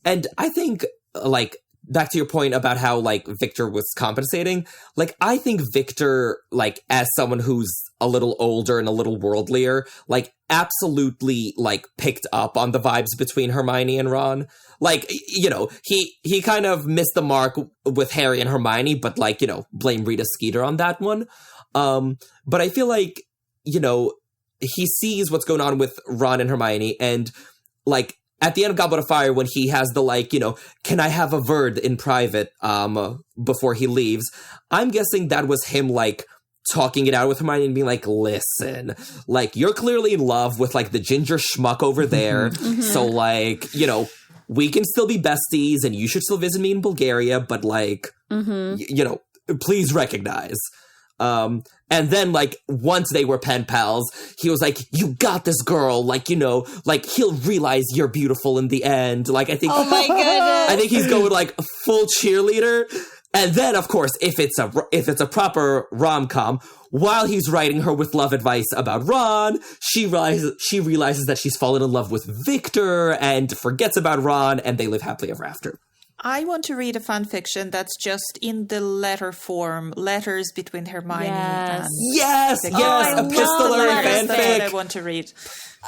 And I think, back to your point about how, Victor was compensating, I think Victor, as someone who's a little older and a little worldlier, absolutely, picked up on the vibes between Hermione and Ron. He kind of missed the mark with Harry and Hermione, but, blame Rita Skeeter on that one. But I feel like, he sees what's going on with Ron and Hermione, and, at the end of Goblet of Fire, when he has the, can I have a word in private before he leaves, I'm guessing that was him, talking it out with Hermione and being listen, you're clearly in love with, the ginger schmuck over there. So, we can still be besties and you should still visit me in Bulgaria, but, please recognize. And then, once they were pen pals, he was like, you got this, girl. He'll realize you're beautiful in the end. I think... Oh, my goodness. I think he's going, full cheerleader. And then, of course, if it's a proper rom-com, while he's writing her with love advice about Ron, she realizes that she's fallen in love with Victor and forgets about Ron, and they live happily ever after. I want to read a fan fiction that's just in the letter form, letters between Hermione and Yes, Victor. epistolary fanfic. That's what I want to read.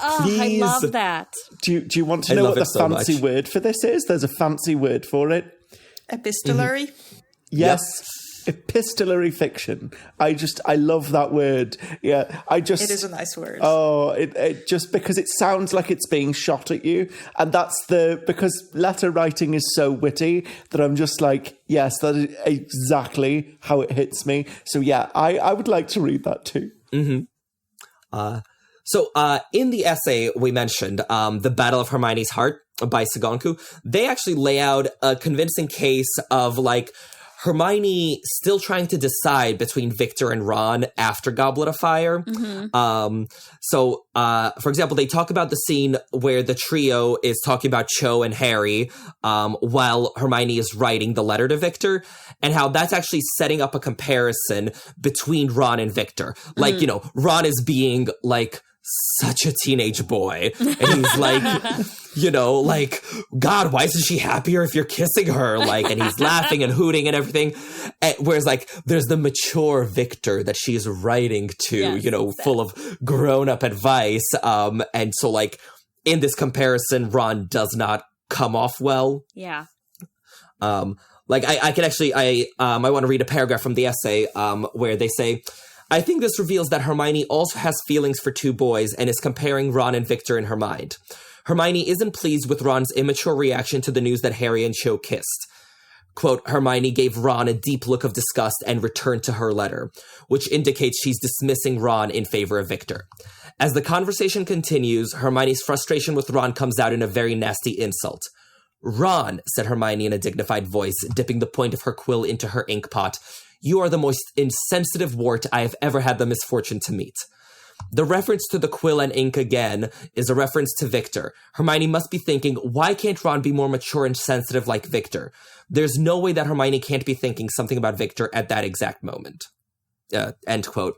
Oh, Please. I love that. Do you want to know what the fancy word for this is? There's a fancy word for it. Epistolary? Yes. Yep. Epistolary fiction. I love that word. Yeah, it is a nice word. Oh, it just because it sounds like it's being shot at you, and because letter writing is so witty that I'm just yes, that is exactly how it hits me. So yeah, I would like to read that too. Mm-hmm. So in the essay we mentioned, The Battle of Hermione's Heart by Sigonku, they actually lay out a convincing case of Hermione still trying to decide between Victor and Ron after Goblet of Fire. Mm-hmm. For example, they talk about the scene where the trio is talking about Cho and Harry while Hermione is writing the letter to Victor, and how that's actually setting up a comparison between Ron and Victor. Ron is being such a teenage boy. And he's like, you know, like, God, why isn't she happier if you're kissing her? Like, and he's laughing and hooting and everything. And, whereas, like, there's the mature Victor that she is writing to, Yes, you know, exactly. full of grown-up advice. And so, like, in this comparison, Ron does not come off well. Yeah. Like, I can actually, I want to read a paragraph from the essay where they say, I think this reveals that Hermione also has feelings for two boys and is comparing Ron and Victor in her mind. Hermione isn't pleased with Ron's immature reaction to the news that Harry and Cho kissed. Quote, Hermione gave Ron a deep look of disgust and returned to her letter, which indicates she's dismissing Ron in favor of Victor. As the conversation continues, Hermione's frustration with Ron comes out in a very nasty insult. Ron, said Hermione in a dignified voice, dipping the point of her quill into her ink pot, you are the most insensitive wart I have ever had the misfortune to meet. The reference to the quill and ink again is a reference to Victor. Hermione must be thinking, why can't Ron be more mature and sensitive like Victor? There's no way that Hermione can't be thinking something about Victor at that exact moment. End quote.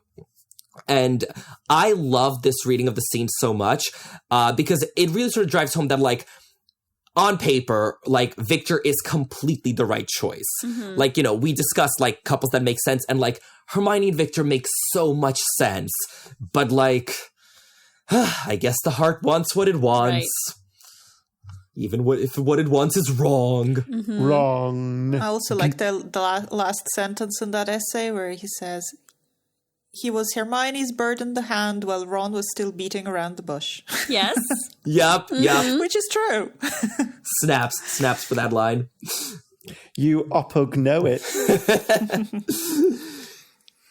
And I love this reading of the scene so much because it really sort of drives home that, like, on paper, like, Victor is completely the right choice. Mm-hmm. Like, you know, we discussed, like, couples that make sense, and, like, Hermione and Victor make so much sense. But, like, I guess the heart wants what it wants. Right. Even if what it wants is wrong. Mm-hmm. Wrong. I also like the last sentence in that essay where he says, he was Hermione's bird in the hand while Ron was still beating around the bush. Yes. Yep. Which is true. Snaps for that line. You oppug know it.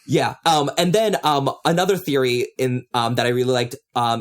Yeah. And then another theory in that I really liked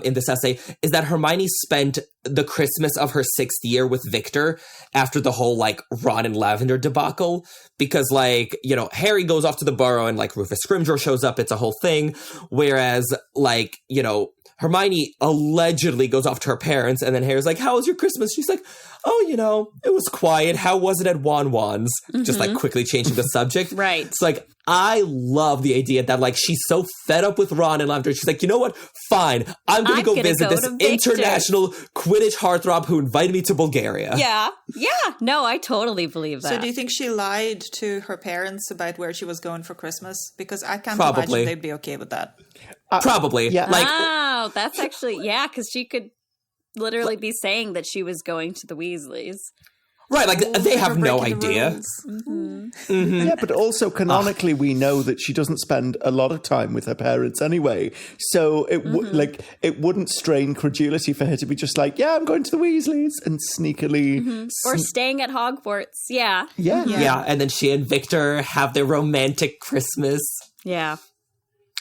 in this essay is that Hermione spent the Christmas of her 6th year with Victor after the whole, like, Ron and Lavender debacle. Because, like, you know, Harry goes off to the Burrow and, like, Rufus Scrimgeour shows up. It's a whole thing. Whereas, like, you know, Hermione allegedly goes off to her parents, and then Harry's like, how was your Christmas? She's like, oh, you know, it was quiet. How was it at Wand's? Just, like, quickly changing the subject. Right. It's like, I love the idea that, like, she's so fed up with Ron and Lavender. She's like, you know what? Fine. I'm going to go visit this international Quidditch heartthrob who invited me to Bulgaria. Yeah. Yeah. No, I totally believe that. So do you think she lied to her parents about where she was going for Christmas? Because I can't Probably. imagine they'd be okay with that. Probably. Yeah. Like, wow, that's actually, yeah, because she could literally be saying that she was going to the Weasleys. right, like, they have no breaking the idea. rules. Yeah, but also canonically, we know that she doesn't spend a lot of time with her parents anyway. So it it wouldn't strain credulity for her to be just like, yeah, I'm going to the Weasleys and sneakily Or staying at Hogwarts. Yeah. Yeah, and then she and Victor have their romantic Christmas. Yeah.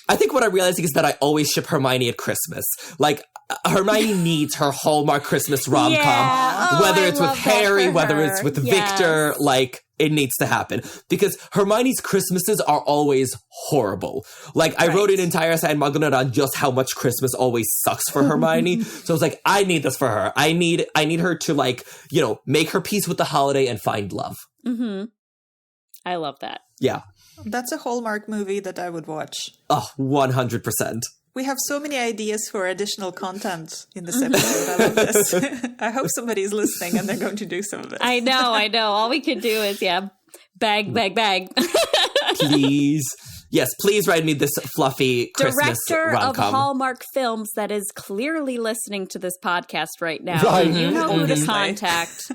I think what I'm realizing is that I always ship Hermione at Christmas. Like, Hermione needs her Hallmark Christmas rom-com. Yeah. Oh, whether I it's with love that Harry, for whether her. it's with Yes. Victor, like, it needs to happen. Because Hermione's Christmases are always horrible. Like, I wrote an entire essay in Muggle on just how much Christmas always sucks for Hermione. So I was like, I need this for her. I need her to, like, you know, make her peace with the holiday and find love. Mm-hmm. I love that. Yeah. That's a Hallmark movie that I would watch. Oh, 100%. We have so many ideas for additional content in this episode. I love this. I hope somebody's listening and they're going to do some of it. I know. All we could do is, bag. Please. Yes, please write me this fluffy Christmas Director of rom-com. Hallmark Films that is clearly listening to this podcast right now. Right. You know who to Obviously. contact.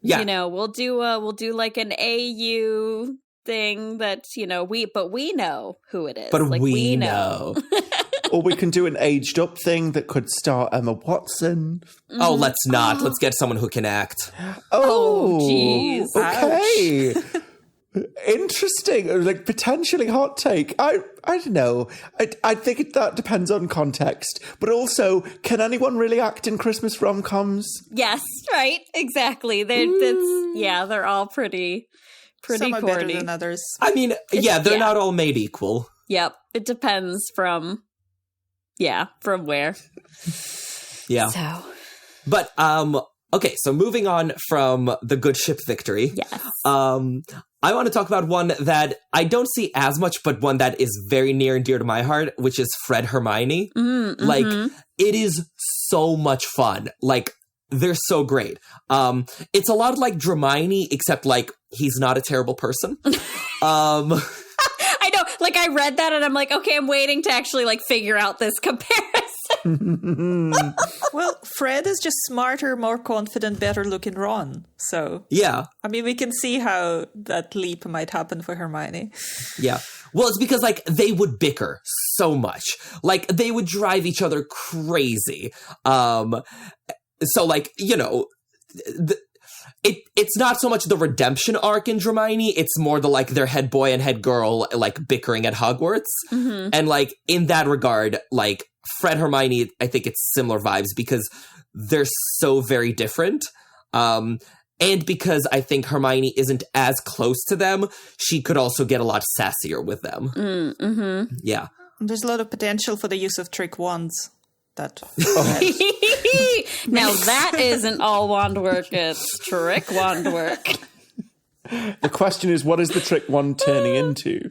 Yeah. You know, we'll do like an AU thing that, you know, we know who it is. But like, we know. Or we can do an aged up thing that could star Emma Watson. Oh, let's not. Let's get someone who can act. Oh, jeez. Okay. Interesting. Like, potentially hot take. I don't know. I think that depends on context. But also, can anyone really act in Christmas rom-coms? Yes, right. Exactly. They're all pretty Some are corny. better than others. I mean, they're not all made equal. Yep. It depends from where. Yeah. So, But, okay, so moving on from the good ship Victory. yes. I want to talk about one that I don't see as much, but one that is very near and dear to my heart, which is Fred Hermione. Like, it is so much fun. Like, they're so great. It's a lot like Dramini, except, like, he's not a terrible person. I know. Like, I read that and I'm like, okay, I'm waiting to actually, like, figure out this comparison. Well, Fred is just smarter, more confident, better looking Ron. So, Yeah. I mean, we can see how that leap might happen for Hermione. Yeah. Well, it's because, like, they would bicker so much. Like, they would drive each other crazy. So, like, you know, it's not so much the redemption arc in Dramini, it's more the, like, their head boy and head girl, like, bickering at Hogwarts. And, like, in that regard, like, Fred Hermione, I think it's similar vibes because they're so very different. And because I think Hermione isn't as close to them, she could also get a lot sassier with them. Yeah. There's a lot of potential for the use of trick wands. That Now that isn't all wand work, it's trick wand work. The question is, what is the trick wand turning into?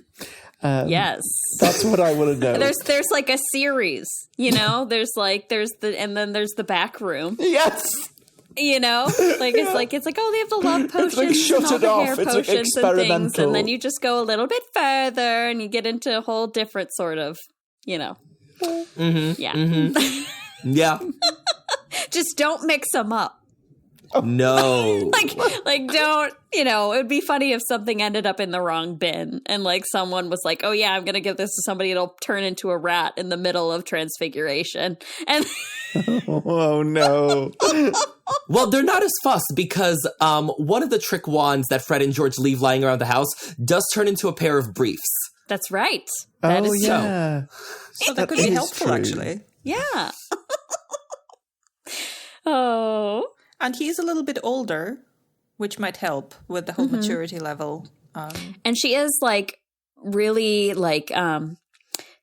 Yes. That's what I want to know. There's like a series, you know? There's and then there's the back room. Yes. You know? Like it's like oh, they have the love potions like shut and all it the off. hair It's like potions and things, experimental. and then you just go a little bit further and you get into a whole different sort of, you know. Yeah. Just don't mix them up. No. Like don't, you know, it would be funny if something ended up in the wrong bin and like someone was like, oh yeah, I'm going to give this to somebody, it'll turn into a rat in the middle of Transfiguration. And Oh, no. Well, they're not as fussed because one of the trick wands that Fred and George leave lying around the house does turn into a pair of briefs. that's right. That is so. yeah. so that could be is helpful, true. actually. Yeah. Oh. And he's a little bit older, which might help with the whole maturity level. And she is like really like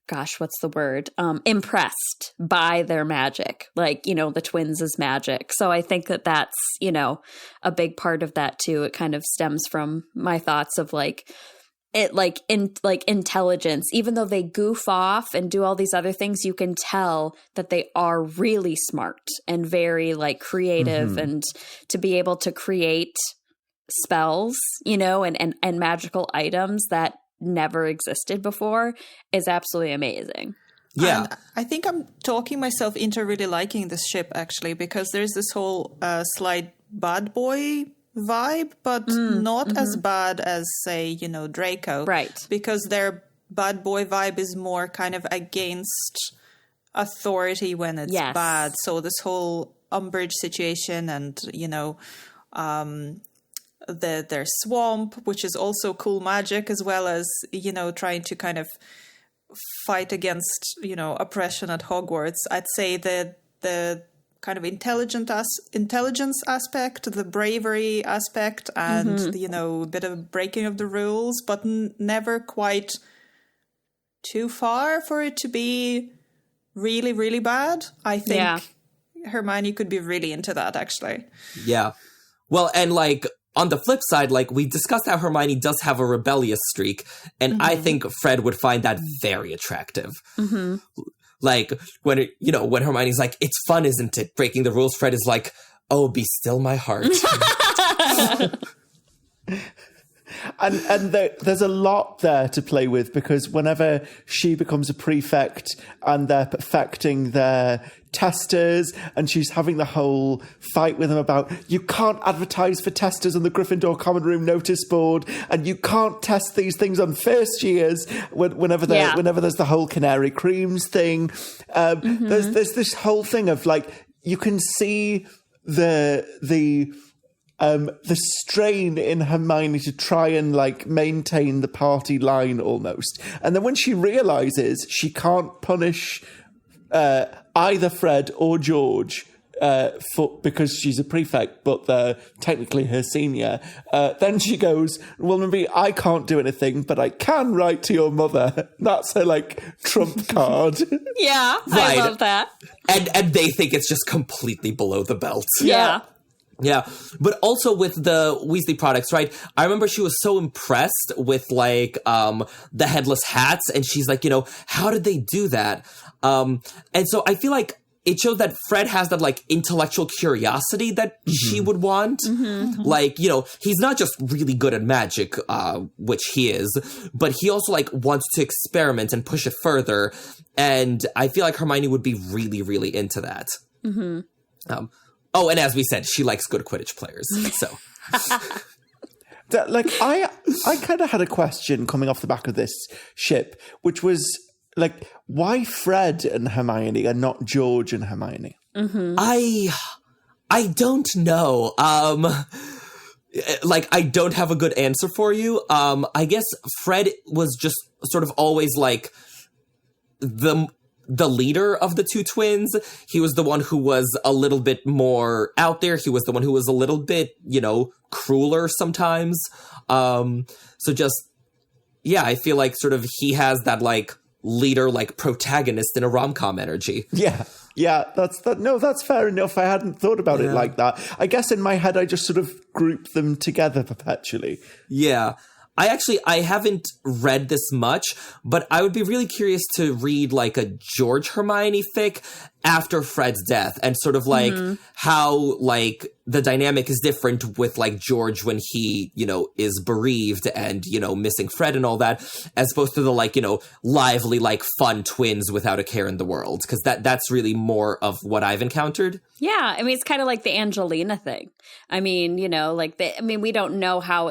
gosh, what's the word? Impressed by their magic. Like, you know, the twins' magic. So I think that that's, you know, a big part of that too. It kind of stems from my thoughts of like it like in like intelligence. Even though they goof off and do all these other things, you can tell that they are really smart and very like creative, and to be able to create spells, you know, and magical items that never existed before is absolutely amazing. Yeah. And I think I'm talking myself into really liking this ship, actually, because there's this whole slight bad boy vibe, but not as bad as, say, you know, Draco. Right. Because their bad boy vibe is more kind of against authority when it's bad. So this whole Umbridge situation and, you know, their swamp, which is also cool magic, as well as, you know, trying to kind of fight against, you know, oppression at Hogwarts. I'd say that the kind of intelligence aspect, the bravery aspect, and, you know, a bit of breaking of the rules, but never quite too far for it to be really, really bad. I think Hermione could be really into that, actually. Yeah. Well, and like on the flip side, like we discussed how Hermione does have a rebellious streak, and I think Fred would find that very attractive. Like when when Hermione's like, "It's fun, isn't it? Breaking the rules." Fred is like, "Oh, be still my heart." And there's a lot there to play with, because whenever she becomes a prefect and they're perfecting their testers, and she's having the whole fight with them about, you can't advertise for testers on the Gryffindor common room notice board, and you can't test these things on first years. Whenever there's the whole canary creams thing, there's this whole thing of like, you can see the strain in Hermione to try and like maintain the party line almost. And then when she realizes she can't punish either Fred or George because she's a prefect, but they're technically her senior, then she goes, well, maybe I can't do anything, but I can write to your mother. That's her like trump card. Yeah, Right. I love that. And they think it's just completely below the belt. Yeah. Yeah, but also with the Weasley products, right? I remember she was so impressed with, like, the headless hats, and she's like, how did they do that? And so I feel like it shows that Fred has that, like, intellectual curiosity that she would want. Like, he's not just really good at magic, which he is, but he also, like, wants to experiment and push it further. And I feel like Hermione would be really, really into that. Oh, and as we said, she likes good Quidditch players, so. I kind of had a question coming off the back of this ship, which was, like, why Fred and Hermione and not George and Hermione? I don't know. Like, I don't have a good answer for you. I guess Fred was just sort of always, like, the leader of the two twins. He was the one who was a little bit more out there. He was the one who was a little bit, crueler sometimes. So just, yeah, I feel like sort of he has that, like, leader, like, protagonist in a rom-com energy. Yeah, that's fair enough. I hadn't thought about it like that. I guess in my head, I just sort of grouped them together perpetually. Yeah. I haven't read this much, but I would be really curious to read, like, a George Hermione fic after Fred's death, and sort of, like, how, like, the dynamic is different with, like, George when he, is bereaved and, missing Fred and all that, as opposed to the, like, lively, like, fun twins without a care in the world, because that's really more of what I've encountered. Yeah, I mean, it's kind of like the Angelina thing. I mean, we don't know how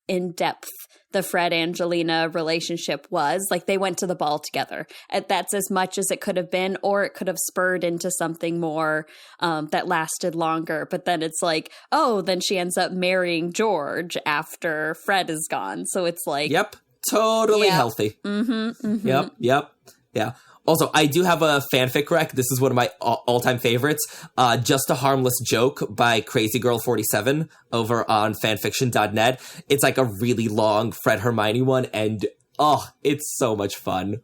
in-depth the Fred-Angelina relationship was. Like, they went to the ball together. That's as much as it could have been, or it could have spurred into something more that lasted longer. But then it's like, then she ends up marrying George after Fred is gone. So it's like... Yep, totally healthy. Yep, yeah. Also, I do have a fanfic rec. This is one of my all-time favorites. Just a Harmless Joke by Crazygirl47 over on fanfiction.net. It's like a really long Fred Hermione one, and it's so much fun.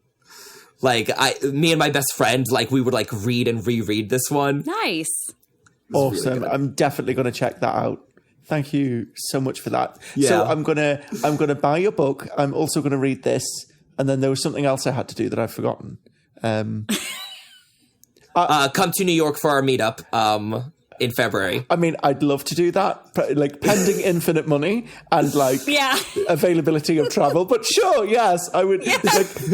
Like, me and my best friend, like, we would, like, read and reread this one. Nice. Awesome. Really, I'm definitely going to check that out. Thank you so much for that. Yeah. So I'm gonna buy your book. I'm also going to read this, and then there was something else I had to do that I've forgotten. Come to New York for our meetup in February. I mean, I'd love to do that, but, like, pending infinite money and, like, availability of travel. But sure, yes, I would. Yeah.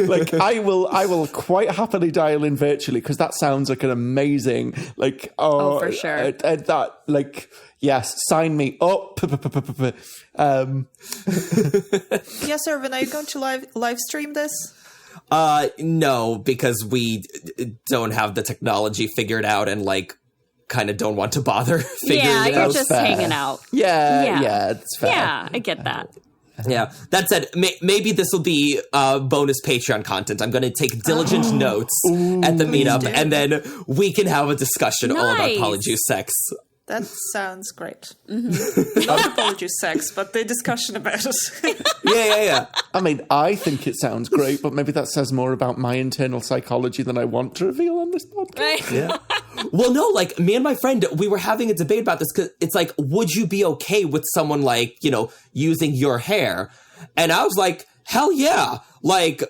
Like I will quite happily dial in virtually, because that sounds like an amazing, like, for sure. That, like, yes, sign me up. Yes, Irvin, are you going to live stream this? No, because we don't have the technology figured out, and, like, kind of don't want to bother figuring it out. Yeah, you're just hanging out. Yeah, it's fair. Yeah, I get that. Yeah, that said, maybe this will be bonus Patreon content. I'm going to take diligent notes at the meetup, and then we can have a discussion all about polyjuice sex. That sounds great. Not apology sex, but the discussion about it. Yeah. I mean, I think it sounds great, but maybe that says more about my internal psychology than I want to reveal on this podcast. Right. Yeah. Well, no, like, me and my friend, we were having a debate about this, because it's like, would you be okay with someone, like, using your hair? And I was like, hell yeah. Like,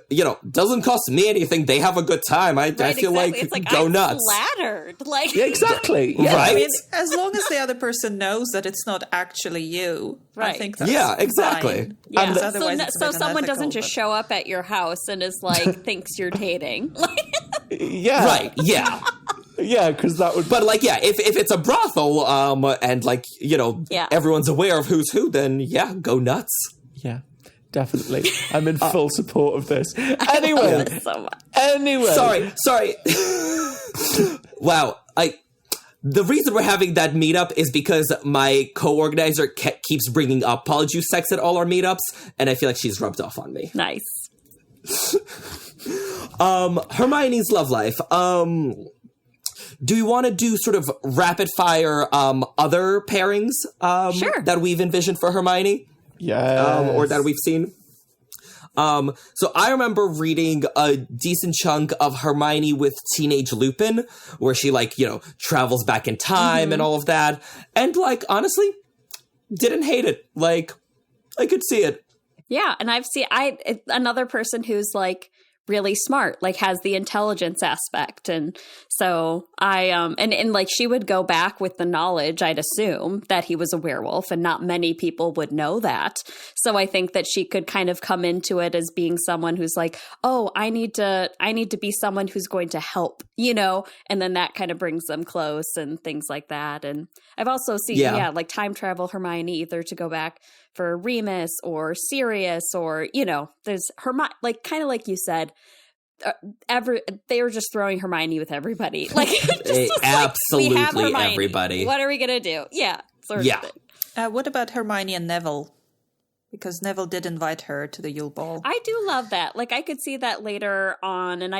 doesn't cost me anything. They have a good time. I feel like, it's like, go I'm nuts. flattered. Like, Yeah, exactly. Yeah. Right? I mean, as long as the other person knows that it's not actually you, I think that's exactly. fine. Yeah. Because otherwise it's a So bit someone unethical, doesn't just show up at your house and is like, thinks you're dating. Yeah. Right, yeah. Yeah, because that would... But, like, yeah, if it's a brothel, and, like, everyone's aware of who's who, then, yeah, go nuts. Yeah. Definitely. I'm in full support of this. Anyway. So much. Anyway. Sorry. Wow. The reason we're having that meetup is because my co-organizer keeps bringing up polyjuice sex at all our meetups, and I feel like she's rubbed off on me. Nice. Hermione's love life. Do you want to do sort of rapid fire other pairings Sure. that we've envisioned for Hermione? Yeah. Or that we've seen? So I remember reading a decent chunk of Hermione with Teenage Lupin, where she, like, you know, travels back in time and all of that. And, like, honestly, didn't hate it. Like, I could see it. Yeah, and another person who's, like, really smart, like has the intelligence aspect. And so and like she would go back with the knowledge, I'd assume, that he was a werewolf, and not many people would know that. So I think that she could kind of come into it as being someone who's like, oh, I need to be someone who's going to help, you know, and then that kind of brings them close and things like that. And I've also seen, like time travel Hermione, either to go back for Remus or Sirius, or, you know, there's Hermione, like kind of like you said, they were just throwing Hermione with everybody. Like, absolutely, like, we have everybody. What are we gonna do? Yeah, sort of thing. What about Hermione and Neville? Because Neville did invite her to the Yule Ball. I do love that. Like, I could see that later on, and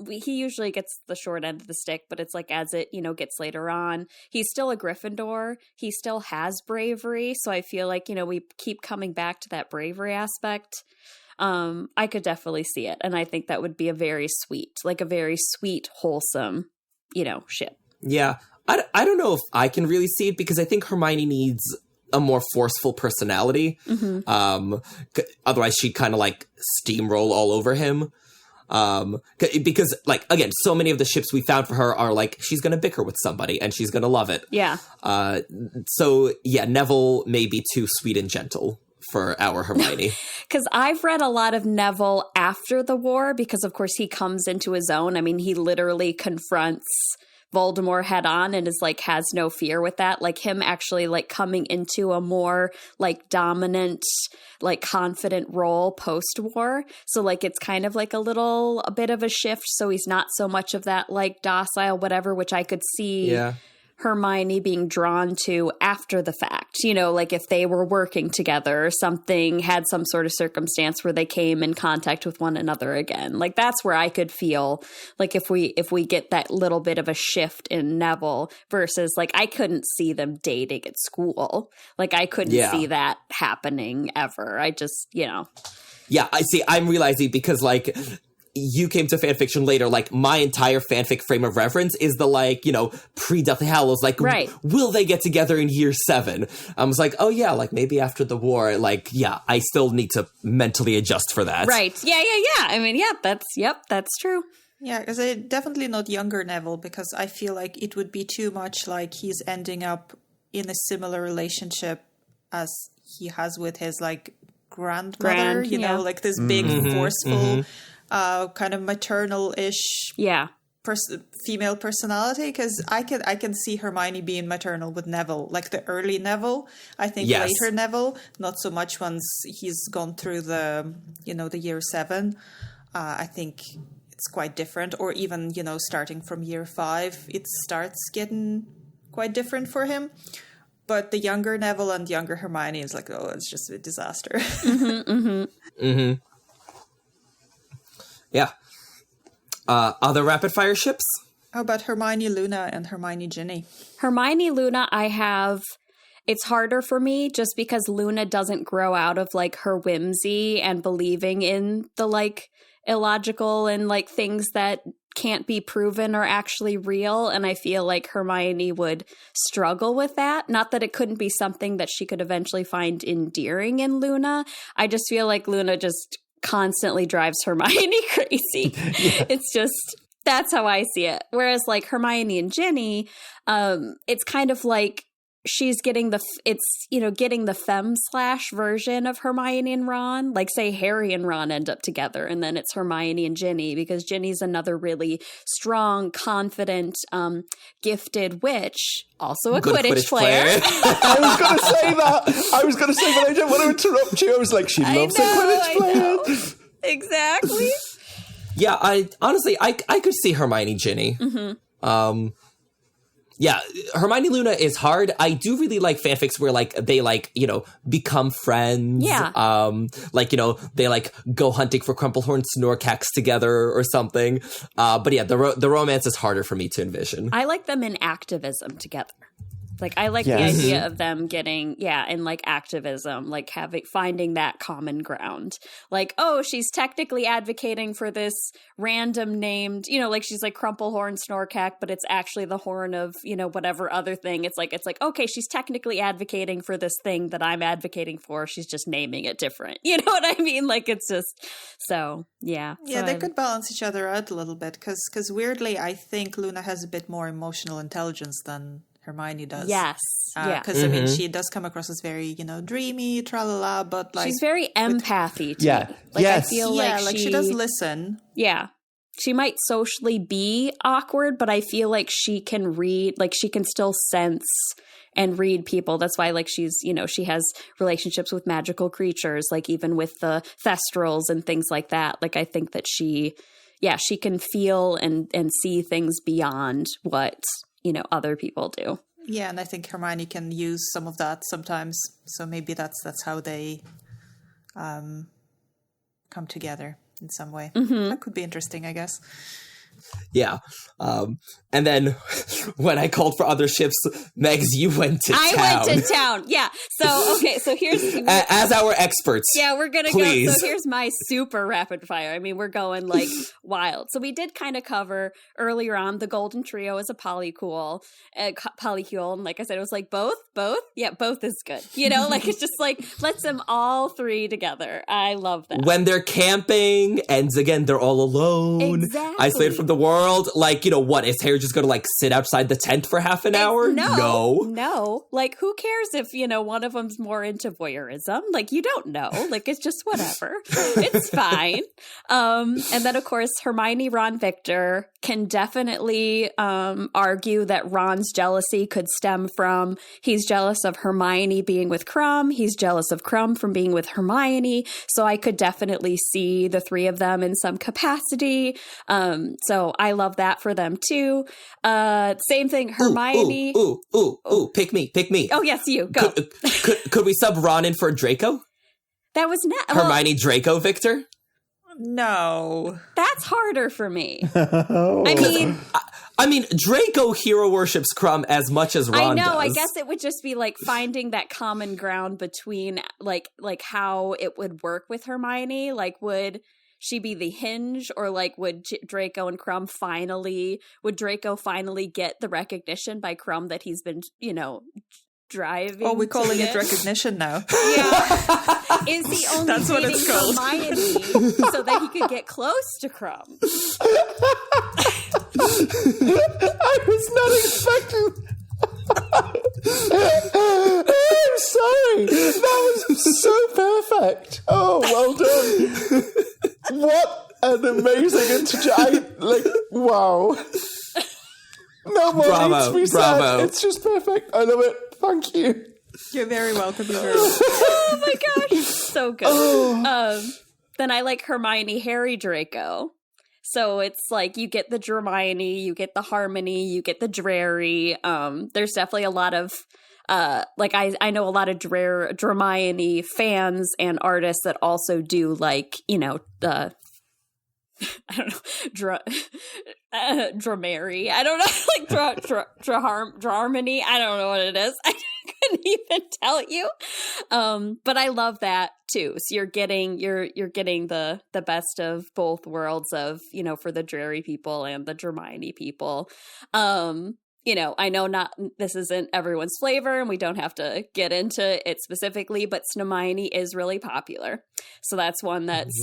he usually gets the short end of the stick, but it's like as it, you know, gets later on, he's still a Gryffindor. He still has bravery. So I feel like, you know, we keep coming back to that bravery aspect. I could definitely see it. And I think that would be a very sweet, wholesome, you know, ship. Yeah. I don't know if I can really see it, because I think Hermione needs a more forceful personality. Otherwise she'd kind of like steamroll all over him. Because, like, again, so many of the ships we found for her are like, she's gonna bicker with somebody and she's gonna love it. Yeah. So yeah, Neville may be too sweet and gentle for our Hermione. Because I've read a lot of Neville after the war, because of course he comes into his own. I mean, he literally confronts Voldemort head on and is like, has no fear with that. Like him actually like coming into a more like dominant, like confident role post-war. So like it's kind of like a bit of a shift. So he's not so much of that like docile whatever, which I could see Hermione being drawn to after the fact. You know, like if they were working together or something, had some sort of circumstance where they came in contact with one another again. Like that's where I could feel like if we get that little bit of a shift in Neville versus like I couldn't see them dating at school. Like I couldn't see that happening ever. I just, you know. Yeah, I see. I'm realizing because like you came to fanfiction later, like my entire fanfic frame of reference is the like, you know, pre-Deathly Hallows, like, will they get together in year 7? I was like, oh yeah, like maybe after the war, like, yeah, I still need to mentally adjust for that. Right. Yeah. I mean, that's true. Yeah, because I definitely not younger Neville, because I feel like it would be too much like he's ending up in a similar relationship as he has with his like grandmother, you know, like this big forceful kind of maternal-ish female personality, because I can see Hermione being maternal with Neville, like the early Neville. I think later Neville, not so much once he's gone through the, you know, the year 7. I think it's quite different, or even, you know, starting from year 5, it starts getting quite different for him. But the younger Neville and younger Hermione is like, oh, it's just a disaster. Yeah. Other rapid fire ships? How about Hermione Luna and Hermione Ginny? Hermione Luna, it's harder for me just because Luna doesn't grow out of like her whimsy and believing in the like illogical and like things that can't be proven or actually real. And I feel like Hermione would struggle with that. Not that it couldn't be something that she could eventually find endearing in Luna. I just feel like Luna just constantly drives Hermione crazy. It's just, that's how I see it. Whereas like Hermione and Ginny, it's kind of like she's getting getting the femme slash version of Hermione and Ron. Like say Harry and Ron end up together and then it's Hermione and Ginny, because Ginny's another really strong, confident, gifted witch, also a Quidditch player. I was going to say that. But I didn't want to interrupt you. I was like, she loves a Quidditch player. Exactly. Yeah, I could see Hermione Ginny. Yeah, Hermione Luna is hard. I do really like fanfics where, like, they, like, you know, become friends. Yeah. Like, you know, they, like, go hunting for Crumplehorn Snorkax together or something. But yeah, the romance is harder for me to envision. I like them in activism together. Like, I like the idea of them getting, and like activism, like finding that common ground. Like, oh, she's technically advocating for this random named, like she's like Crumplehorn Snorkack, but it's actually the horn of, whatever other thing. It's like, okay, she's technically advocating for this thing that I'm advocating for. She's just naming it different. You know what I mean? Like, it's just, so, yeah. Yeah, so they could balance each other out a little bit because weirdly, I think Luna has a bit more emotional intelligence than Hermione does. Yes. Because, I mean, she does come across as very, dreamy, tra-la-la, but like... She's very empathy to Yeah. me. Like, Yes. I feel like she does listen. Yeah. She might socially be awkward, but I feel like she can read, like she can still sense and read people. That's why, like, she's, she has relationships with magical creatures, like even with the Thestrals and things like that. Like, I think that she can feel and see things beyond what other people do. Yeah, and I think Hermione can use some of that sometimes. So maybe that's how they come together in some way. That could be interesting, I guess. Yeah. And then when I called for other ships, Megs, you went to town. I went to town. Yeah. So, okay. So here's... As our experts. Yeah, we're going to go. So here's my super rapid fire. I mean, we're going like wild. So we did kind of cover earlier on the Golden Trio as a polycule. And like I said, it was like both. Yeah, both is good. Like it's just like, let's them all three together. I love that. When they're camping and again, they're all alone. Exactly. Isolated from the world. Like, what? Is Harry just going to like sit outside the tent for half an hour? No. Like, who cares if, one of them's more into voyeurism? Like, you don't know. Like, it's just whatever. It's fine. And then, of course, Hermione, Ron, Victor can definitely argue that Ron's jealousy could stem from he's jealous of Hermione being with Krum. He's jealous of Krum from being with Hermione. So I could definitely see the three of them in some capacity. So I love that for them too. Same thing, Hermione. Ooh, pick me. Oh, yes, you, go. Could we sub Ron in for Draco? That was not... Hermione, Draco, Victor? No. That's harder for me. I mean, Draco hero worships Krum as much as Ron does. I know. I guess it would just be like finding that common ground between like how it would work with Hermione. Like, would she be the hinge, or like would Draco and Krum would Draco finally get the recognition by Krum that he's been, driving? Oh, we're calling it recognition now. Yeah. Is he only That's what it's called. Hermione so that he could get close to Krum? I was not expecting. I'm sorry. That was so perfect. Oh, well done. What an amazing interjection. Wow. No more needs to be said. It's just perfect. I love it. Thank you. You're very welcome. You're very welcome. Oh my gosh. So good. Then I like Hermione, Harry, Draco. So it's like you get the Dramini, you get the Harmony, you get the Drary. There's definitely a lot of I know a lot of Dramini fans and artists that also do the I don't know, Dramary. I don't know, Dharmony. I don't know what it is. I couldn't even tell you. But I love that too. So you're getting the best of both worlds of, for the Drary people and the Dramini people. I know this isn't everyone's flavor and we don't have to get into it specifically, but Snowmini is really popular. So that's one that's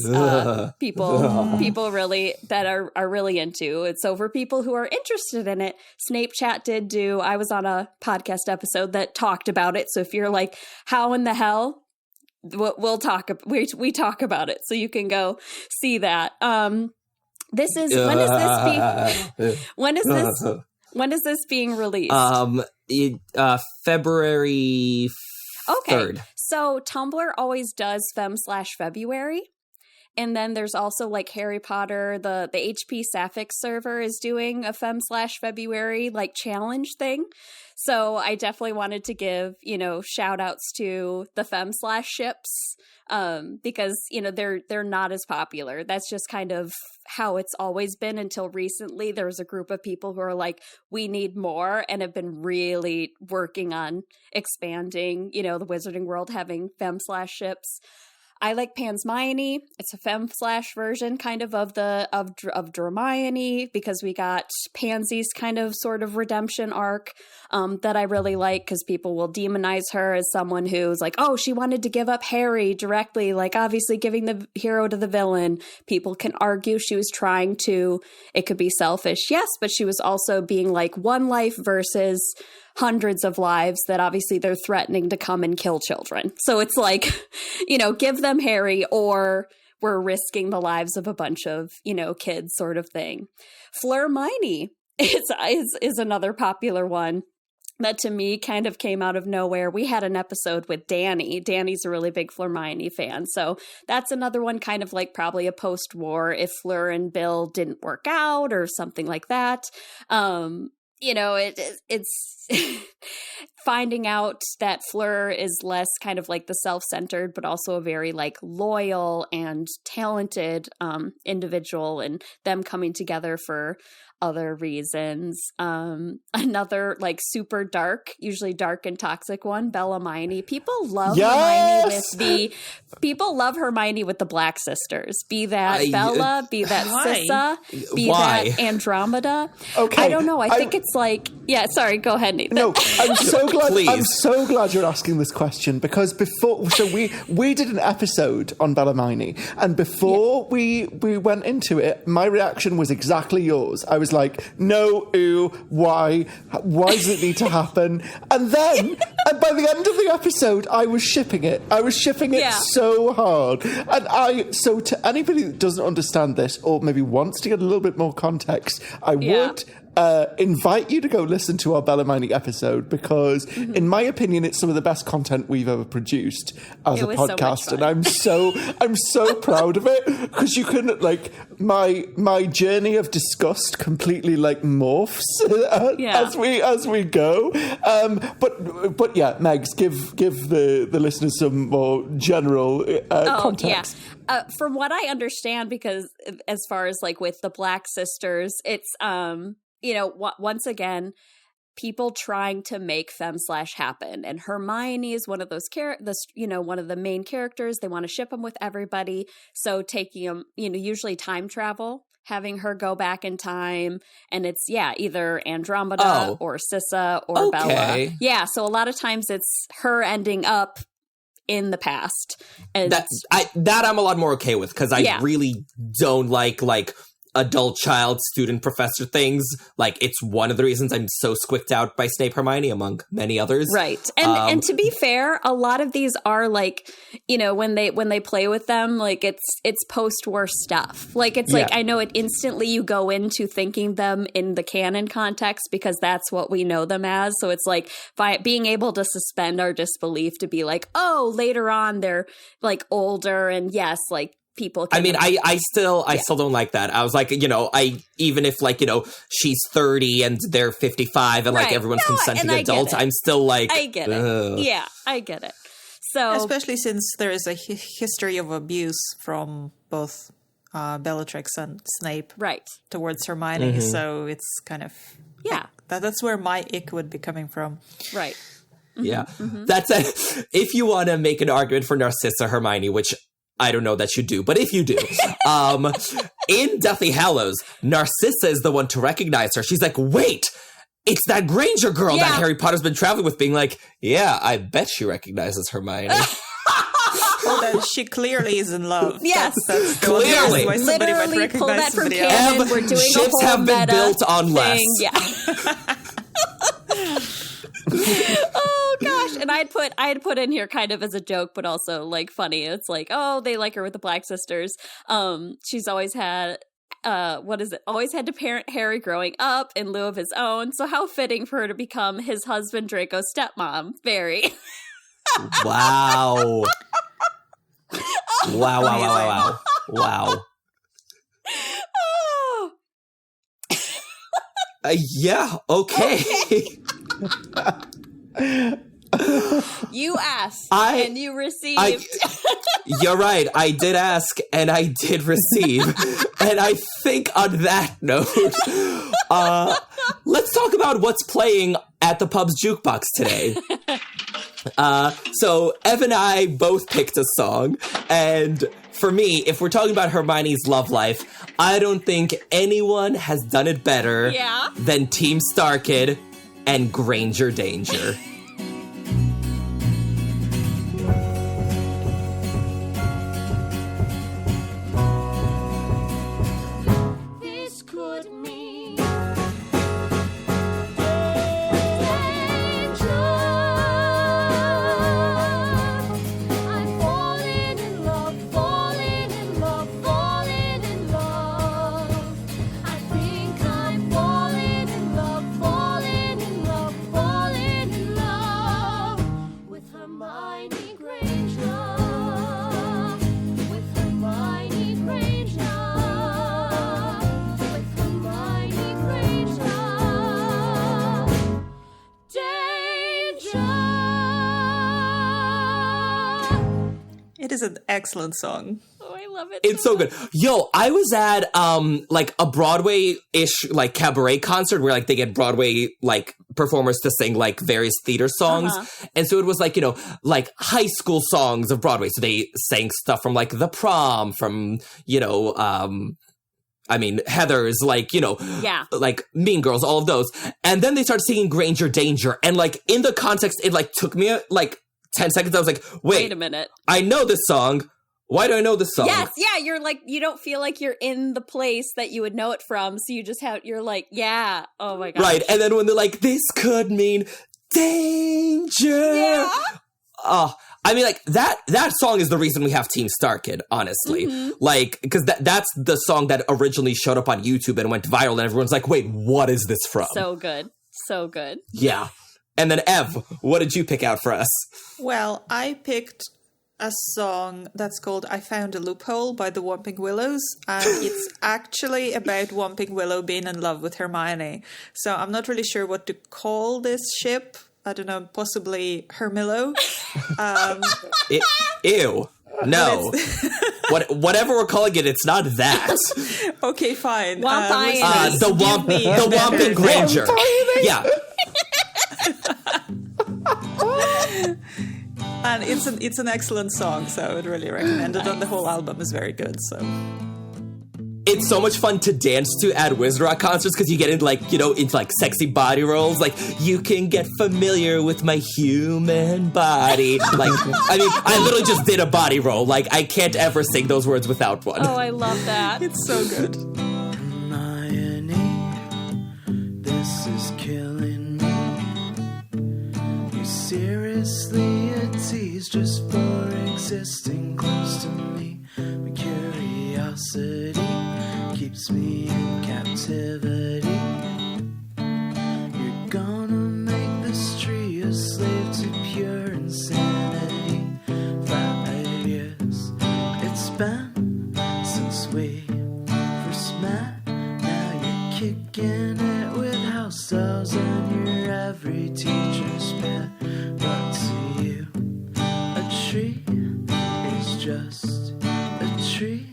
people really that are really into. And so for people who are interested in it, Snape Chat I was on a podcast episode that talked about it. So if you're like, how in the hell? We'll talk. We talk about it. So you can go see that. This is when is this being released? February 3rd. Okay. So Tumblr always does Feb/February. And then there's also like Harry Potter, the HP Sapphic server is doing a Fem/February like challenge thing. So I definitely wanted to give, shout outs to the Fem/ships because, they're not as popular. That's just kind of how it's always been until recently. There was a group of people who are like, we need more, and have been really working on expanding, the Wizarding World having Fem/ships. I like Pansmione. It's a fem / version kind of Dramione, because we got Pansy's kind of sort of redemption arc that I really like, because people will demonize her as someone who's like, oh, she wanted to give up Harry directly, like obviously giving the hero to the villain. People can argue she was trying to, it could be selfish, yes, but she was also being like one life versus hundreds of lives that obviously they're threatening to come and kill children. So it's like, give them Harry or we're risking the lives of a bunch of, kids sort of thing. Fleur-Miney is another popular one that to me kind of came out of nowhere. We had an episode with Danny. Danny's a really big Fleur-Miney fan. So that's another one kind of like probably a post-war if Fleur and Bill didn't work out or something like that. It's finding out that Fleur is less kind of like the self-centered, but also a very like loyal and talented individual, and them coming together for other reasons. Another like super dark, usually dark and toxic one, Bella-Miney. People love Hermione with the Black Sisters. Be that Bella, be that Sissa, be that Andromeda. Okay. I don't know. I think it's like, sorry, go ahead, Nathan. No, I'm so glad. I'm so glad you're asking this question, because we did an episode on Bella-Miney, and before we went into it, my reaction was exactly yours. I was like, no, ooh, why does it need to happen? And then, and by the end of the episode, I was shipping it. So hard. And so to anybody that doesn't understand this, or maybe wants to get a little bit more context, I would invite you to go listen to our Bella-Miney episode, because in my opinion, it's some of the best content we've ever produced as a podcast. So, and I'm so proud of it, because you can like my journey of disgust completely like morphs as we go. But yeah, Megs, give the listeners some more general context. Yeah. From what I understand, because as far as like with the Black Sisters, it's once again, people trying to make fem / happen, and Hermione is one of those one of the main characters. They want to ship them with everybody, so taking them, usually time travel, having her go back in time, and it's either Andromeda or Sissa or Bella. Yeah, so a lot of times it's her ending up in the past, and I'm a lot more okay with, because I really don't like adult child student professor things. Like, it's one of the reasons I'm so squicked out by Snape Hermione, among many others. Right. And to be fair, a lot of these are like, when they play with them, like it's post-war stuff. Like, it's like, I know it instantly you go into thinking them in the canon context, because that's what we know them as. So it's like by being able to suspend our disbelief to be like, oh, later on they're like older, and yes, like people can, I still don't like that. I was like, even if like, she's 30 and they're 55 and like everyone's consenting adults, I'm still like, I get it. Yeah, I get it. So especially since there is a history of abuse from both Bellatrix and Snape towards Hermione. So it's kind of that's where my ick would be coming from. Right. Yeah. That's if you want to make an argument for Narcissa Hermione, which I don't know that you do, but if you do, in Deathly Hallows, Narcissa is the one to recognize her. She's like, wait, it's that Granger girl that Harry Potter's been traveling with, being like, yeah, I bet she recognizes Hermione. Well, then she clearly is in love. Yes. That's clearly. Why somebody might Literally pull that recognize from somebody canon. else. We're doing a Ships whole have been meta built on less. thing. Yeah. Oh gosh, and I had put in here kind of as a joke, but also like funny. It's like, oh, they like her with the Black Sisters. She's always had always had to parent Harry growing up in lieu of his own. So how fitting for her to become his husband Draco's stepmom. Very. Wow. Wow. Wow. Oh. Yeah, okay. You asked and you received. You're right. I did ask and I did receive. And I think on that note, let's talk about what's playing at the pub's jukebox today. So Ev and I both picked a song, and for me, if we're talking about Hermione's love life, I don't think anyone has done it better than Team Starkid and Granger Danger. This could mean I'm falling in love, falling in love, falling in love. I think I'm falling in love, falling in love, falling in love with Hermione Granger. With Hermione Granger. With Hermione Granger. Danger. It is an excellent song. Oh, I love it. It's so good. Yo, I was at like a Broadway-ish like cabaret concert where like they get Broadway like performers to sing like various theater songs. And so it was like, you know, like high school songs of Broadway. So they sang stuff from like The Prom, from, you know, I mean, Heathers, like, you know, like Mean Girls, all of those. And then they started singing Granger Danger. And like in the context, it like took me like 10 seconds. I was like, wait a minute. I know this song. Why do I know this song? Yes, yeah, you're like, you don't feel like you're in the place that you would know it from, so you just have, you're like, yeah, oh my god. Right, and then when they're like, this could mean danger. Yeah. I mean, like, that song is the reason we have Team Starkid, honestly. Like, because that's the song that originally showed up on YouTube and went viral, and everyone's like, wait, what is this from? So good. So good. Yeah. And then, Ev, what did you pick out for us? Well, I picked a song that's called I Found a Loophole by the Whomping Willows, and it's actually about Whomping Willow being in love with Hermione. So I'm not really sure what to call this ship. I don't know, possibly Hermillo. Ew. No. Whatever we're calling it, it's not that. Okay, fine. The Whomping Granger. Yeah. And it's an excellent song, so I would really recommend it. And the whole album is very good. So it's so much fun to dance to at Wizard Rock concerts because you get into like, you know, into like sexy body rolls. Like, you can get familiar with my human body. Like, I mean, I literally just did a body roll. Like, I can't ever sing those words without one. Oh, I love that. It's so good. Hermione, this is killing me. You seriously a tease just for existing close to me. My curiosity keeps me in captivity. You're gonna make this tree a slave to pure insanity. 5 years it's been since we first met. Now you're kicking it with house dolls and your every teacher's pet. But to you, a tree is just a tree.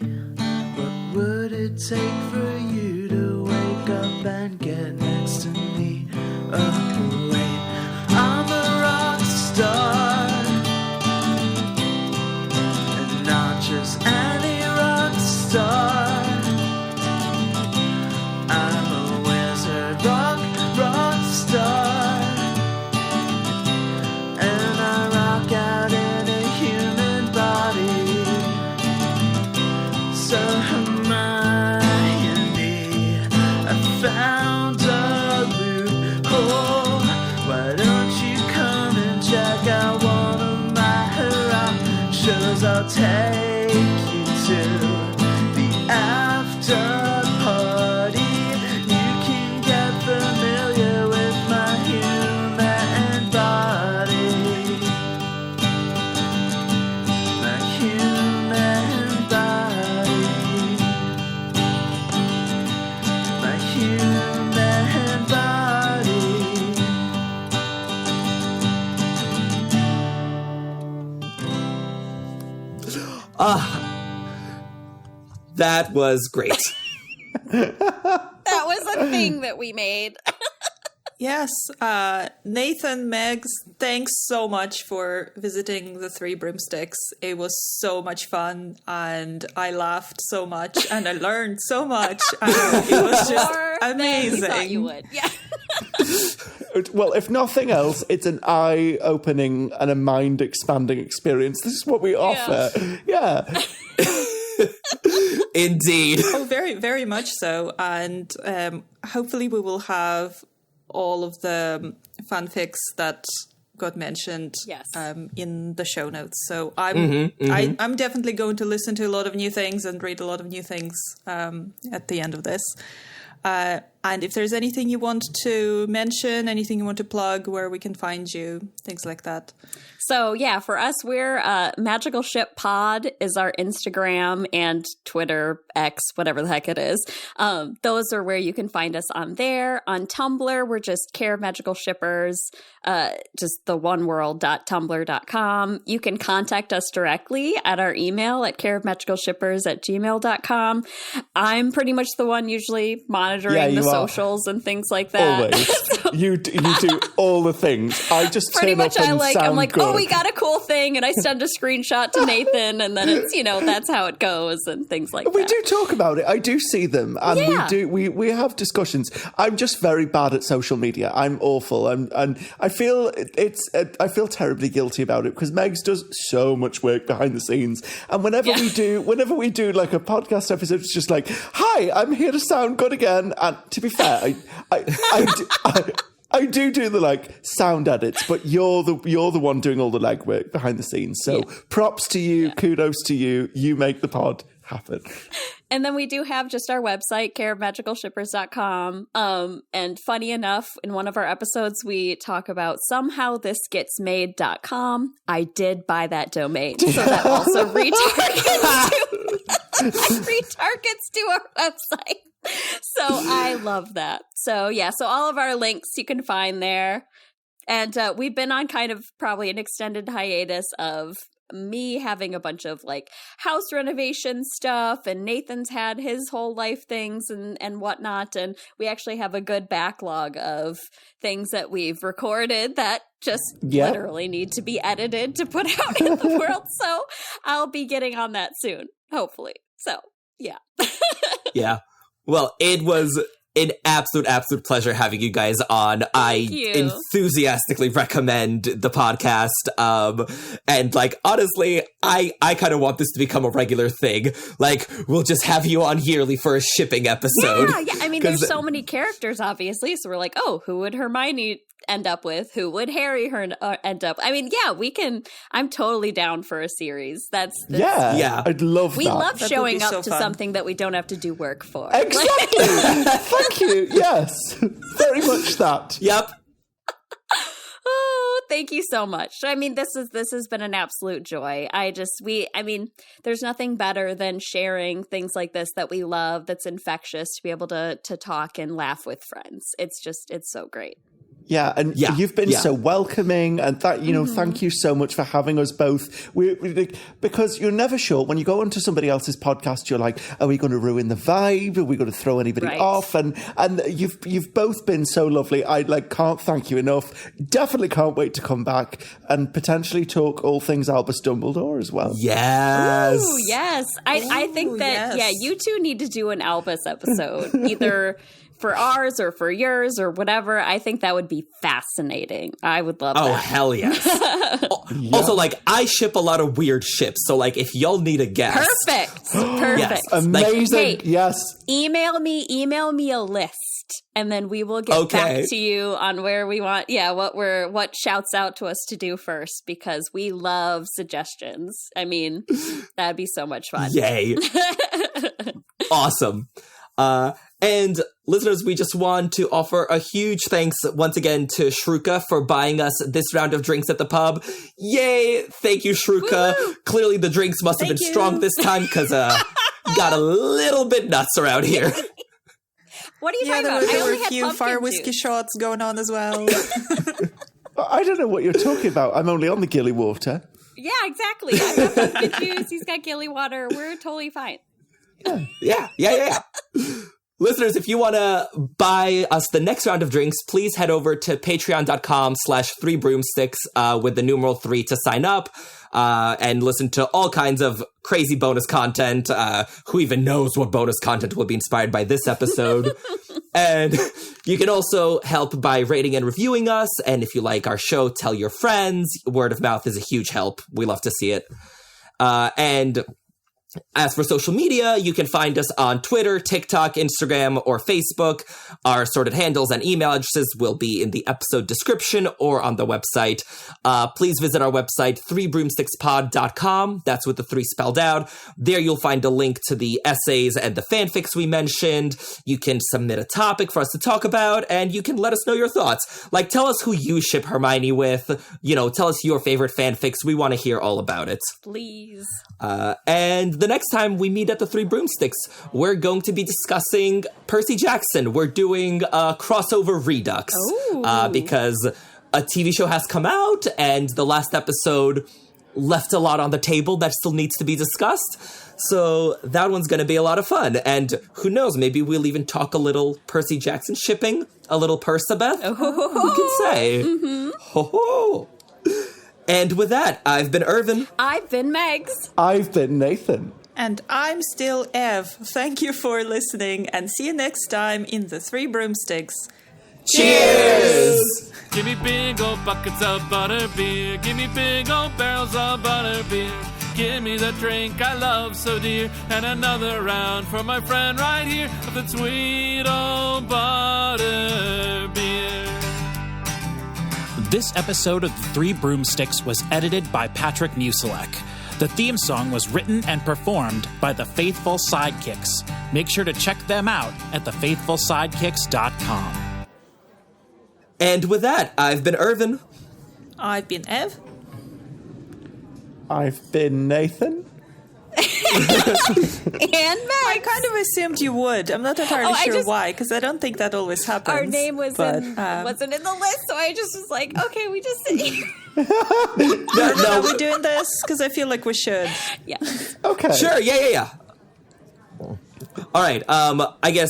What would it take for you to wake up and get next to me? Oh wait, I'm a rock star, and not just any rock star. I'm a wizard rock star, and I rock out in a human body. So Hermione, I found a loophole. Why don't you come and check out one of my rock shows? I'll take you to the after party. You can get familiar with my human body. My human body. That was great. That was a thing that we made. Yes, Nathan, Megs, thanks so much for visiting the Three Broomsticks. It was so much fun, and I laughed so much, and I learned so much. And it was just More than you thought amazing. you would. Yeah. Well, if nothing else, it's an eye-opening and a mind-expanding experience. This is what we offer. Yeah. Indeed. Oh, very, very much so. And hopefully we will have all of the fanfics that got mentioned Yes. in the show notes. So I'm definitely going to listen to a lot of new things and read a lot of new things at the end of this. And if there's anything you want to mention, anything you want to plug, where we can find you, things like that. So yeah, for us, we're Magical Ship Pod is our Instagram and Twitter, X, whatever the heck it is. Those are where you can find us on there. On Tumblr, we're just Care of Magical Shippers, just the oneworld.tumblr.com. You can contact us directly at our email at careofmagicalshippers@gmail.com. I'm pretty much the one usually monitoring the socials and things like that. Always. You do all the things. I just Pretty turn much up and I'm like, sound oh, good. we got a cool thing, and I send a screenshot to Nathan, and then it's, that's how it goes and things like We that. do talk about it. I do see them, and Yeah. we have discussions. I'm just very bad at social media. I'm awful, and I feel I feel terribly guilty about it because Megs does so much work behind the scenes, and whenever we do like a podcast episode, it's just like, hi, I'm here to sound good again. And to be fair, I do the like sound edits, but you're the one doing all the legwork behind the scenes. So props to you, kudos to you. You make the pod happen. And then we do have just our website, careofmagicalshippers.com. And funny enough, in one of our episodes, we talk about somehowthisgetsmade.com. I did buy that domain. So that also retargets to our website. So I love that. So yeah, so all of our links you can find there. And we've been on kind of probably an extended hiatus of me having a bunch of like house renovation stuff, and Nathan's had his whole life things and whatnot. And we actually have a good backlog of things that we've recorded that just literally need to be edited to put out in the world. So I'll be getting on that soon, hopefully. So yeah. Yeah. Well, it was an absolute pleasure having you guys on. I enthusiastically recommend the podcast. And like, honestly, I kind of want this to become a regular thing. Like, we'll just have you on yearly for a shipping episode. Yeah. I mean, there's so many characters, obviously. So we're like, oh, who would Hermione end up with? Who would Harry end up? I mean, yeah, we can. I'm totally down for a series. That's yeah. I'd love we that. love That showing would be so up to fun. something that we don't have to do work for. Exactly. Thank you. Yes, very much that. Yep. Oh, thank you so much. I mean, this has been an absolute joy. I mean, there's nothing better than sharing things like this that we love, that's infectious, to be able to talk and laugh with friends. It's so great. Yeah, and you've been so welcoming, and that thank you so much for having us both. Because you're never sure when you go onto somebody else's podcast. You're like, are we going to ruin the vibe? Are we going to throw anybody off? And you've both been so lovely. I can't thank you enough. Definitely can't wait to come back and potentially talk all things Albus Dumbledore as well. Yes. Ooh, yes. I think that you two need to do an Albus episode, either for ours or for yours or whatever. I think that would be fascinating. I would love that. Oh, hell yes. Also, I ship a lot of weird ships, so, if y'all need a guest. Perfect. Yes. Amazing. Yes. Email me a list, and then we will get back to you on where we want, what shouts out to us to do first, because we love suggestions. I mean, that'd be so much fun. Yay. Awesome. And listeners, we just want to offer a huge thanks once again to Shruka for buying us this round of drinks at the pub. Yay! Thank you, Shruka. Woo-hoo. Clearly the drinks must have been strong this time, because got a little bit nuts around here. What are you talking about? There were a few fire whiskey shots going on as well. I don't know what you're talking about. I'm only on the Gilly water. Yeah, exactly. I've got pumpkin juice. He's got gilly water. We're totally fine. Yeah. Listeners, if you want to buy us the next round of drinks, please head over to patreon.com/3broomsticks with the numeral 3 to sign up and listen to all kinds of crazy bonus content. Who even knows what bonus content will be inspired by this episode? And you can also help by rating and reviewing us. And if you like our show, tell your friends. Word of mouth is a huge help. We love to see it. And as for social media, you can find us on Twitter, TikTok, Instagram, or Facebook. Our sorted handles and email addresses will be in the episode description or on the website. Please visit our website, 3broomstickspod.com. That's with the 3 spelled out. There you'll find a link to the essays and the fanfics we mentioned. You can submit a topic for us to talk about, and you can let us know your thoughts. Like, tell us who you ship Hermione with. Tell us your favorite fanfics. We want to hear all about it. Please. And the next time we meet at the 3 Broomsticks, we're going to be discussing Percy Jackson. We're doing a crossover redux because a TV show has come out and the last episode left a lot on the table that still needs to be discussed. So that one's going to be a lot of fun. And who knows, maybe we'll even talk a little Percy Jackson shipping, a little Persabeth. Who can say? Mm-hmm. Ho ho! And with that, I've been Irvin. I've been Megs. I've been Nathan. And I'm still Ev. Thank you for listening, and see you next time in the 3 Broomsticks. Cheers! Give me big old buckets of butterbeer. Give me big old barrels of butterbeer. Give me the drink I love so dear. And another round for my friend right here of the sweet old butterbeer. This episode of The 3 Broomsticks was edited by Patrick Musilek. The theme song was written and performed by The Faithful Sidekicks. Make sure to check them out at thefaithfulsidekicks.com. And with that, I've been Irvin. I've been Ev. I've been Nathan. And Megs. I kind of assumed you would. I'm not entirely sure why, because I don't think that always happens. Our name was wasn't in the list, so I just was like, okay, we just sit here. Are we doing this? Because I feel like we should. Yeah. Okay. Sure, yeah. All right, I guess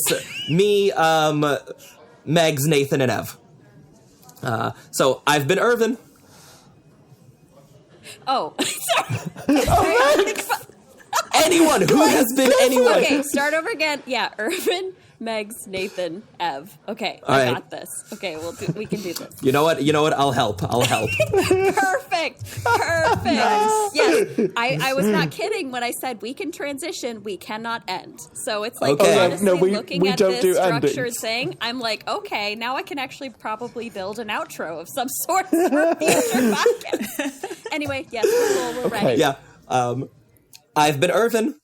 me, Megs, Nathan, and Ev. So I've been Irvin. Oh, sorry. Anyone who has been anyone. Okay, start over again. Yeah, Irvin, Megs, Nathan, Ev. Okay, I got this. Okay, we can do this. You know what? I'll help. Perfect. Yes, I was not kidding when I said we can transition, we cannot end. So it's like, Okay. honestly, we looking at don't this do structured endings. thing, I'm like, okay, now I can actually probably build an outro of some sort for future podcast. Anyway, yes, we're ready. Yeah. I've been Irvin.